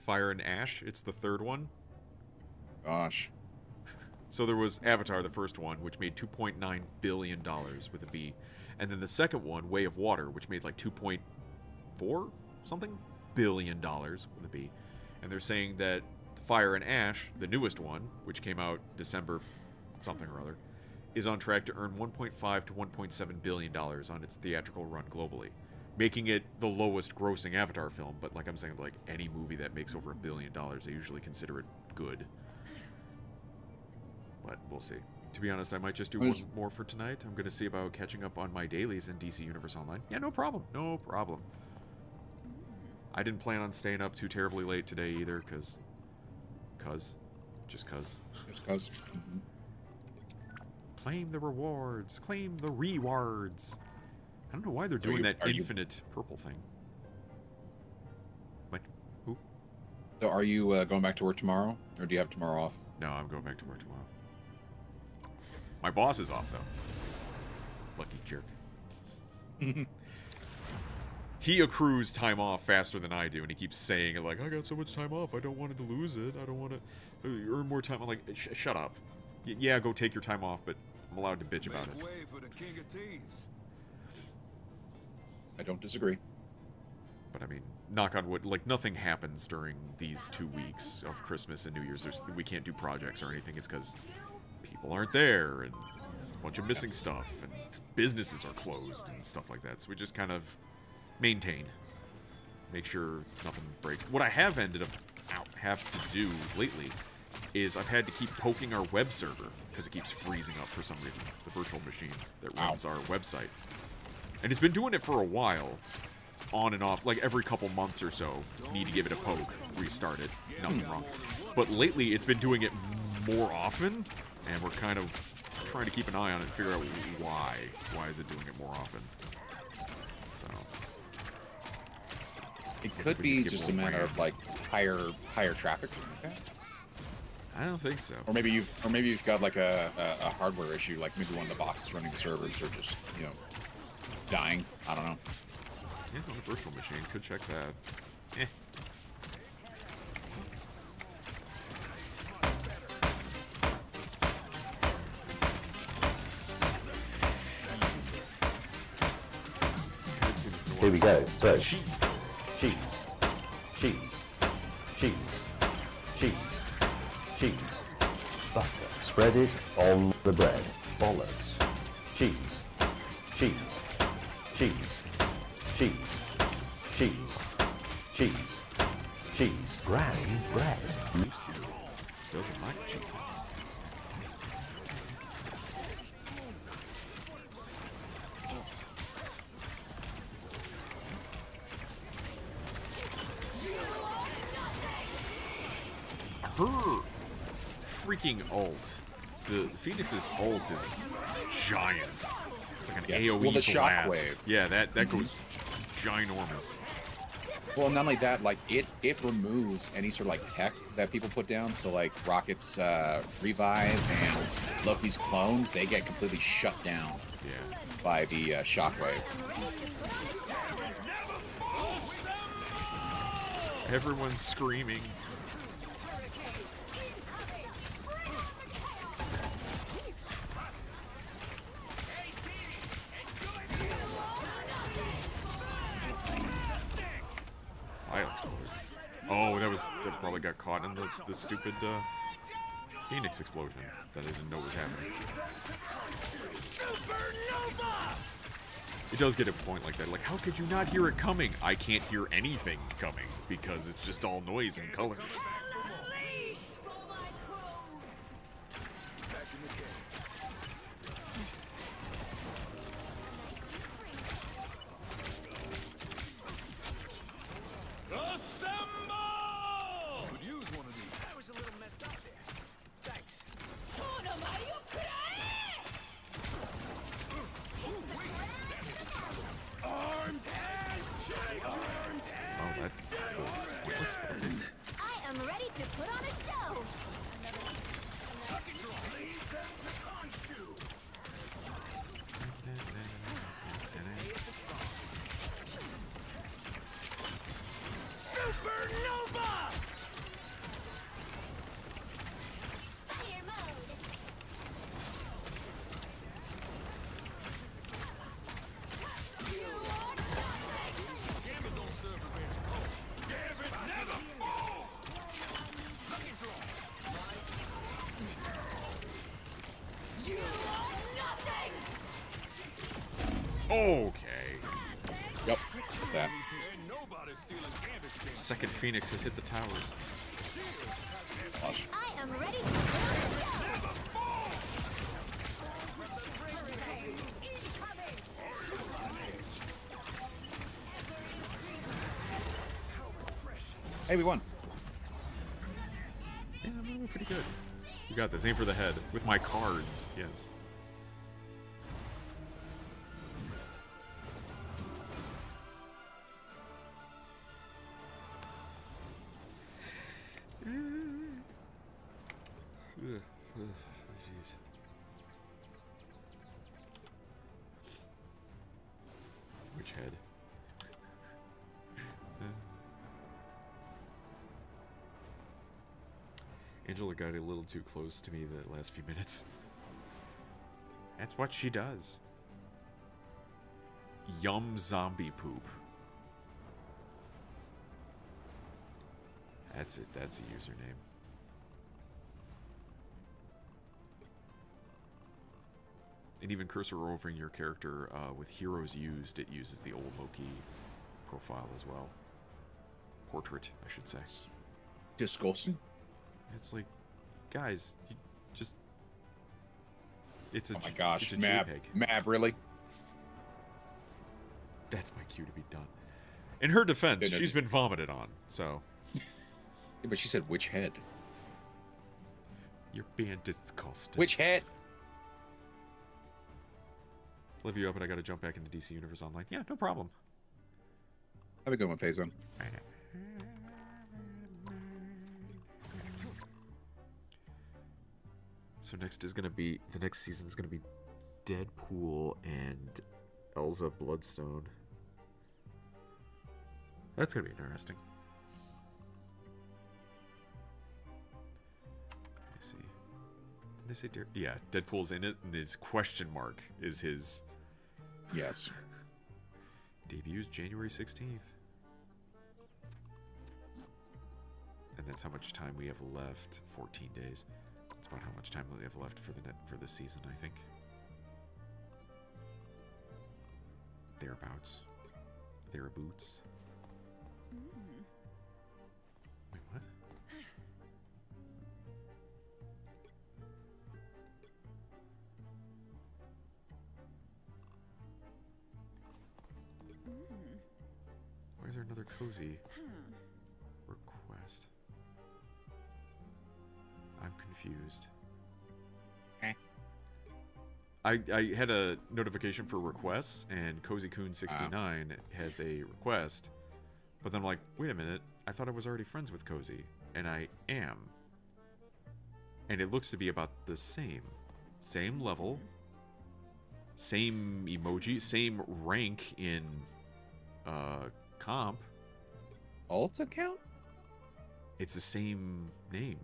Fire and Ash. It's the third one. Gosh. So there was Avatar, the first one, which made $2.9 billion with a B. And then the second one, Way of Water, which made like 2.4 something billion dollars with a B. And they're saying that Fire and Ash, the newest one, which came out December something or other, is on track to earn $1.5 to $1.7 billion on its theatrical run globally, making it the lowest grossing Avatar film. But like I'm saying, like any movie that makes over $1 billion, they usually consider it good. But we'll see. To be honest, I might just do one more for tonight. I'm going to see about catching up on my dailies in DC Universe Online. Yeah, no problem. No problem. I didn't plan on staying up too terribly late today either, just cause. Claim the rewards. Claim the rewards. I don't know why they're doing that infinite purple thing. What? Who? So are you going back to work tomorrow? Or do you have tomorrow off? No, I'm going back to work tomorrow. My boss is off, though. Lucky jerk. He accrues time off faster than I do, and he keeps saying it like, I got so much time off, I don't want to lose it. I don't want to earn more time. I'm like, shut up. Yeah, go take your time off, but I'm allowed to bitch about it. Make way for the king of thieves. I don't disagree. But I mean, knock on wood, like nothing happens during these 2 weeks of Christmas and New Year's. We can't do projects or anything. It's because people aren't there and a bunch of missing stuff and businesses are closed and stuff like that. So we just kind of maintain, make sure nothing breaks. What I have ended up have to do lately is I've had to keep poking our web server because it keeps freezing up for some reason, the virtual machine that runs our website. And it's been doing it for a while, on and off, like every couple months or so. Need to give it a poke, restart it, nothing wrong. But lately it's been doing it more often, and we're kind of trying to keep an eye on it and figure out why. Why is it doing it more often? So it could be just a matter of like higher traffic. Okay. I don't think so. Or maybe you've got like a hardware issue, like maybe one of the boxes running the servers are just, dying. I don't know. Yeah, it's on the virtual machine. Could check that. Here we go. So, cheese, cheese, cheese, cheese. Butter. Spread it on the bread. Bollocks. Cheese, cheese, cheese, cheese, cheese, cheese, cheese. Granny bread. Lucy doesn't like cheese. Her freaking ult, the Phoenix's ult is giant. It's like an AoE well, the blast. shockwave. Yeah, that goes ginormous. Well, not only that, like it removes any sort of like tech that people put down. So like Rocket's revive and Loki's clones, they get completely shut down Yeah. by the shockwave. Everyone's screaming. Oh, that probably got caught in the stupid Phoenix explosion that I didn't know was happening. It does get a point like that. Like, how could you not hear it coming? I can't hear anything coming because it's just all noise and colors. Could use one of these. I was a little messed up there. Thanks. Oh, that was pointless. I am ready to put on a show. Supernova! Fire mode. You are nothing. Gambit don't serve revenge cult. Gambit never fall! Lucky draw. You are nothing. Okay. Yep. What's that? Ain't nobody stealing Gambit's game. Second Phoenix has hit the towers. Gosh. I am ready to put on a show. Hey, we won. Yeah, I'm doing pretty good. You got this. Aim for the head with my cards. Yes. Jeez. Which head? Angela got a little too close to me the last few minutes. That's what she does. Yum zombie poop. That's it. That's a username. And even cursor overing your character with heroes used, it uses the old Loki profile as well. Portrait, I should say. Disgusting. It's like, guys, you just... It's a, Oh my gosh, it's a Mab. JPEG. Mab, really? That's my cue to be done. In her defense, No. she's been vomited on, so... Yeah, but she said which head? You're being disgusting. Which head? Live you up, but I gotta jump back into DC Universe Online. Yeah, no problem. Have a good one, Phase One. So next is gonna be... The next season is gonna be Deadpool and Elsa Bloodstone. That's gonna be interesting. Let me see. Did they say yeah, Deadpool's in it, and his question mark is his Yes. debuts January 16th. And that's how much time we have left. 14 days. That's about how much time we have left for the season, I think. Thereabouts. Thereabouts. Wait, what? Why is there another cozy request? I'm confused. Eh. I had a notification for requests, and Cozy Coon 69 has a request, but then I'm like, wait a minute, I thought I was already friends with Cozy, and I am. And it looks to be about the same. Same level, same emoji, same rank in comp. Alt account? It's the same name.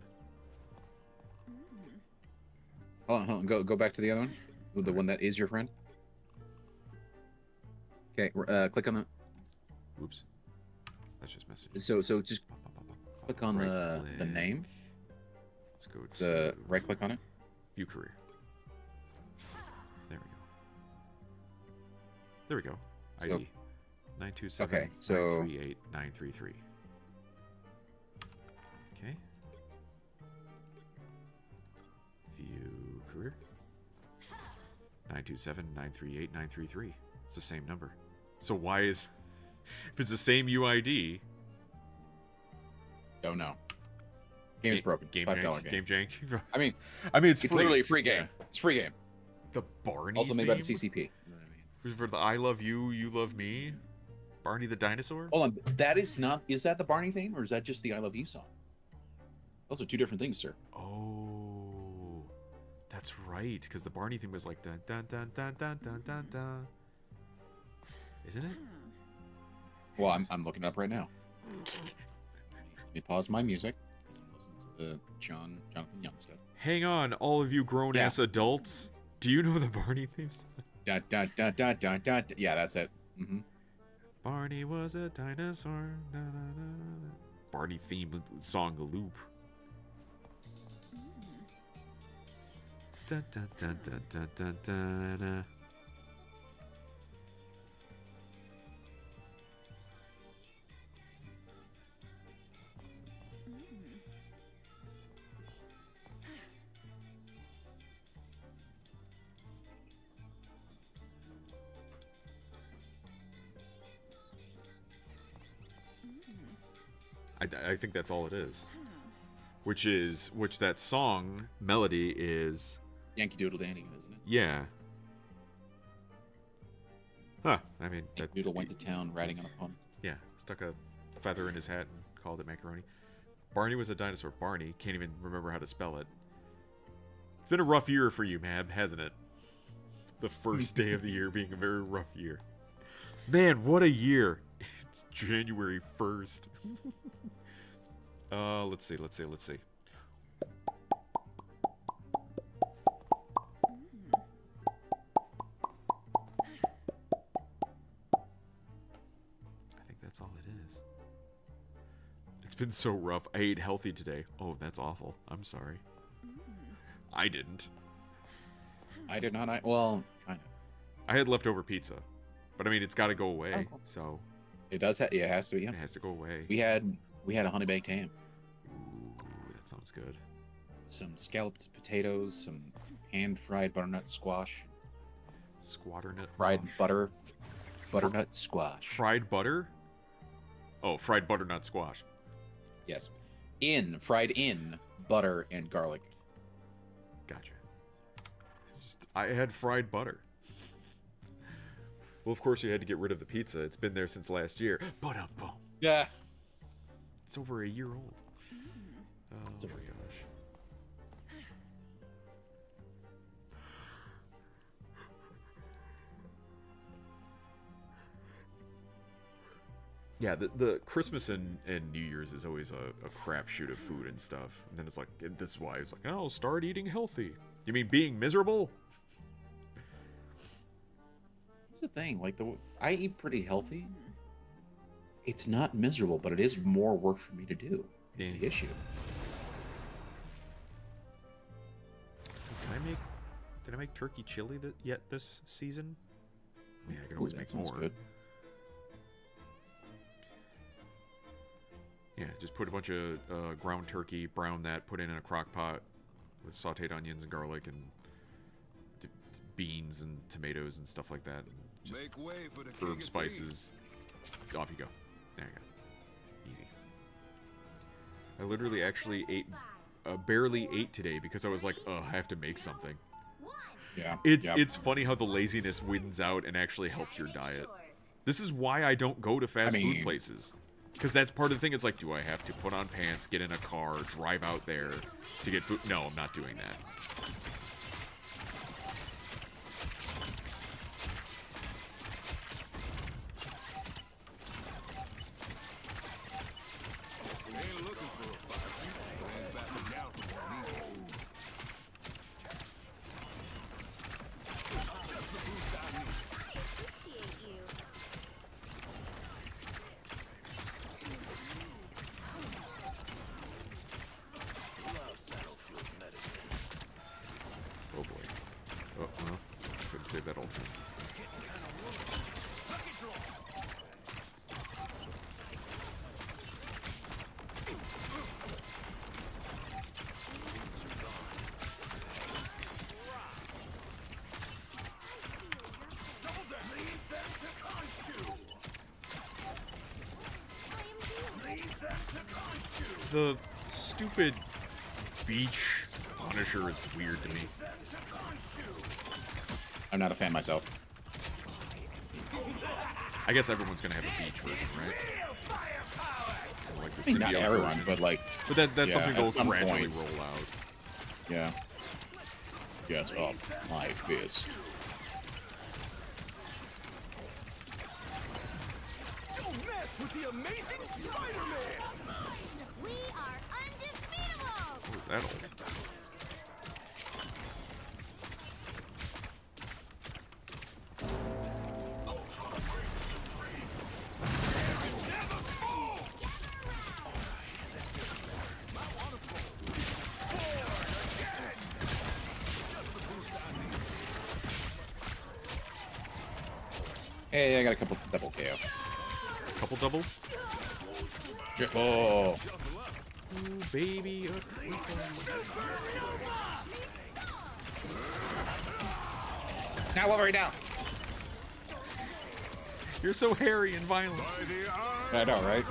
Hold on. Go back to the other one. The one that is your friend. Okay, click on the. Oops. That's just messages. So just click on the Right-click. name. Let's go to The right click on it. view career. There we go. There we go. So- ID 927 Okay, so- 938 933. Okay. View career. 927 938 933. It's the same number. So why is if it's the same UID? Don't know. Game is broken. Game $5 jank. game. Game jank. I mean, it's it's free. literally a free game. Yeah. It's a free game. The Barney. Also made by the theme? CCP. You know what I mean? For the I love you, you love me. Barney the dinosaur. Hold on, that is not. Is that the Barney theme, or is that just the "I Love You" song? Those are two different things, sir. Oh, that's right. Because the Barney theme was like dun dun dun dun dun dun dun dun. Isn't it? Well, I'm looking it up right now. Let me pause my music because I'm listening to the Jonathan Young stuff. Hang on, all of you grown ass adults. Do you know the Barney theme song? Dun, dun, dun, dun, dun, dun. Yeah, that's it. Mm-hmm. Barney was a dinosaur. Na, na, na, na, na. Barney theme song loop. Dun, dun, dun, dun, dun, dun, dun. I think that's all it is. Which that song melody is. Yankee Doodle Dandy, isn't it? Yeah. Huh. I mean, Yankee Doodle went to town riding on a pony. Yeah, stuck a feather in his hat and called it macaroni. Barney was a dinosaur. Barney can't even remember how to spell it. It's been a rough year for you, Mab, hasn't it? The first day of the year being a very rough year. Man, what a year! It's January 1st. Let's see. I think that's all it is. It's been so rough. I ate healthy today. Oh, that's awful. I'm sorry. I didn't. I did not. Well, kind of. I had leftover pizza. But I mean, it's got to go away. Oh. So It does. It has to. Yeah. it has to go away. We had a honey baked ham, Ooh, that sounds good. some scalloped potatoes, some pan fried butternut squash, Squatter nut. fried butternut squash. Fried butter? Oh, fried butternut squash. Yes, fried in butter and garlic. Gotcha. I had fried butter. Well, of course you had to get rid of the pizza. It's been there since last year. But Yeah. it's over a year old. Oh It's my over a year. gosh. Yeah, the Christmas and New Year's is always a crapshoot of food and stuff. And then it's like, and this is why it's like, oh, start eating healthy. You mean being miserable? Here's the thing, like I eat pretty healthy. It's not miserable, but it is more work for me to do. It's Yeah. the issue. Did I make turkey chili yet this season? Yeah, I can always Ooh, that make sounds more. good. Yeah, just put a bunch of ground turkey, brown that, put it in a crock pot with sauteed onions and garlic and beans and tomatoes and stuff like that. And just Make way for the king herb of spices. Off you go. There you go. Easy. I literally actually barely ate today because I was like, oh, I have to make something. Yeah. It's Yep. it's funny how the laziness wins out and actually helps your diet. This is why I don't go to fast food mean- places. Because that's part of the thing. It's like, do I have to put on pants, get in a car, drive out there to get food? No, I'm not doing that. We ain't looking for a fight. We ain't backing down from one either. save that ultimate. The stupid beach Punisher is weird to me. I'm not a fan myself. I guess everyone's gonna have a beach version, right? Or like the I mean, not symbiote everyone, versions. but like, But that's yeah, something at they'll some gradually points. roll out. yeah. Get up my fist. Don't mess with the amazing Spider-Man! We are undefeatable! What was that old? Hey, I got a couple double KO. Couple double? Oh, Ooh, baby. now Wolverine down. You're so hairy and violent. I know, right?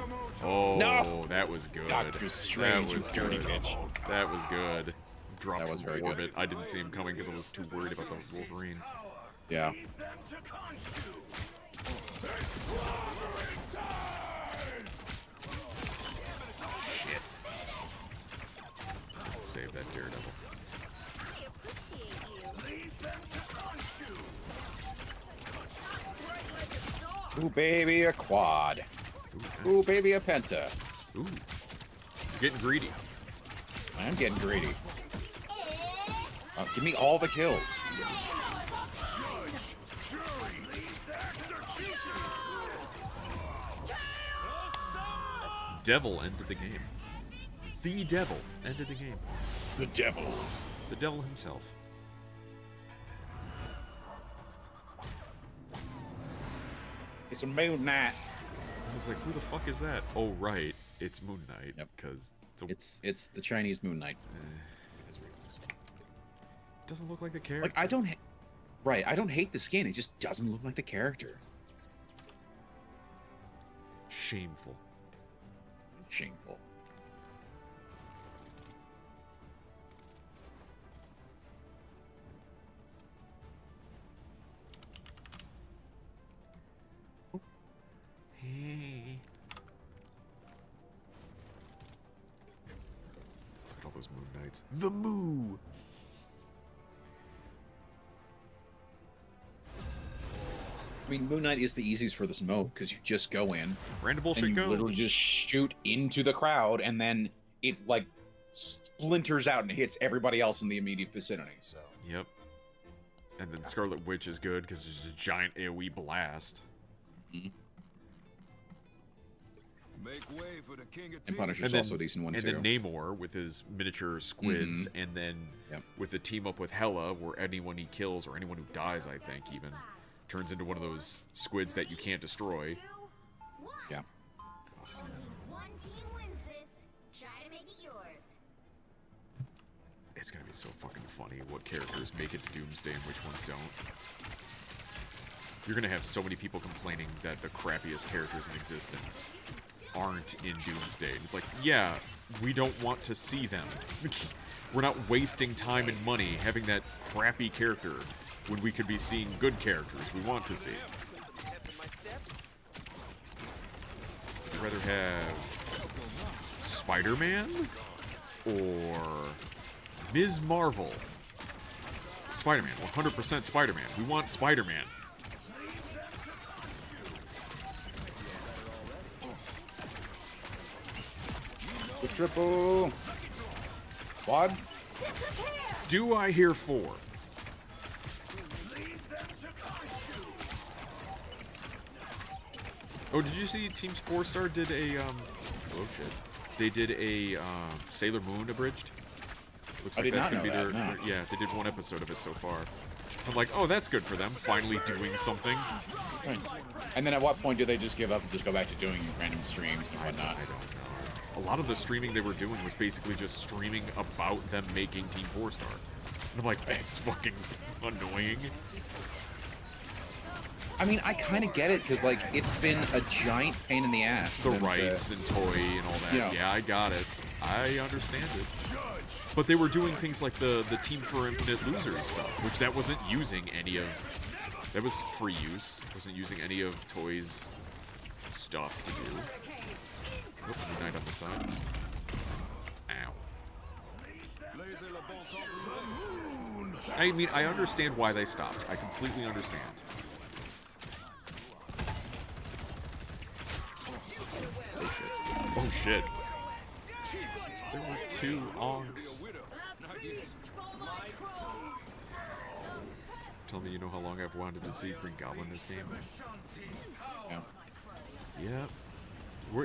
Oh, No! that was good. Doctor Strange, that you was dirty good. bitch. That was good. Dropped That was from very good. orbit. I didn't see him coming because I was too worried about the Wolverine. Yeah. Shit. Save that Daredevil. I appreciate you. Ooh, baby, a quad. Ooh, Ooh, nice. baby, a penta. Ooh. You're getting greedy. I'm getting greedy. Give me all the kills. Devil ended the game. The Devil ended the game. The devil. The Devil himself. It's a Moon Knight. I was like, who the fuck is that? Oh, right. It's Moon Knight. Yep. Because It's the Chinese Moon Knight. Because reasons. it doesn't look like the character. Like I don't. Right, I don't hate the skin. It just doesn't look like the character. Shameful. Shameful. Hey. Look at all those Moon Knights. The Moo! I mean, Moon Knight is the easiest for this mode because you just go in Random and bullshit you go. literally just shoot into the crowd, and then it like splinters out and hits everybody else in the immediate vicinity. So Yep. And then Scarlet Witch is good because there's a giant AoE blast. Make way for the king of and Punisher's And then- also a decent one And too. then Namor with his miniature squids, and then Yep. with the team up with Hela, where anyone he kills or anyone who dies, I think even, turns into one of those squids that you can't destroy. 2, 1. Yeah. Only one team wins this. Try to make it yours. It's gonna be so fucking funny what characters make it to Doomsday and which ones don't. You're gonna have so many people complaining that the crappiest characters in existence aren't in Doomsday. And it's like, yeah, we don't want to see them. We're not wasting time and money having that crappy character when we could be seeing good characters we want to see. I'd rather have Spider-Man or Ms. Marvel. Spider-Man, 100% Spider-Man. We want Spider-Man. The triple quad. Do I hear 4? Oh, did you see Team Four Star did a oh shit. They did a Sailor Moon abridged. Looks I like did that's not gonna be know that, no. yeah, they did one episode of it so far. I'm like, oh, that's good for them, finally doing something. Right. And then at what point do they just give up and just go back to doing random streams and whatnot? I don't know. A lot of the streaming they were doing was basically just streaming about them making Team 4-Star. And I'm like, that's fucking annoying. I mean, I kind of get it, because, like, it's been a giant pain in the ass. The for them to- rights and toy and all that. You know. Yeah, I got it. I understand it. But they were doing things like the Team for Infinite Losers stuff, which that wasn't using any of... That was free use. Wasn't using any of Toy's stuff to do. Nope, New Knight on the side. Ow. I mean, I understand why they stopped. I completely understand. Oh shit. There were 2 Onks. Tell me you know how long I've wanted to see Green Goblin in this game. Yeah. Yep.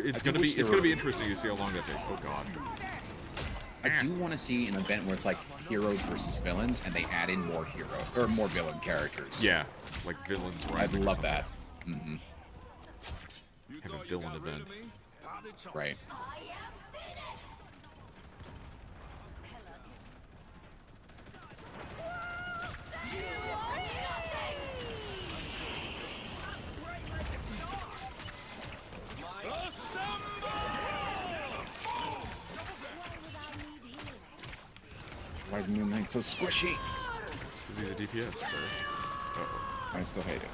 It's I gonna do be wish it's there gonna be were- interesting to see how long that takes. Oh god. I do want to see an event where it's like heroes versus villains, and they add in more hero or more villain characters. Yeah, like villains I'd rising. or love something. that. Hmm. Have a villain event. Right. Why is Moon Knight so squishy? Because he's a DPS, sir. Uh-oh. I still hate it.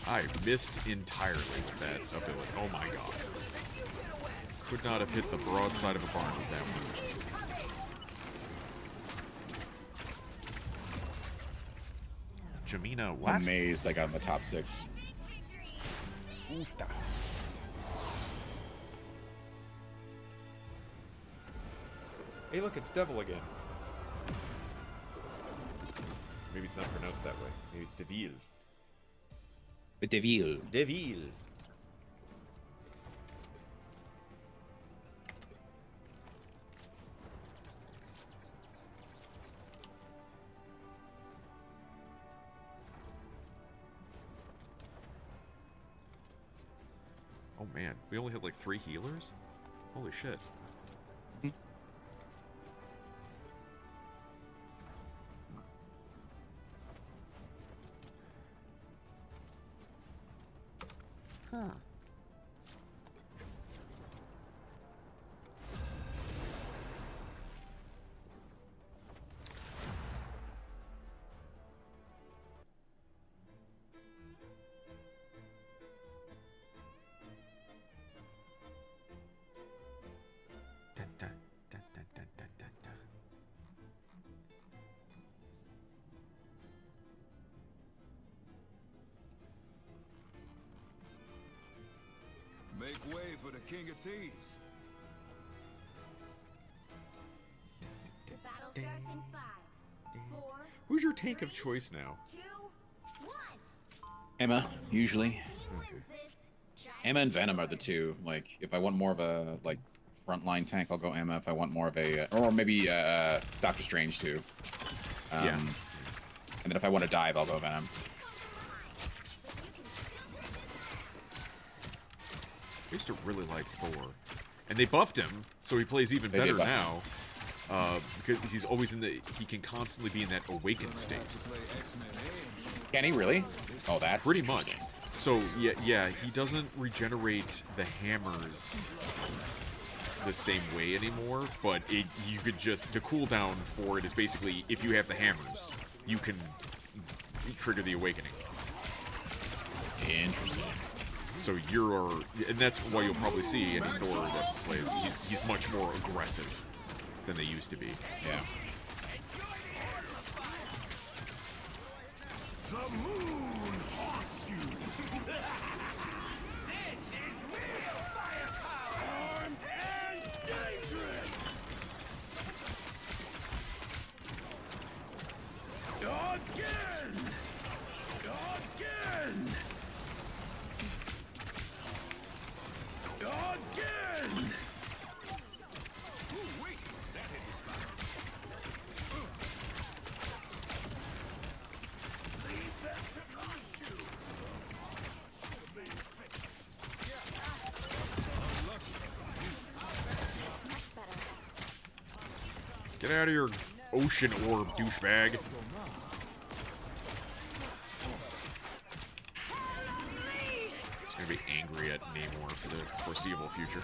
I missed entirely with that ability. Oh my god. Could not have hit the broadside of a barn with that one. Jamina, what? Amazed I got in the top 6. Hey, look, it's Devil again. Maybe it's not pronounced that way. Maybe it's Devil. The Devil. Devil. Oh man, we only had like 3 healers? Holy shit. Huh. Dun, dun, dun, dun, dun, dun, dun, dun. Make way for the King of Thieves. The battle starts in 5, 4, Who's your tank of choice now? 2, 1. Emma, usually. Team wins this. Giant Emma and Venom are the two. Like, if I want more of a like frontline tank, I'll go Emma. If I want more of a, or maybe Doctor Strange too. Yeah. And then if I want to dive, I'll go Venom. I used to really like Thor. And they buffed him, so he plays even They did better buff now. Because he's always in the... He can constantly be in that awakened state. Can he really? Oh, that's Pretty much. interesting. So, yeah, he doesn't regenerate the hammers the same way anymore, but you could just... The cooldown for it is basically, if you have the hammers, you can trigger the awakening. Interesting. So and that's why you'll probably see any Thor that plays. He's much more aggressive than they used to be. Yeah. The moon haunts you. This is real firepower. Armed and dangerous. Again. Again. Ooh, wait. That hit was fire. Leave that to Khonshu. Get out of your ocean orb, douchebag. Just gonna be angry at Namor for the foreseeable future.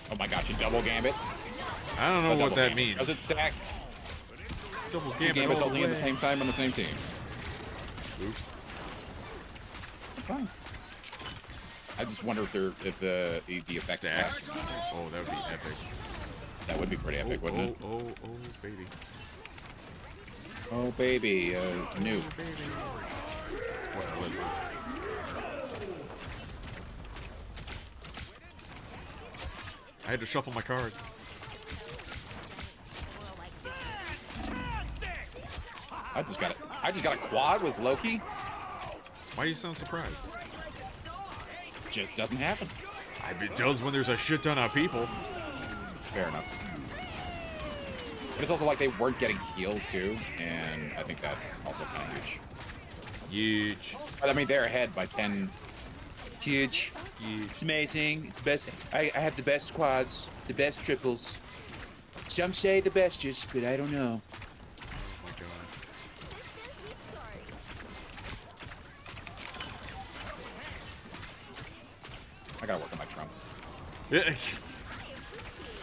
Oh my gosh, a double gambit. I don't know what that means. Does it stack? Double Two gambit gambits all the ulting at the way. same time on the same team. Oops. That's fine. I just wonder if the effects Stack. stack. Oh, that would be epic. That would be pretty epic, wouldn't it? Oh, baby. Oh baby, nuke. Spoiler alert. I had to shuffle my cards. I just got a quad with Loki. Why do you sound surprised? Just doesn't happen. It does when there's a shit ton of people. Fair enough. But it's also like they weren't getting healed too, and I think that's also kind of huge. Huge. But I mean, they're ahead by 10. Huge. Huge. It's amazing. It's the best. I have the best quads, the best triples. Some say the bestest, but I don't know. Oh my god. I gotta work on my trump.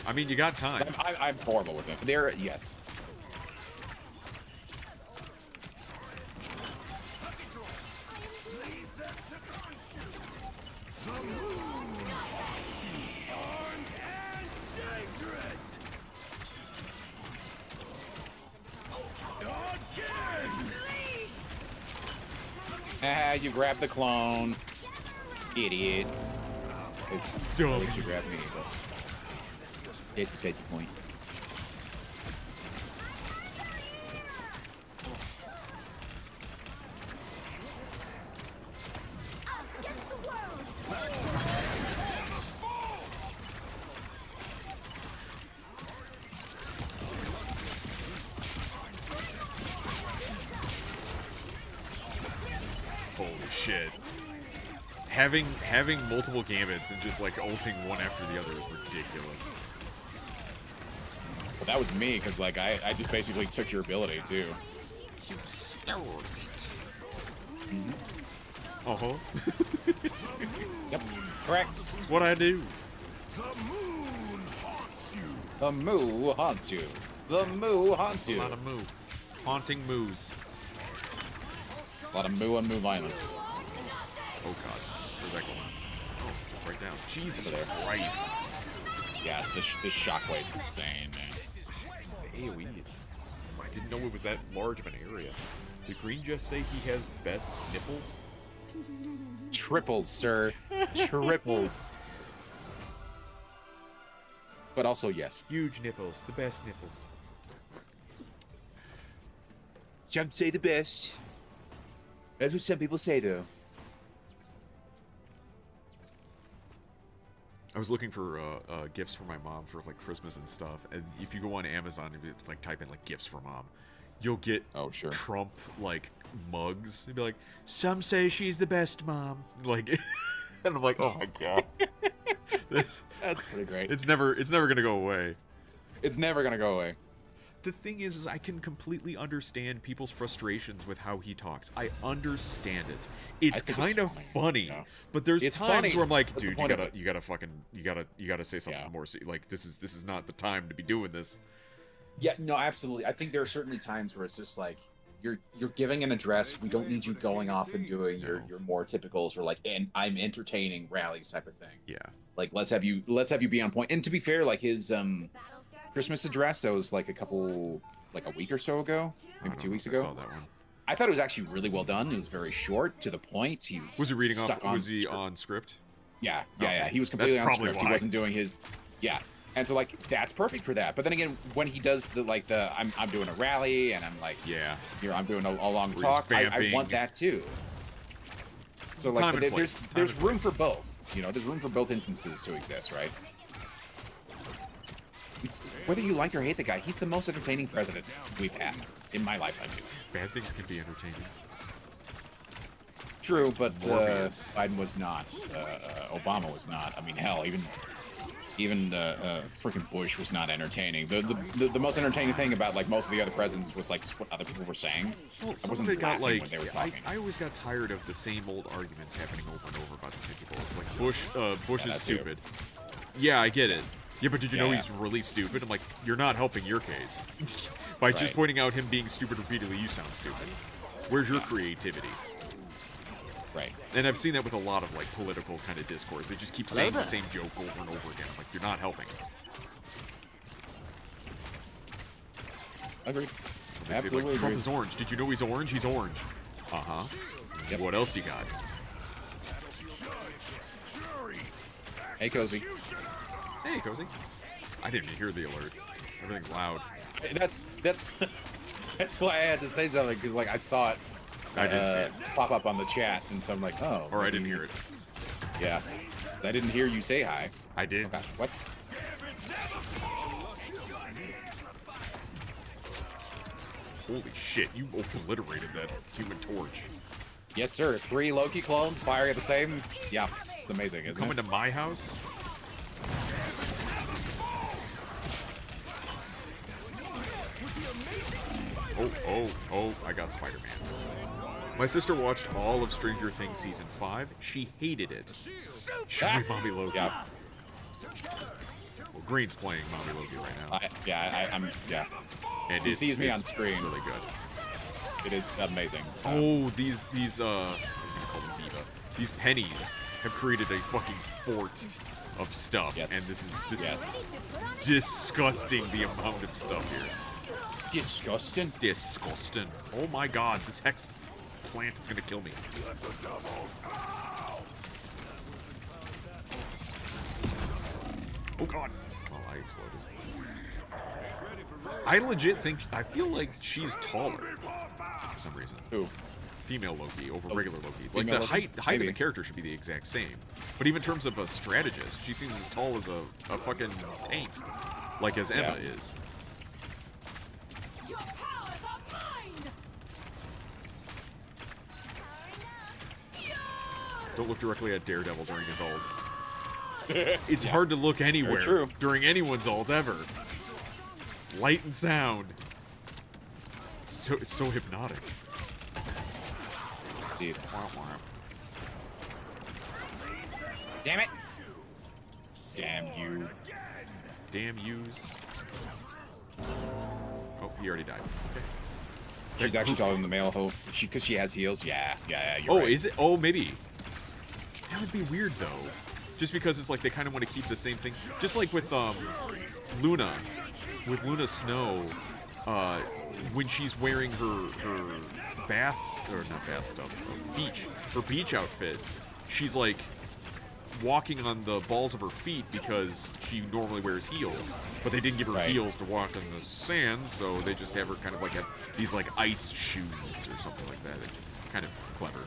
I mean, you got time. I'm horrible with it. There, yes. Leave that to Khonshu. The moon haunts you. Armed and dangerous. Again. Ah, you grabbed the clone. Idiot. At Dumb. least you grabbed me, but it's beside the point. Us against the world. Holy shit. Having multiple gambits and just like ulting one after the other is ridiculous. Well, that was me, because like I just basically took your ability too. You stores it. Uh-huh. Yep, correct. It's what I do. The moon haunts you. The moo haunts you. The moo haunts A you. lot of moo. Haunting moos. A lot of moo and moo violence. Oh god. Where's that going? Oh, right down. Jesus Over there. Christ. Yeah, this shockwave's insane, man. It's the AoE. I didn't know it was that large of an area. Did Green just say he has best nipples? Triples, sir. Triples. But also, yes. Huge nipples. The best nipples. Some say the best. That's what some people say, though. I was looking for gifts for my mom for like Christmas and stuff. And if you go on Amazon and you, like type in like gifts for mom, you'll get Oh, sure. Trump like mugs. You'd be like, some say she's the best mom. Like, and I'm like, oh my god, this That's pretty great. it's never gonna go away. It's never gonna go away. The thing is I can completely understand people's frustrations with how he talks. I understand it. It's think kind it's of funny, funny, yeah. but there's It's times funny. where I'm like, That's the dude, point of it. you gotta say something Yeah. more. Like this is not the time to be doing this. Yeah, no, absolutely. I think there are certainly times where it's just like you're giving an address. We don't need you going off and doing your more typicals or like, and I'm entertaining rallies type of thing. Yeah. Like let's have you be on point. And to be fair, like his Christmas address that was like a week or so ago, I maybe don't 2 know weeks if I ago. saw that one. I thought it was actually really well done. It was very short, to the point. Was he reading stuck off? on Was he script. on script? Yeah. Okay. He was That's completely on probably script. He why. wasn't doing his. Yeah. And so like that's perfect for that. But then again, when he does I'm doing a rally and I'm like, Yeah. here I'm doing a long Where he's talk. I vamping. want that too. So It's time like, and but place. there's Time and room place. for both. You know, there's room for both instances to exist, right? It's, whether you like or hate the guy, he's the most entertaining president we've had in my lifetime. Bad things can be entertaining. True, but Morbius. Biden was not. Obama was not. I mean, hell, even freaking Bush was not entertaining. The most entertaining thing about like most of the other presidents was like what other people were saying. Well, I some wasn't of it got laughing like when they were talking. I always got tired of the same old arguments happening over and over about the same people. It's like Bush Yeah, is that too. stupid. Yeah, I get it. Yeah, but did you know Yeah. he's really stupid? I'm like, you're not helping your case. By just Right. pointing out him being stupid repeatedly, you sound stupid. Where's your creativity? Right. And I've seen that with a lot of like political kind of discourse. They just keep saying the same joke over and over again. I'm like, you're not helping. Agreed. They say Absolutely like, Trump agree. is orange. Did you know he's orange? He's orange. Uh-huh. Yep. What else you got? Hey, Cozy. Hey, Cozy. I didn't even hear the alert. Everything's loud. That's that's why I had to say something because like I saw it. I didn't see it. Pop up on the chat, and so I'm like, oh. Or I didn't hear it. Yeah. I didn't hear you say hi. I did. Oh gosh, what? Holy shit, you obliterated that Human Torch. Yes, sir. 3 Loki clones firing at the same. Yeah, it's amazing, isn't Coming it? to my house? Oh, I got Spider-Man. My sister watched all of Stranger Things Season 5. She hated it. Show me Mommy Loki. Yeah. Well, Green's playing Mommy Loki right now. I'm. Yeah. And he sees me it's on screen. really good. It is amazing. Oh, these I was gonna call them Viva. These pennies have created a fucking fort of stuff, Yes. and this is Yes. disgusting. The amount of stuff here, Disgusting. disgusting. Oh my god, this hex plant is gonna kill me. Oh god. Oh, I exploded. I legit think I feel like she's taller for some reason. Who? Female Loki over regular Loki. Like Female the Loki? height of Maybe. the character should be the exact same. But even in terms of a strategist, she seems as tall as a fucking tank. Like as Emma Yeah. is. Don't look directly at Daredevil during his ult. It's hard to look anywhere true. during anyone's ult ever. It's light and sound. It's so hypnotic. Dude. Wah, wah. Damn it. Damn you. Damn yous. Oh, he already died. Okay. She's actually taller than the male hope. Because she has heels. Yeah. You're Oh, right. is it? Oh, maybe. That would be weird though. Just because it's like they kind of want to keep the same thing. Just like with Luna, with Luna Snow, when she's wearing her bath or not bath stuff, her beach outfit, she's like walking on the balls of her feet because she normally wears heels, but they didn't give her Right. heels to walk in the sand, so they just have her kind of like have these like ice shoes or something like that. It's kind of clever.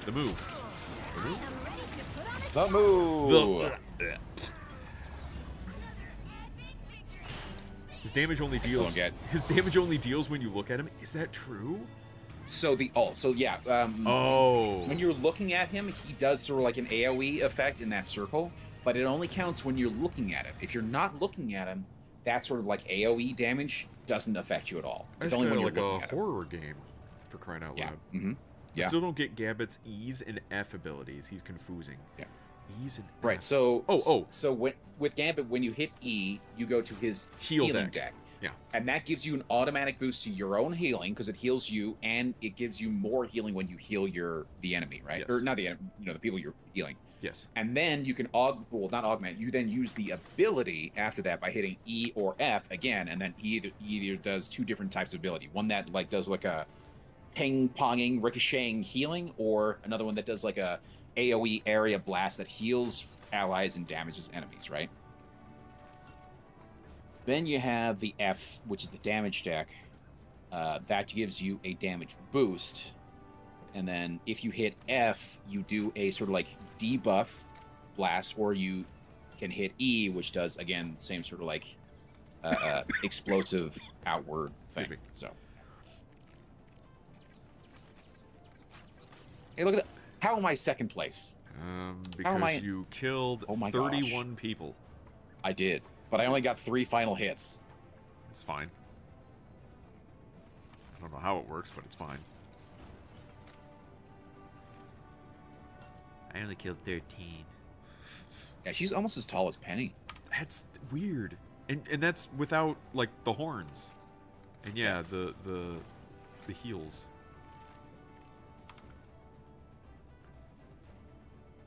The move. The move? The move. His damage only still deals. don't get- His damage only deals when you look at him. Is that true? So yeah. Oh. When you're looking at him, he does sort of like an AoE effect in that circle, but it only counts when you're looking at him. If you're not looking at him, that sort of like AoE damage doesn't affect you at all. It's That's only when kinda you're like looking a at him. horror game, for crying out Yeah. loud. Mm-hmm. I Yeah. still don't get Gambit's E's and F abilities. He's confusing. Yeah. E's and Right. F. So Oh. So with Gambit, when you hit E, you go to his Heal healing deck. deck. Yeah. And that gives you an automatic boost to your own healing because it heals you, and it gives you more healing when you heal the enemy, right? Yes. Or not the enemy, the people you're healing. Yes. And then you can not augment. You then use the ability after that by hitting E or F again, and then he either does two different types of ability. One that like does like a ping-ponging, ricocheting healing, or another one that does like a AoE area blast that heals allies and damages enemies, right? Then you have the F, which is the damage deck. That gives you a damage boost. And then if you hit F, you do a sort of like debuff blast, or you can hit E, which does, again, same sort of like explosive outward thing. Excuse me. So. Hey, look at that. How am I second place? Because I- you killed Oh my 31 people. I did, but I only got 3 final hits. It's fine. I don't know how it works, but it's fine. I only killed 13. Yeah, she's almost as tall as Penny. That's weird. And that's without like the horns. And yeah, the heels.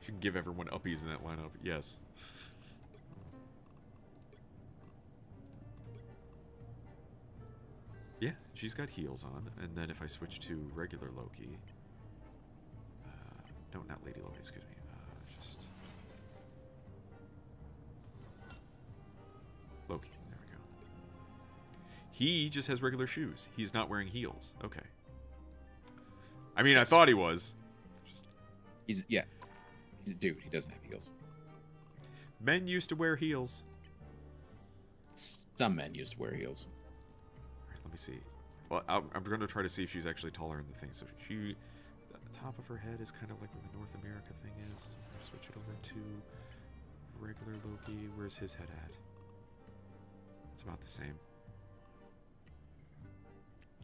You can give everyone uppies in that lineup. Yes. Yeah, she's got heels on. And then if I switch to regular Loki... no, not Lady Loki, excuse me. Just... Loki, there we go. He just has regular shoes. He's not wearing heels. Okay. I mean, I thought he was. Just... He's a dude. He doesn't have heels. Men used to wear heels. Some men used to wear heels. Alright, let me see. Well, I'm going to try to see if she's actually taller in the thing. So she... The top of her head is kind of like where the North America thing is. I'll switch it over to regular Loki. Where's his head at? It's about the same.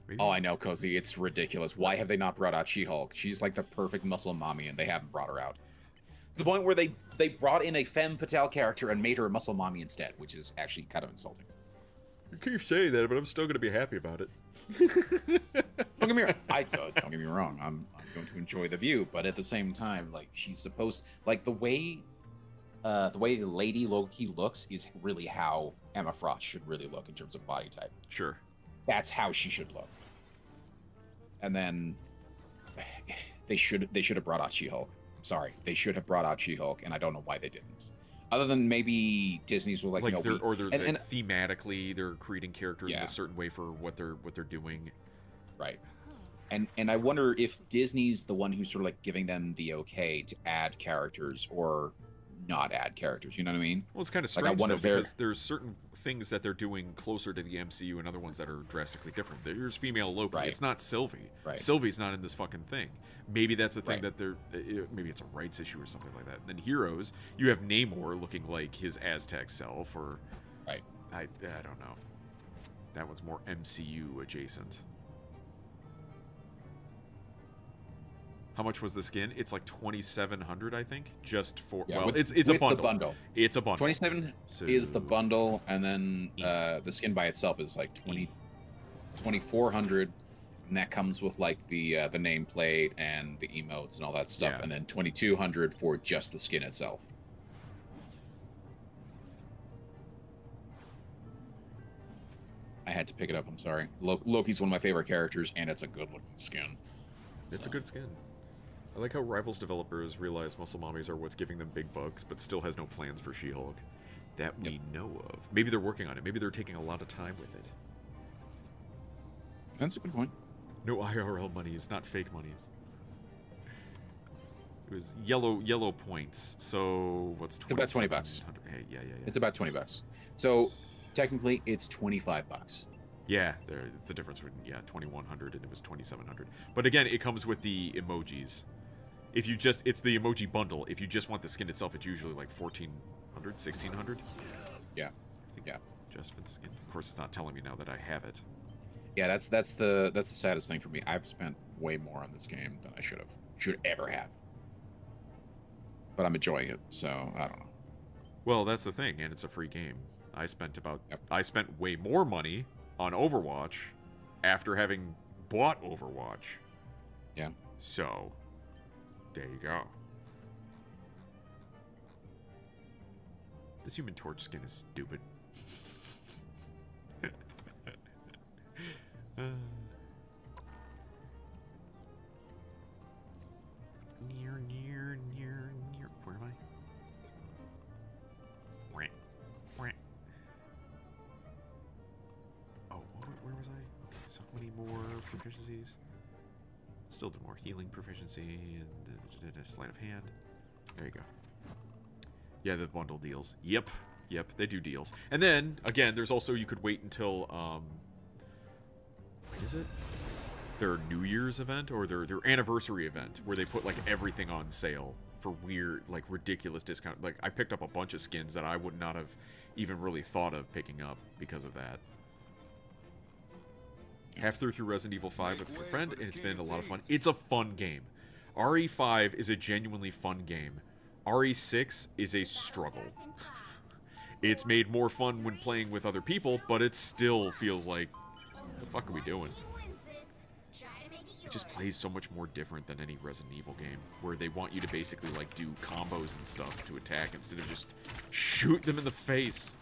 Maybe? Oh, I know, Cozy. It's ridiculous. Why have they not brought out She-Hulk? She's like the perfect muscle mommy, and they haven't brought her out. To the point where they brought in a femme fatale character and made her a muscle mommy instead, which is actually kind of insulting. You keep saying that, but I'm still going to be happy about it. Don't get me wrong. Don't get me wrong. I'm going to enjoy the view, but at the same time, like she's supposed, like the way Lady Loki looks is really how Emma Frost should really look in terms of body type. Sure. That's how she should look. And then they should have brought out She-Hulk. I'm sorry, they should have brought out She-Hulk, and I don't know why they didn't. Other than maybe Disney's were like Like you know, they're and thematically they're creating characters in Yeah. a certain way for what they're doing. right. And I wonder if Disney's the one who's sort of like giving them the okay to add characters or not add characters. You know what I mean? Well, it's kind of Like, I strange wonder though, if they're- because there's certain things that they're doing closer to the MCU and other ones that are drastically different. There's female Loki. Right. It's not Sylvie. Right. Sylvie's not in this fucking thing. Maybe that's a thing Right. that they're... maybe it's a rights issue or something like that. And then Heroes, you have Namor looking like his Aztec self, or... Right. I don't know. That one's more MCU adjacent. How much was the skin? It's like 2,700, I think, just for... Yeah, well, with- it's a with the bundle. bundle. It's a bundle. 27 So- is the bundle, and then the skin by itself is like 2,400, and that comes with like the nameplate and the emotes and all that stuff, Yeah. and then 2,200 for just the skin itself. I had to pick it up. I'm sorry. Loki's one of my favorite characters, and it's a good-looking skin. It's a So, good skin. I like how Rivals developers realize muscle mommies are what's giving them big bucks, but still has no plans for She-Hulk that we know of. Maybe they're working on it. Maybe they're taking a lot of time with it. That's a good point. No IRL monies, not fake monies. It was yellow points. So what's It's about 20 bucks. 2,700? Hey, yeah. It's about $20. So technically, it's $25. Yeah, it's the difference between 2,100 and it was 2,700. But again, it comes with the emojis. If you just, it's the emoji bundle. If you just want the skin itself, it's usually like 1,400, 1,600. Yeah. I think Yeah. just for the skin. Of course, it's not telling me now that I have it. Yeah, that's the saddest thing for me. I've spent way more on this game than I should ever have. but I'm enjoying it. So I don't know. Well, that's the thing, and it's a free game. I spent Yep. I spent way more money on Overwatch after having bought Overwatch. Yeah. So, there you go. This Human Torch skin is stupid. Near. Where am I? Oh, where was I? Okay, so how many more proficiencies? Still do more healing proficiency and a sleight of hand. There you go. Yeah, the bundle deals. Yep, they do deals. And then again, there's also you could wait until what is it? Their New Year's event or their anniversary event where they put like everything on sale for weird, like ridiculous discount. Like I picked up a bunch of skins that I would not have even really thought of picking up because of that. Half through Resident Evil 5 with a friend, and it's been a lot of fun. It's a fun game. RE5 is a genuinely fun game. RE6 is a struggle. It's made more fun when playing with other people, but it still feels like, what the fuck are we doing? It just plays so much more different than any Resident Evil game, where they want you to basically like do combos and stuff to attack instead of just shoot them in the face.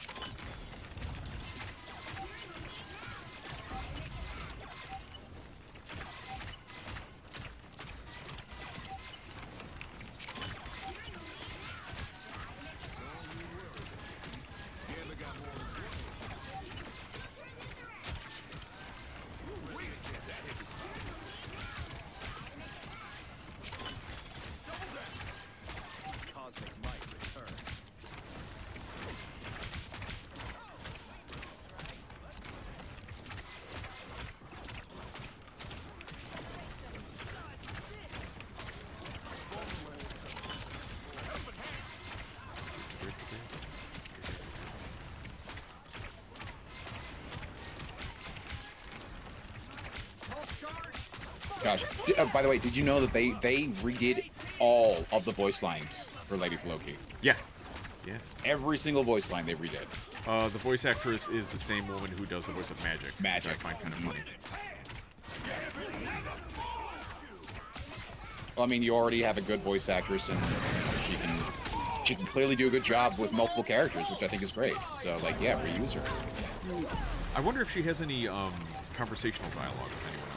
Gosh. By the way, did you know that they redid all of the voice lines related to Loki? Yeah. Every single voice line they redid. The voice actress is the same woman who does the voice of Magic. Magic. Which I find kind of funny. Well, I mean, you already have a good voice actress, and she can clearly do a good job with multiple characters, which I think is great. So, like, yeah, reuse her. I wonder if she has any conversational dialogue with anyone else.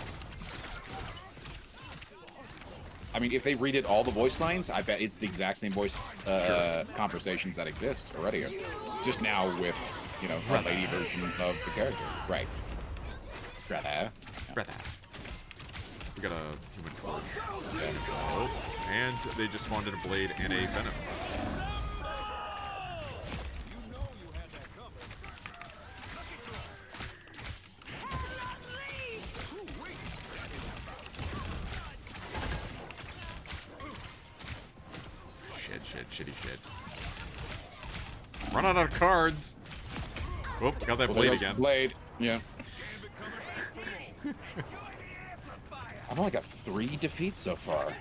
I mean, if they redid all the voice lines, I bet it's the exact same voice conversations that exist already. Just now with, you know, a lady version of the character. Right. Rather. We got a Human Torch. Oh, and they just spawned in a Blade and a Venom. Shitty shit. Run out of cards. Oh, got that Blade again. Blade. Yeah. I've only got 3 defeats so far.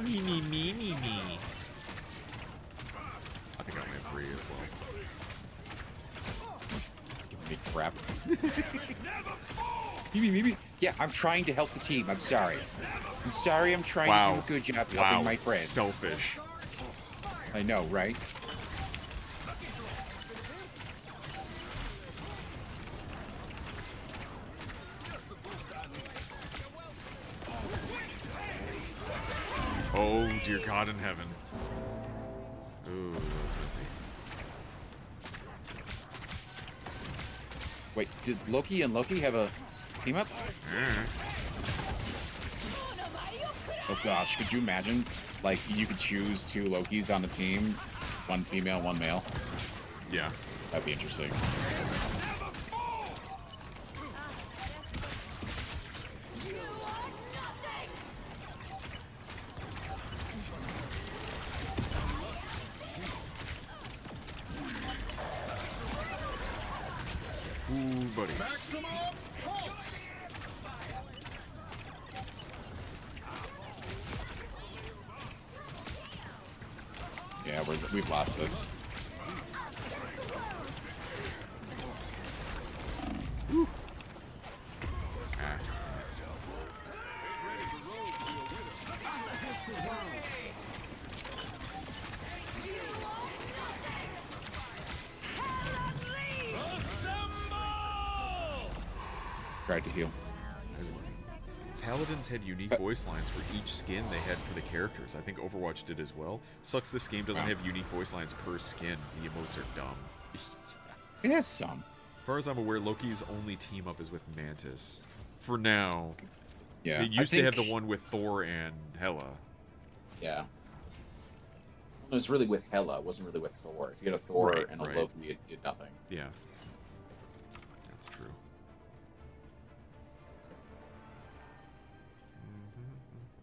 Me. I think I only have 3 as well. Give me crap. Maybe. Yeah, I'm trying to help the team. I'm sorry. I'm trying to do a good job helping my friends. Selfish. I know, right? Oh, dear God in heaven. Ooh, that was messy. Wait, did Loki and Loki have a team up? Oh gosh, could you imagine? Like, you could choose 2 Lokis on the team, 1 female, 1 male. Yeah. That'd be interesting. Ooh, buddy. We've lost this. Ah. Tried to heal. Paladins had unique voice lines for each skin they had for the characters. I think Overwatch did as well. Sucks this game doesn't have unique voice lines per skin. The emotes are dumb. It has some. As far as I'm aware, Loki's only team up is with Mantis. For now. Yeah. They I used to have think- the one with Thor and Hela. Yeah. It was really with Hela. It wasn't really with Thor. If you had a Thor Right, and a right. Loki, it did nothing. Yeah. That's true.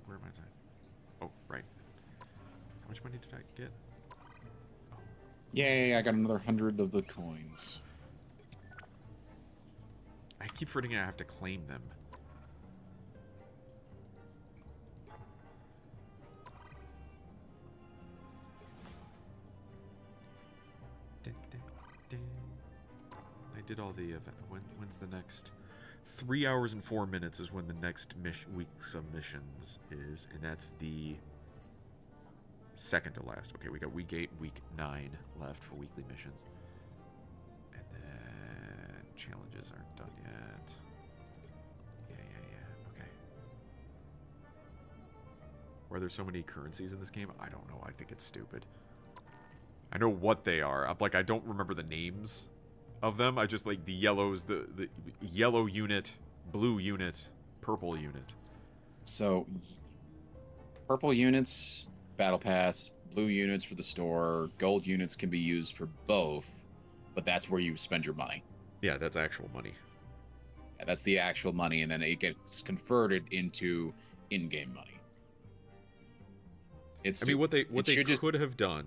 Where am I at? Oh, right. How much money did I get? Oh. Yay, I got another 100 of the coins. I keep forgetting I have to claim them. I did all the event. When's the next? 3 hours and 4 minutes is when the next week's of missions is, and that's the second to last. Okay, we got week 8, week 9 left for weekly missions. And then challenges aren't done yet. Yeah. Okay. Why are there so many currencies in this game? I don't know. I think it's stupid. I know what they are. I don't remember the names of them. I just like the yellows, the yellow unit, blue unit, purple unit. So, purple units, battle pass, blue units for the store, gold units can be used for both, but that's where you spend your money. Yeah, that's actual money. Yeah, that's the actual money, and then it gets converted into in-game money. It's I mean, what they should just- could have done.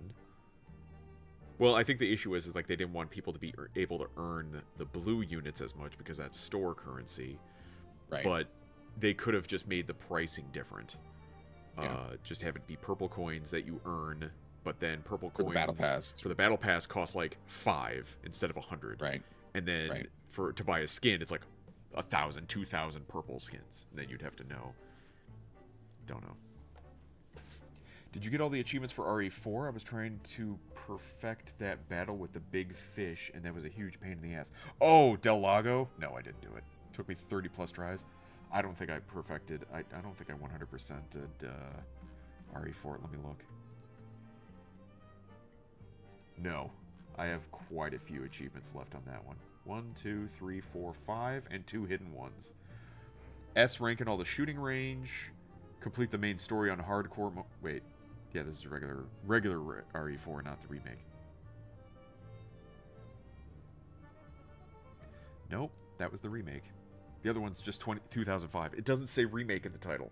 Well, I think the issue is like they didn't want people to be able to earn the blue units as much because that's store currency. Right. But they could have just made the pricing different. Yeah. Just have it be purple coins that you earn, but then purple For the coins battle pass. for the battle pass cost like 5 instead of 100. Right. And then Right. to buy a skin, it's like 1,000, 2,000 purple skins. And then you'd have to know. Don't know. Did you get all the achievements for RE4? I was trying to perfect that battle with the big fish, and that was a huge pain in the ass. Oh, Del Lago? No, I didn't do it. It took me 30 plus tries. I don't think I perfected. I don't think I 100% did RE4. Let me look. No, I have quite a few achievements left on that one. 1, 2, 3, 4, 5, and 2 hidden ones. S rank in all the shooting range. Complete the main story on hardcore. Wait, yeah, this is regular RE4, not the remake. Nope, that was the remake. The other one's just 2005. It doesn't say remake in the title.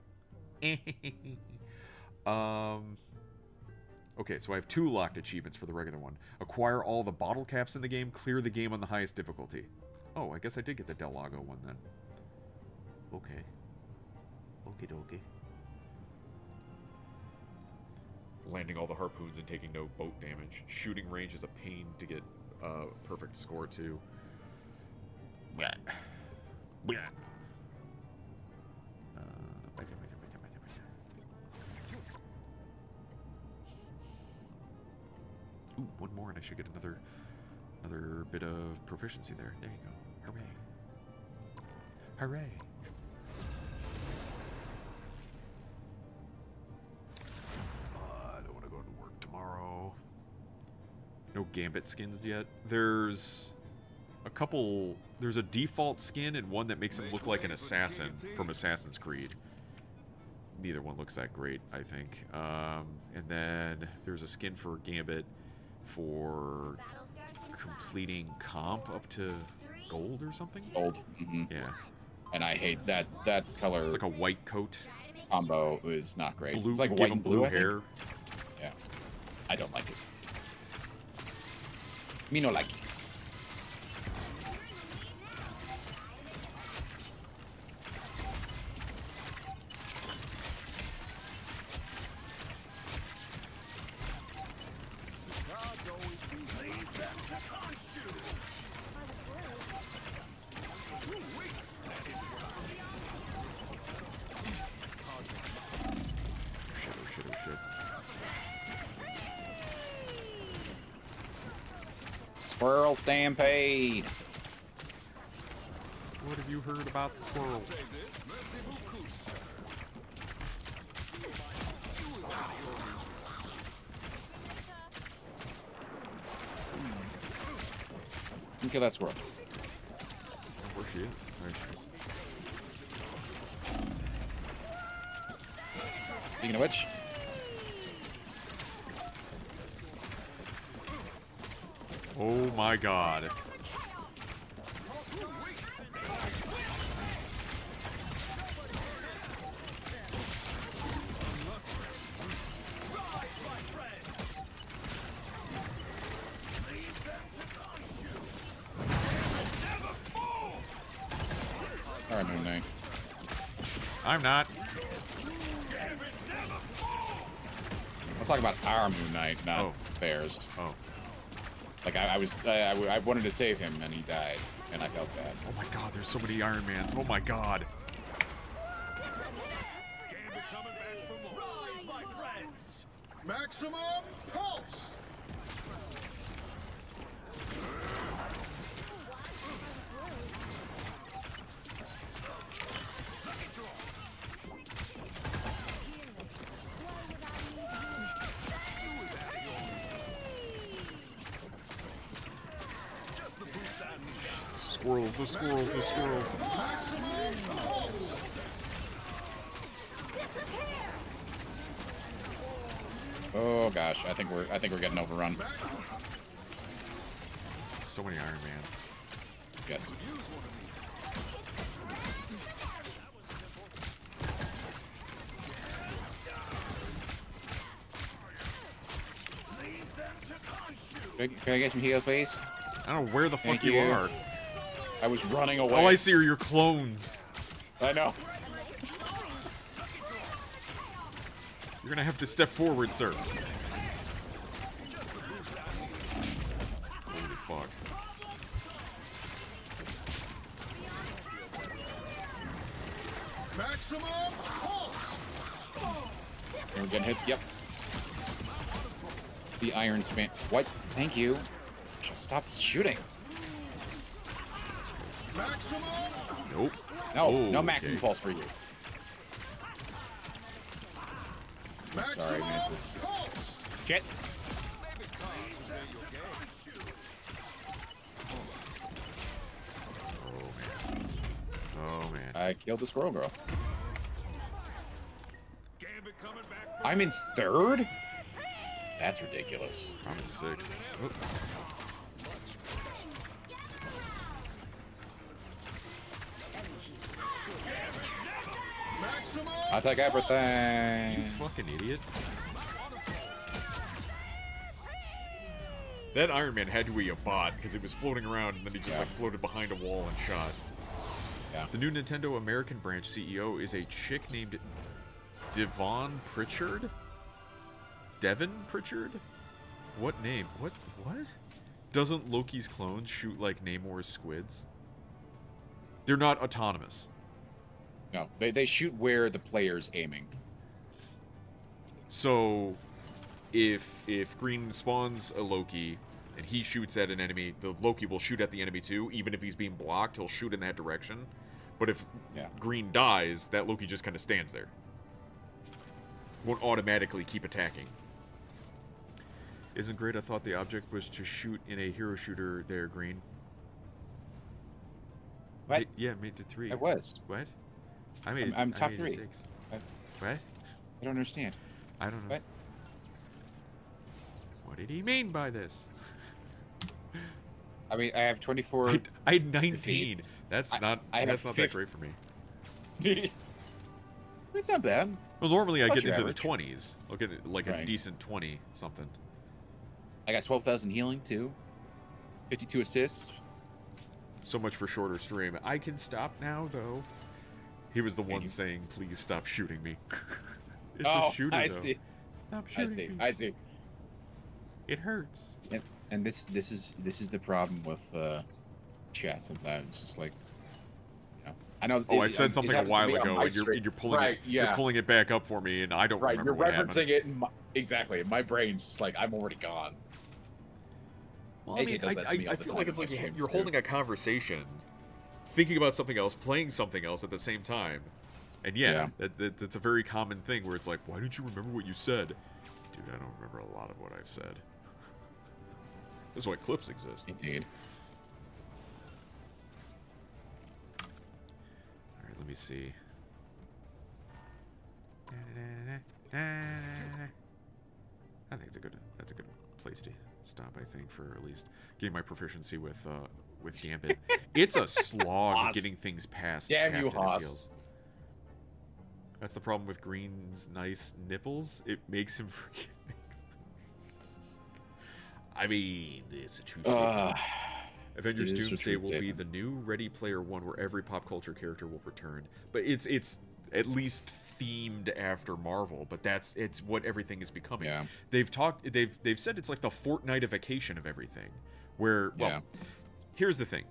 Okay, so I have 2 locked achievements for the regular one. Acquire all the bottle caps in the game, clear the game on the highest difficulty. Oh, I guess I did get the Del Lago one then. Okay. Okie dokie. Landing all the harpoons and taking no boat damage. Shooting range is a pain to get perfect score to. Blah. Blah. Ooh, one more and I should get another bit of proficiency there. There you go. Hooray. Hooray. I don't want to go to work tomorrow. No Gambit skins yet. There's a couple. There's a default skin and one that makes him look like an assassin from Assassin's Creed. Neither one looks that great, I think. And then there's a skin for Gambit for completing comp up to gold or something. Gold. Mm-hmm. Yeah. And I hate that color. It's like a white coat. Combo is not great. Blue, It's like give white him and blue, I think. hair. Yeah. I don't like it. Me no like it. Squirrel stampede. What have you heard about the squirrels? Kill that squirrel. Oh, where she is? There she is. Speaking of which, Oh my god. all right, Moon Knight. I'm not. Let's talk about our Moon Knight, not Oh. theirs. Oh. Like I wanted to save him and he died, and I felt bad. Oh my god, there's so many Iron Mans. Oh my god. Gambit coming back for more. Rise, my friends. Maximum pulse. Squirrels, those squirrels, those squirrels. Oh gosh, I think we're getting overrun. So many Iron Mans. Yes. Can I get some heals, please? I don't know where the fuck Thank you you. are. I was running away. All I see are your clones. I know. You're gonna have to step forward, sir. Holy fuck. Maximum pulse. We're getting hit. Yep. The iron span. What? Thank you. Stop shooting. Maximum. Nope. No, Oh, no maximum okay. pulse for you. Sorry, Mantis. Pulse. Shit. Oh man. I killed the squirrel girl. Gambit coming back for I'm in third? That's ridiculous. I'm in sixth. Oop. maximum. I'll take everything. Fucking idiot. That Iron Man had to be a bot because it was floating around and then he just like floated behind a wall and shot. Yeah. The new Nintendo American branch CEO is a chick named Devon Pritchard? Devon Pritchard? What name? What? Doesn't Loki's clones shoot like Namor's squids? They're not autonomous. No, they shoot where the player's aiming. So, if Green spawns a Loki and he shoots at an enemy, the Loki will shoot at the enemy too. Even if he's being blocked, he'll shoot in that direction. But if Yeah. Green dies, that Loki just kind of stands there. Won't automatically keep attacking. Isn't great? I thought the object was to shoot in a hero shooter there, Green. What? Yeah, made it to 3. I was. What? I made I'm I top made it to 3. 6. I- What? I don't understand. I don't know. What? What did he mean by this? I mean, I have 24. I had 19. That's I- not I have that's not that 50. great for me. It's not bad. Well, normally I About get your into average. the 20s. I'll get like a Right. decent 20 something. I got 12,000 healing too. 52 assists. So much for shorter stream. I can stop now though. He was the one you? saying, "Please stop shooting me." It's Oh, a shooter I though. see. Stop I shooting see. me. I see. It hurts. And this is the problem with chat sometimes. It's just like, you know, I know. Oh, I said something a happens to while me on ago, my and stream. you're pulling right, it. You're yeah. pulling it back up for me, and I don't Right, remember you're what referencing happened. it. Exactly. My brain's just like I'm already gone. Well, I AK mean, does that to me all I the feel time like in it's my like streams, you're too. holding a conversation, thinking about something else, playing something else at the same time. And yeah, that's a very common thing where it's like, why didn't you remember what you said? Dude, I don't remember a lot of what I've said. This is why clips exist. Indeed. All right, let me see. I think that's a good place to stop. I think for at least getting my proficiency with Gambit. It's a slog Haas. getting things past. Damn you, Captain, it Haas. feels. That's the problem with Green's nice nipples. It makes him forget. I mean, it's a true statement. Avengers it is a Doomsday true will be statement. the new Ready Player One, where every pop culture character will return. But it's at least themed after Marvel. But it's what everything is becoming. Yeah. They've said it's like the Fortnite-ification of everything. Where Yeah. here's the thing.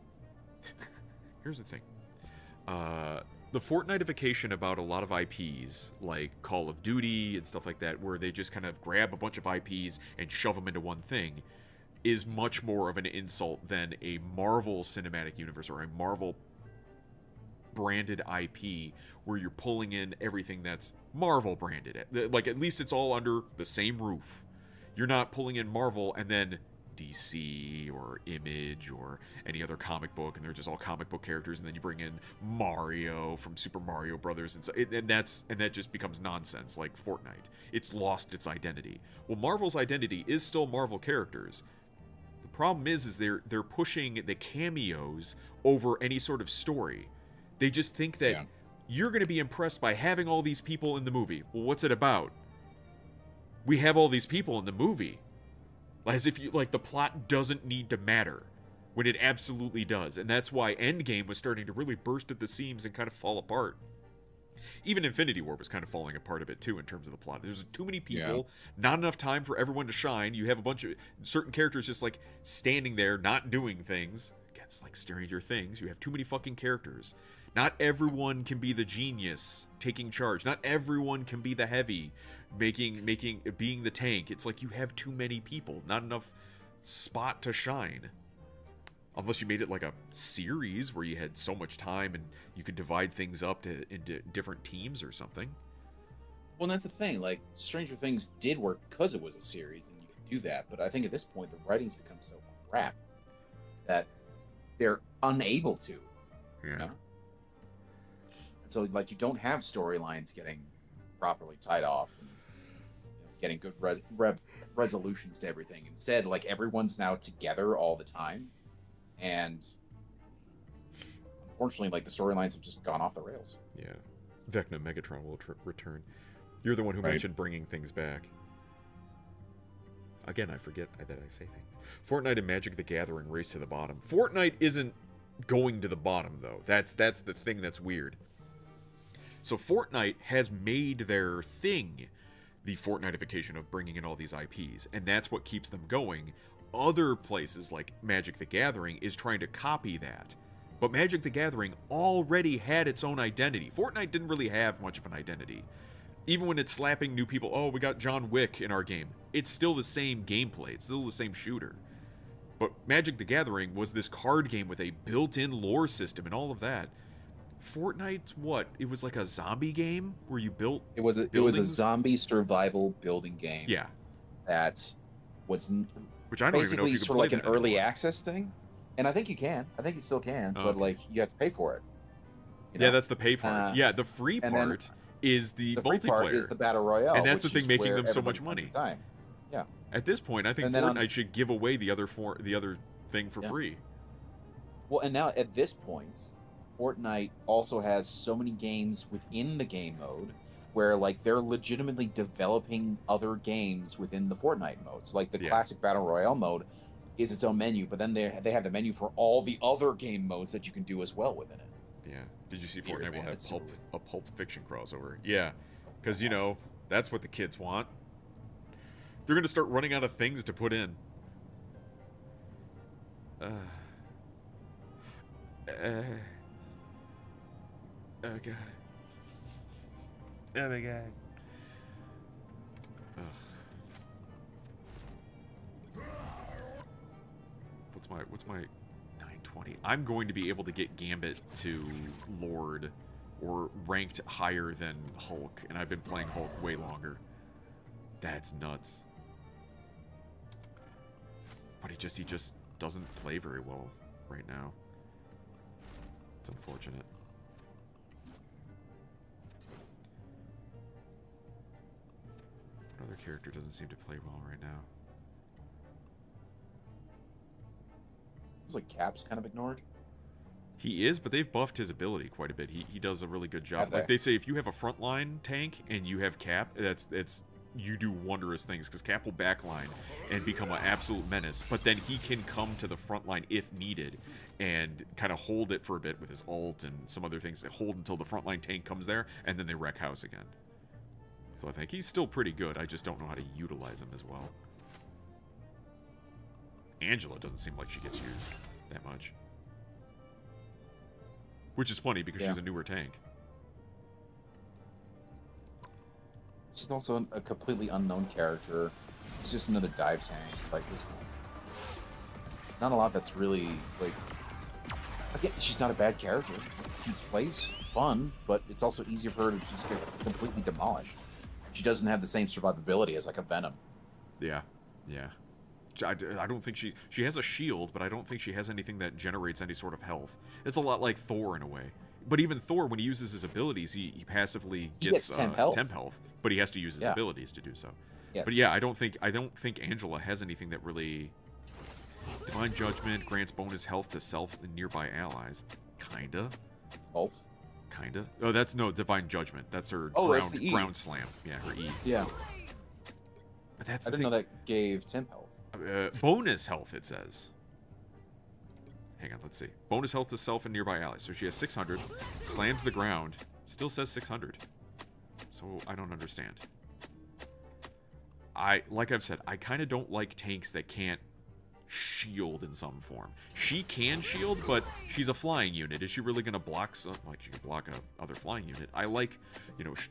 The Fortnite-ification about a lot of IPs, like Call of Duty and stuff like that, where they just kind of grab a bunch of IPs and shove them into one thing, is much more of an insult than a Marvel Cinematic Universe or a Marvel branded IP where you're pulling in everything that's Marvel branded. Like, at least it's all under the same roof. You're not pulling in Marvel and then DC or Image or any other comic book, and they're just all comic book characters, and then you bring in Mario from Super Mario Brothers, and so and that just becomes nonsense. Like Fortnite, it's lost its identity. Well, Marvel's identity is still Marvel characters. The problem is they're pushing the cameos over any sort of story. They just think that you're going to be impressed by having all these people in the movie. Well, what's it about? We have all these people in the movie. As if the plot doesn't need to matter, when it absolutely does. And that's why Endgame was starting to really burst at the seams and kind of fall apart. Even Infinity War was kind of falling apart a bit too in terms of the plot. There's too many people, not enough time for everyone to shine. You have a bunch of certain characters just like standing there, not doing things. Against like Stranger Things, you have too many fucking characters. Not everyone can be the genius taking charge. Not everyone can be the heavy being the tank. It's like you have too many people, not enough spot to shine. Unless you made it like a series where you had so much time and you could divide things up into different teams or something. Well, and that's the thing. Like, Stranger Things did work because it was a series, and you could do that. But I think at this point, the writing's become so crap that they're unable to. Yeah. You know? And so, like, you don't have storylines getting properly tied off and getting good resolutions to everything. Instead, like, everyone's now together all the time, and unfortunately, like, the storylines have just gone off the rails. Yeah. Vecna Megatron will return. You're the one who mentioned bringing things back. Again, I forget that I say things. Fortnite and Magic the Gathering race to the bottom. Fortnite isn't going to the bottom, though. That's the thing that's weird. So Fortnite has made their thing the Fortniteification of bringing in all these IPs, and that's what keeps them going. Other places like Magic the Gathering is trying to copy that. But Magic the Gathering already had its own identity. Fortnite didn't really have much of an identity. Even when it's slapping new people, oh, we got John Wick in our game. It's still the same gameplay. It's still the same shooter. But Magic the Gathering was this card game with a built-in lore system and all of that. Fortnite's what? It was like a zombie game where you built It was a buildings? zombie survival building game. Yeah. That was Which I don't even know if basically you can sort of play like an that early anymore. access thing. And I think you can. I think you still can, Oh, but okay. like you have to pay for it. You Yeah, know? that's the pay part. Yeah, the free and then part is the, the free multiplayer. part is the battle royale, And that's the which thing is making where them so everybody much money. spends their time. Yeah. At this point, I think And then Fortnite on- should give away the other thing for Yeah. free. Well, and now at this point, Fortnite also has so many games within the game mode where like they're legitimately developing other games within the Fortnite modes. Like the Yeah. classic battle royale mode is its own menu, but then they have the menu for all the other game modes that you can do as well within it. Yeah. Did you see Weird, Fortnite will man. have It's a Pulp Fiction crossover? Yeah. Because, you know, that's what the kids want. They're going to start running out of things to put in. Oh, God. Oh, my God. Ugh. what's my 920? I'm going to be able to get Gambit to Lord or ranked higher than Hulk, and I've been playing Hulk way longer. That's nuts. But he just doesn't play very well right now. It's unfortunate. What other character doesn't seem to play well right now? It's like Cap's kind of ignored. He is, but they've buffed his ability quite a bit. He does a really good job. Have Like they? they say, if you have a frontline tank and you have Cap, you do wondrous things, because Cap will backline and become an absolute menace, but then he can come to the front line if needed and kind of hold it for a bit with his ult and some other things that hold until the frontline tank comes there, and then they wreck house again. So I think he's still pretty good. I just don't know how to utilize him as well. Angela doesn't seem like she gets used that much. Which is funny because she's a newer tank. She's also a completely unknown character. She's just another dive tank. Like, there's not a lot that's really, like... Again, she's not a bad character. She plays fun, but it's also easier for her to just get completely demolished. She doesn't have the same survivability as, like, a Venom. Yeah, yeah. I don't think she has a shield, but I don't think she has anything that generates any sort of health. It's a lot like Thor in a way. But even Thor, when he uses his abilities, he passively gets temp health. but he has to use his abilities to do so. Yes. But yeah, I don't think Angela has anything that really... Divine Judgment grants bonus health to self and nearby allies. Kinda. Ult? Kinda. Oh, that's no Divine Judgment. That's her that's the E. ground slam. Yeah, her E. Yeah. But that's I didn't know that gave temp health. Bonus health, it says. Hang on, let's see. Bonus health to self and nearby allies. So she has 600. Slams the ground. Still says 600. So I don't understand. Like I've said, I kind of don't like tanks that can't shield in some form. She can shield, but she's a flying unit. Is she really going to block some? Like, she can block a other flying unit. I like,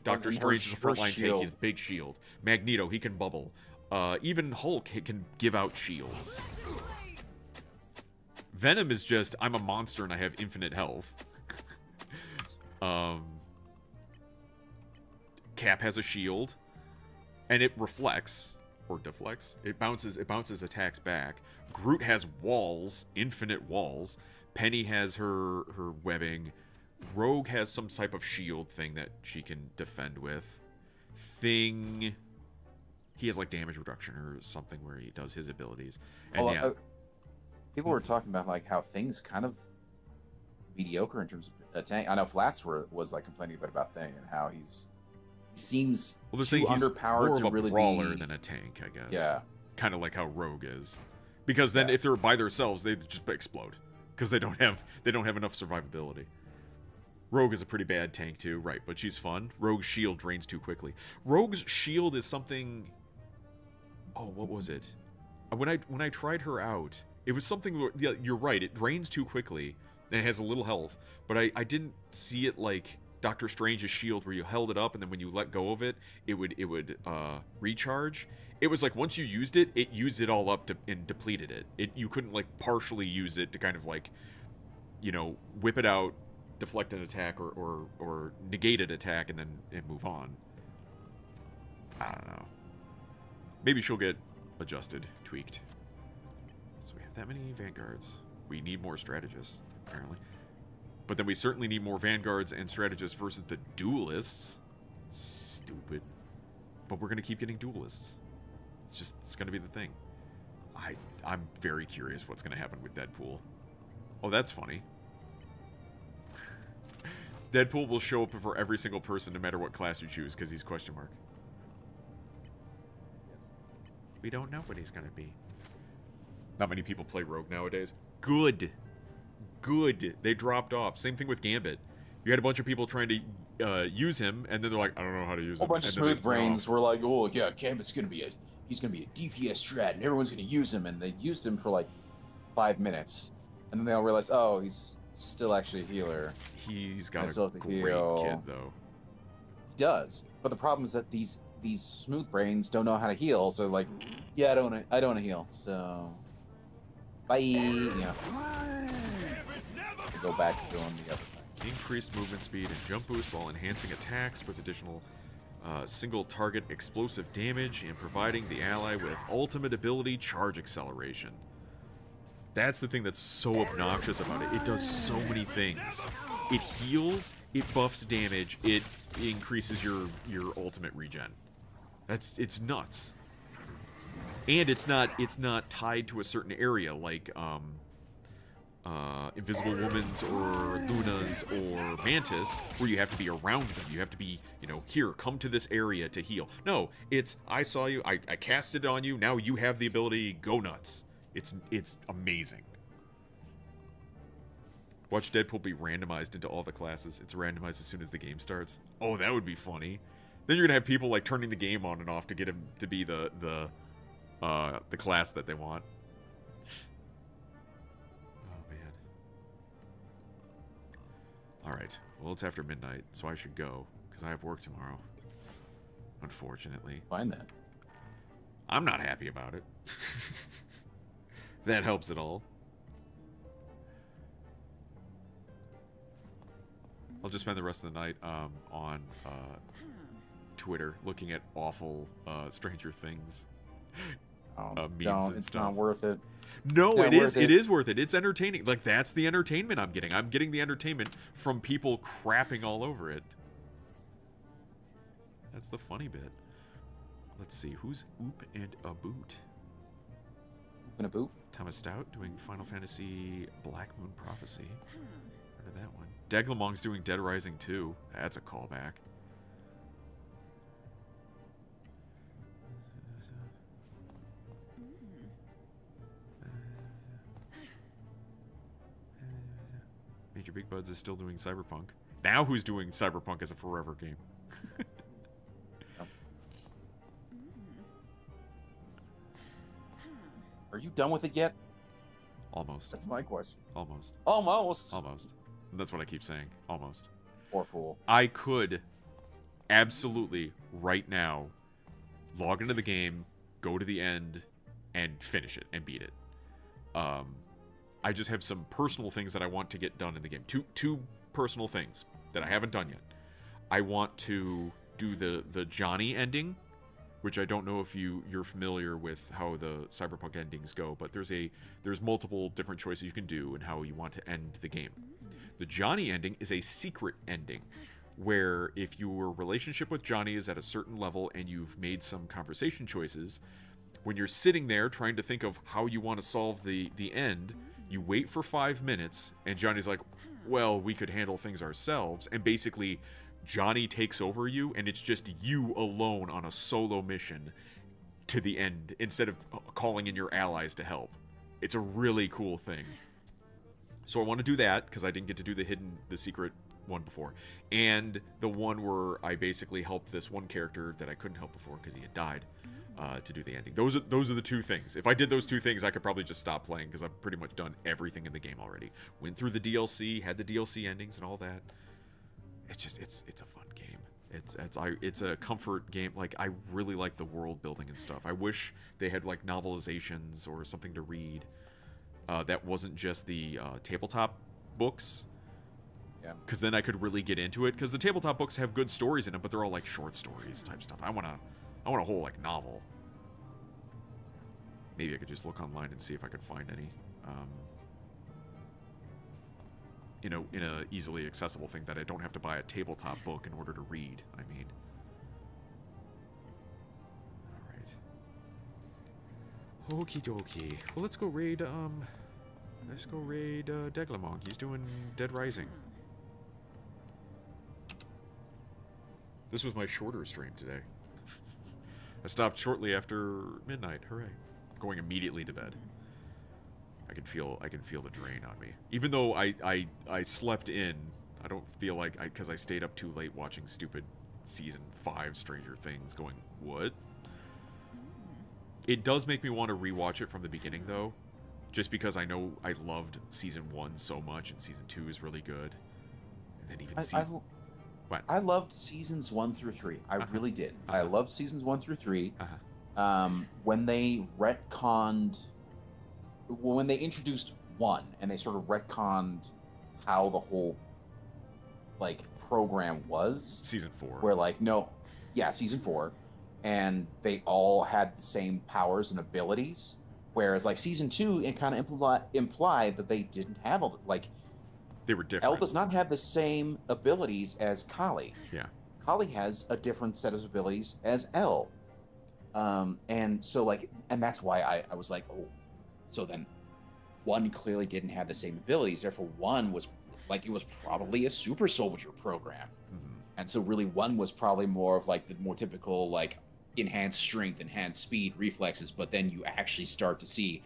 Doctor Strange is a frontline tank. He's big shield. Magneto, he can bubble. Even Hulk can give out shields. Venom is just, I'm a monster and I have infinite health. Cap has a shield, and it reflects or deflects. It bounces attacks back. Groot has walls, infinite walls. Penny has her webbing. Rogue has some type of shield thing that she can defend with. Thing, he has like damage reduction or something where he does his abilities. And people were talking about like how things kind of mediocre in terms of a tank. I know Flats was like complaining a bit about Thing and how he seems they're too saying he's underpowered more to of a really brawler be than a tank, I guess. Yeah. Kind of like how Rogue is, because then if they're by themselves, they just explode because they don't have enough survivability. Rogue is a pretty bad tank too, right? But she's fun. Rogue's shield drains too quickly. Rogue's shield is something. Oh, what was it? When I tried her out, it was something. Yeah, you're right. It drains too quickly and it has a little health. But I didn't see it like Doctor Strange's shield, where you held it up and then when you let go of it, it would recharge. It was like once you used it, it used it all up and depleted it. You couldn't like partially use it to kind of like, whip it out, deflect an attack or negate an attack and move on. I don't know. Maybe she'll get adjusted, tweaked. So we have that many Vanguards. We need more strategists, apparently. But then we certainly need more Vanguards and strategists versus the duelists. Stupid. But we're going to keep getting duelists. It's going to be the thing. I'm very curious what's going to happen with Deadpool. Oh, that's funny. Deadpool will show up for every single person no matter what class you choose because he's question mark. Yes. We don't know what he's going to be. Not many people play Rogue nowadays. Good. They dropped off. Same thing with Gambit. You had a bunch of people trying to use him, and then they're like, I don't know how to use him. A bunch of And then smooth they- brains were like, oh yeah, Gambit's gonna be he's gonna be a DPS strat, and everyone's gonna use him, and they used him for like 5 minutes, and then they all realized, oh, he's still actually a healer. He's got I a still have to great heal. kid, though. He does, but the problem is that these smooth brains don't know how to heal, so like, yeah, I don't want to heal, so Bye. Yeah. Go back to doing the other thing. Increased movement speed and jump boost while enhancing attacks with additional single target explosive damage and providing the ally with ultimate ability charge acceleration. That's the thing that's so obnoxious about it. It does so many things. It heals, it buffs damage, it increases your ultimate regen. It's nuts. And it's not tied to a certain area like Invisible Woman's or Luna's or Mantis, where you have to be around them. You have to be, here, come to this area to heal. No, it's, I saw you, I cast it on you, now you have the ability, go nuts. It's amazing. Watch Deadpool be randomized into all the classes. It's randomized as soon as the game starts. Oh, that would be funny. Then you're gonna have people like turning the game on and off to get him to be the class that they want. Oh man. All right. Well, it's after midnight, so I should go because I have work tomorrow. Unfortunately. Find that. I'm not happy about it. That helps at all. I'll just spend the rest of the night on Twitter looking at awful Stranger Things memes and it's stuff. not worth it. No, Not it is. worth It it. is worth it. It's entertaining. Like, that's the entertainment I'm getting. I'm getting the entertainment from people crapping all over it. That's the funny bit. Let's see. Who's Oop and a Boot? In a boot. Thomas Stout doing Final Fantasy Black Moon Prophecy. Heard of that one. Deglamong's doing Dead Rising 2. That's a callback. Major Big Buds is still doing Cyberpunk. Now who's doing Cyberpunk as a forever game? Are you done with it yet? Almost. That's my question. Almost. Almost. Almost. That's what I keep saying. Almost. Poor fool. I could absolutely right now log into the game, go to the end, and finish it and beat it. I just have some personal things that I want to get done in the game. Two personal things that I haven't done yet. I want to do the Johnny ending, which I don't know if you're familiar with how the Cyberpunk endings go, but there's multiple different choices you can do and how you want to end the game. The Johnny ending is a secret ending, where if your relationship with Johnny is at a certain level and you've made some conversation choices, when you're sitting there trying to think of how you want to solve the end, you wait for 5 minutes, and Johnny's like, well, we could handle things ourselves, and basically Johnny takes over you, and it's just you alone on a solo mission to the end, instead of calling in your allies to help. It's a really cool thing. So I want to do that, because I didn't get to do the secret one before. And the one where I basically helped this one character that I couldn't help before because he had died, to do the ending. Those are the two things. If I did those two things, I could probably just stop playing, because I've pretty much done everything in the game already. Went through the DLC, had the DLC endings and all that. It's a fun game. It's a comfort game. Like, I really like the world building and stuff. I wish they had like novelizations or something to read that wasn't just the tabletop books. Yeah. Because then I could really get into it. Because the tabletop books have good stories in them, but they're all like short stories type stuff. I want a whole like novel. Maybe I could just look online and see if I could find any. In a easily accessible thing that I don't have to buy a tabletop book in order to read. I mean. All right. Okie dokie. Well, let's go raid. Deglamong. He's doing Dead Rising. This was my shorter stream today. I stopped shortly after midnight. Hooray! Going immediately to bed. I can feel the drain on me. Even though I slept in, I don't feel like because I stayed up too late watching stupid season 5 Stranger Things. Going, what? It does make me want to rewatch it from the beginning though, just because I know I loved season 1 so much, and season 2 is really good. And then even season. What? I loved seasons 1 through 3. I really did. I loved seasons 1 through 3. When they retconned, when they introduced 1 and they sort of retconned how the whole like program was, Season 4. where like season 4, and they all had the same powers and abilities, whereas like season 2 it kind of implied that they didn't have all like They were different. Elle does not have the same abilities as Kali. Yeah. Kali has a different set of abilities as Elle. And so like, and that's why I was like, oh, so then 1 clearly didn't have the same abilities. Therefore 1 was like, it was probably a super soldier program. Mhm. And so really 1 was probably more of like the more typical, like enhanced strength, enhanced speed, reflexes. But then you actually start to see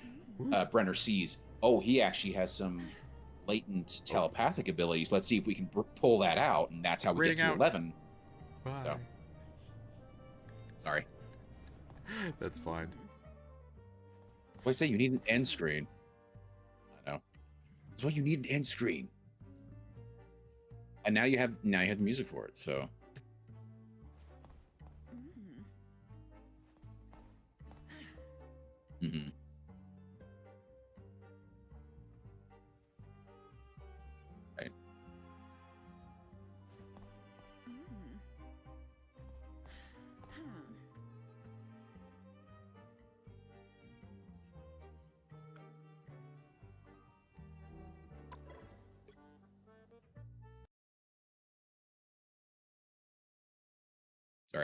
Brenner sees, oh, he actually has some latent telepathic abilities. Let's see if we can pull that out. And that's how we Rating get to out. 11. Bye. So. Sorry. That's fine. Well, I say you need an end screen. I know. That's why you need an end screen. And now you have the music for it. So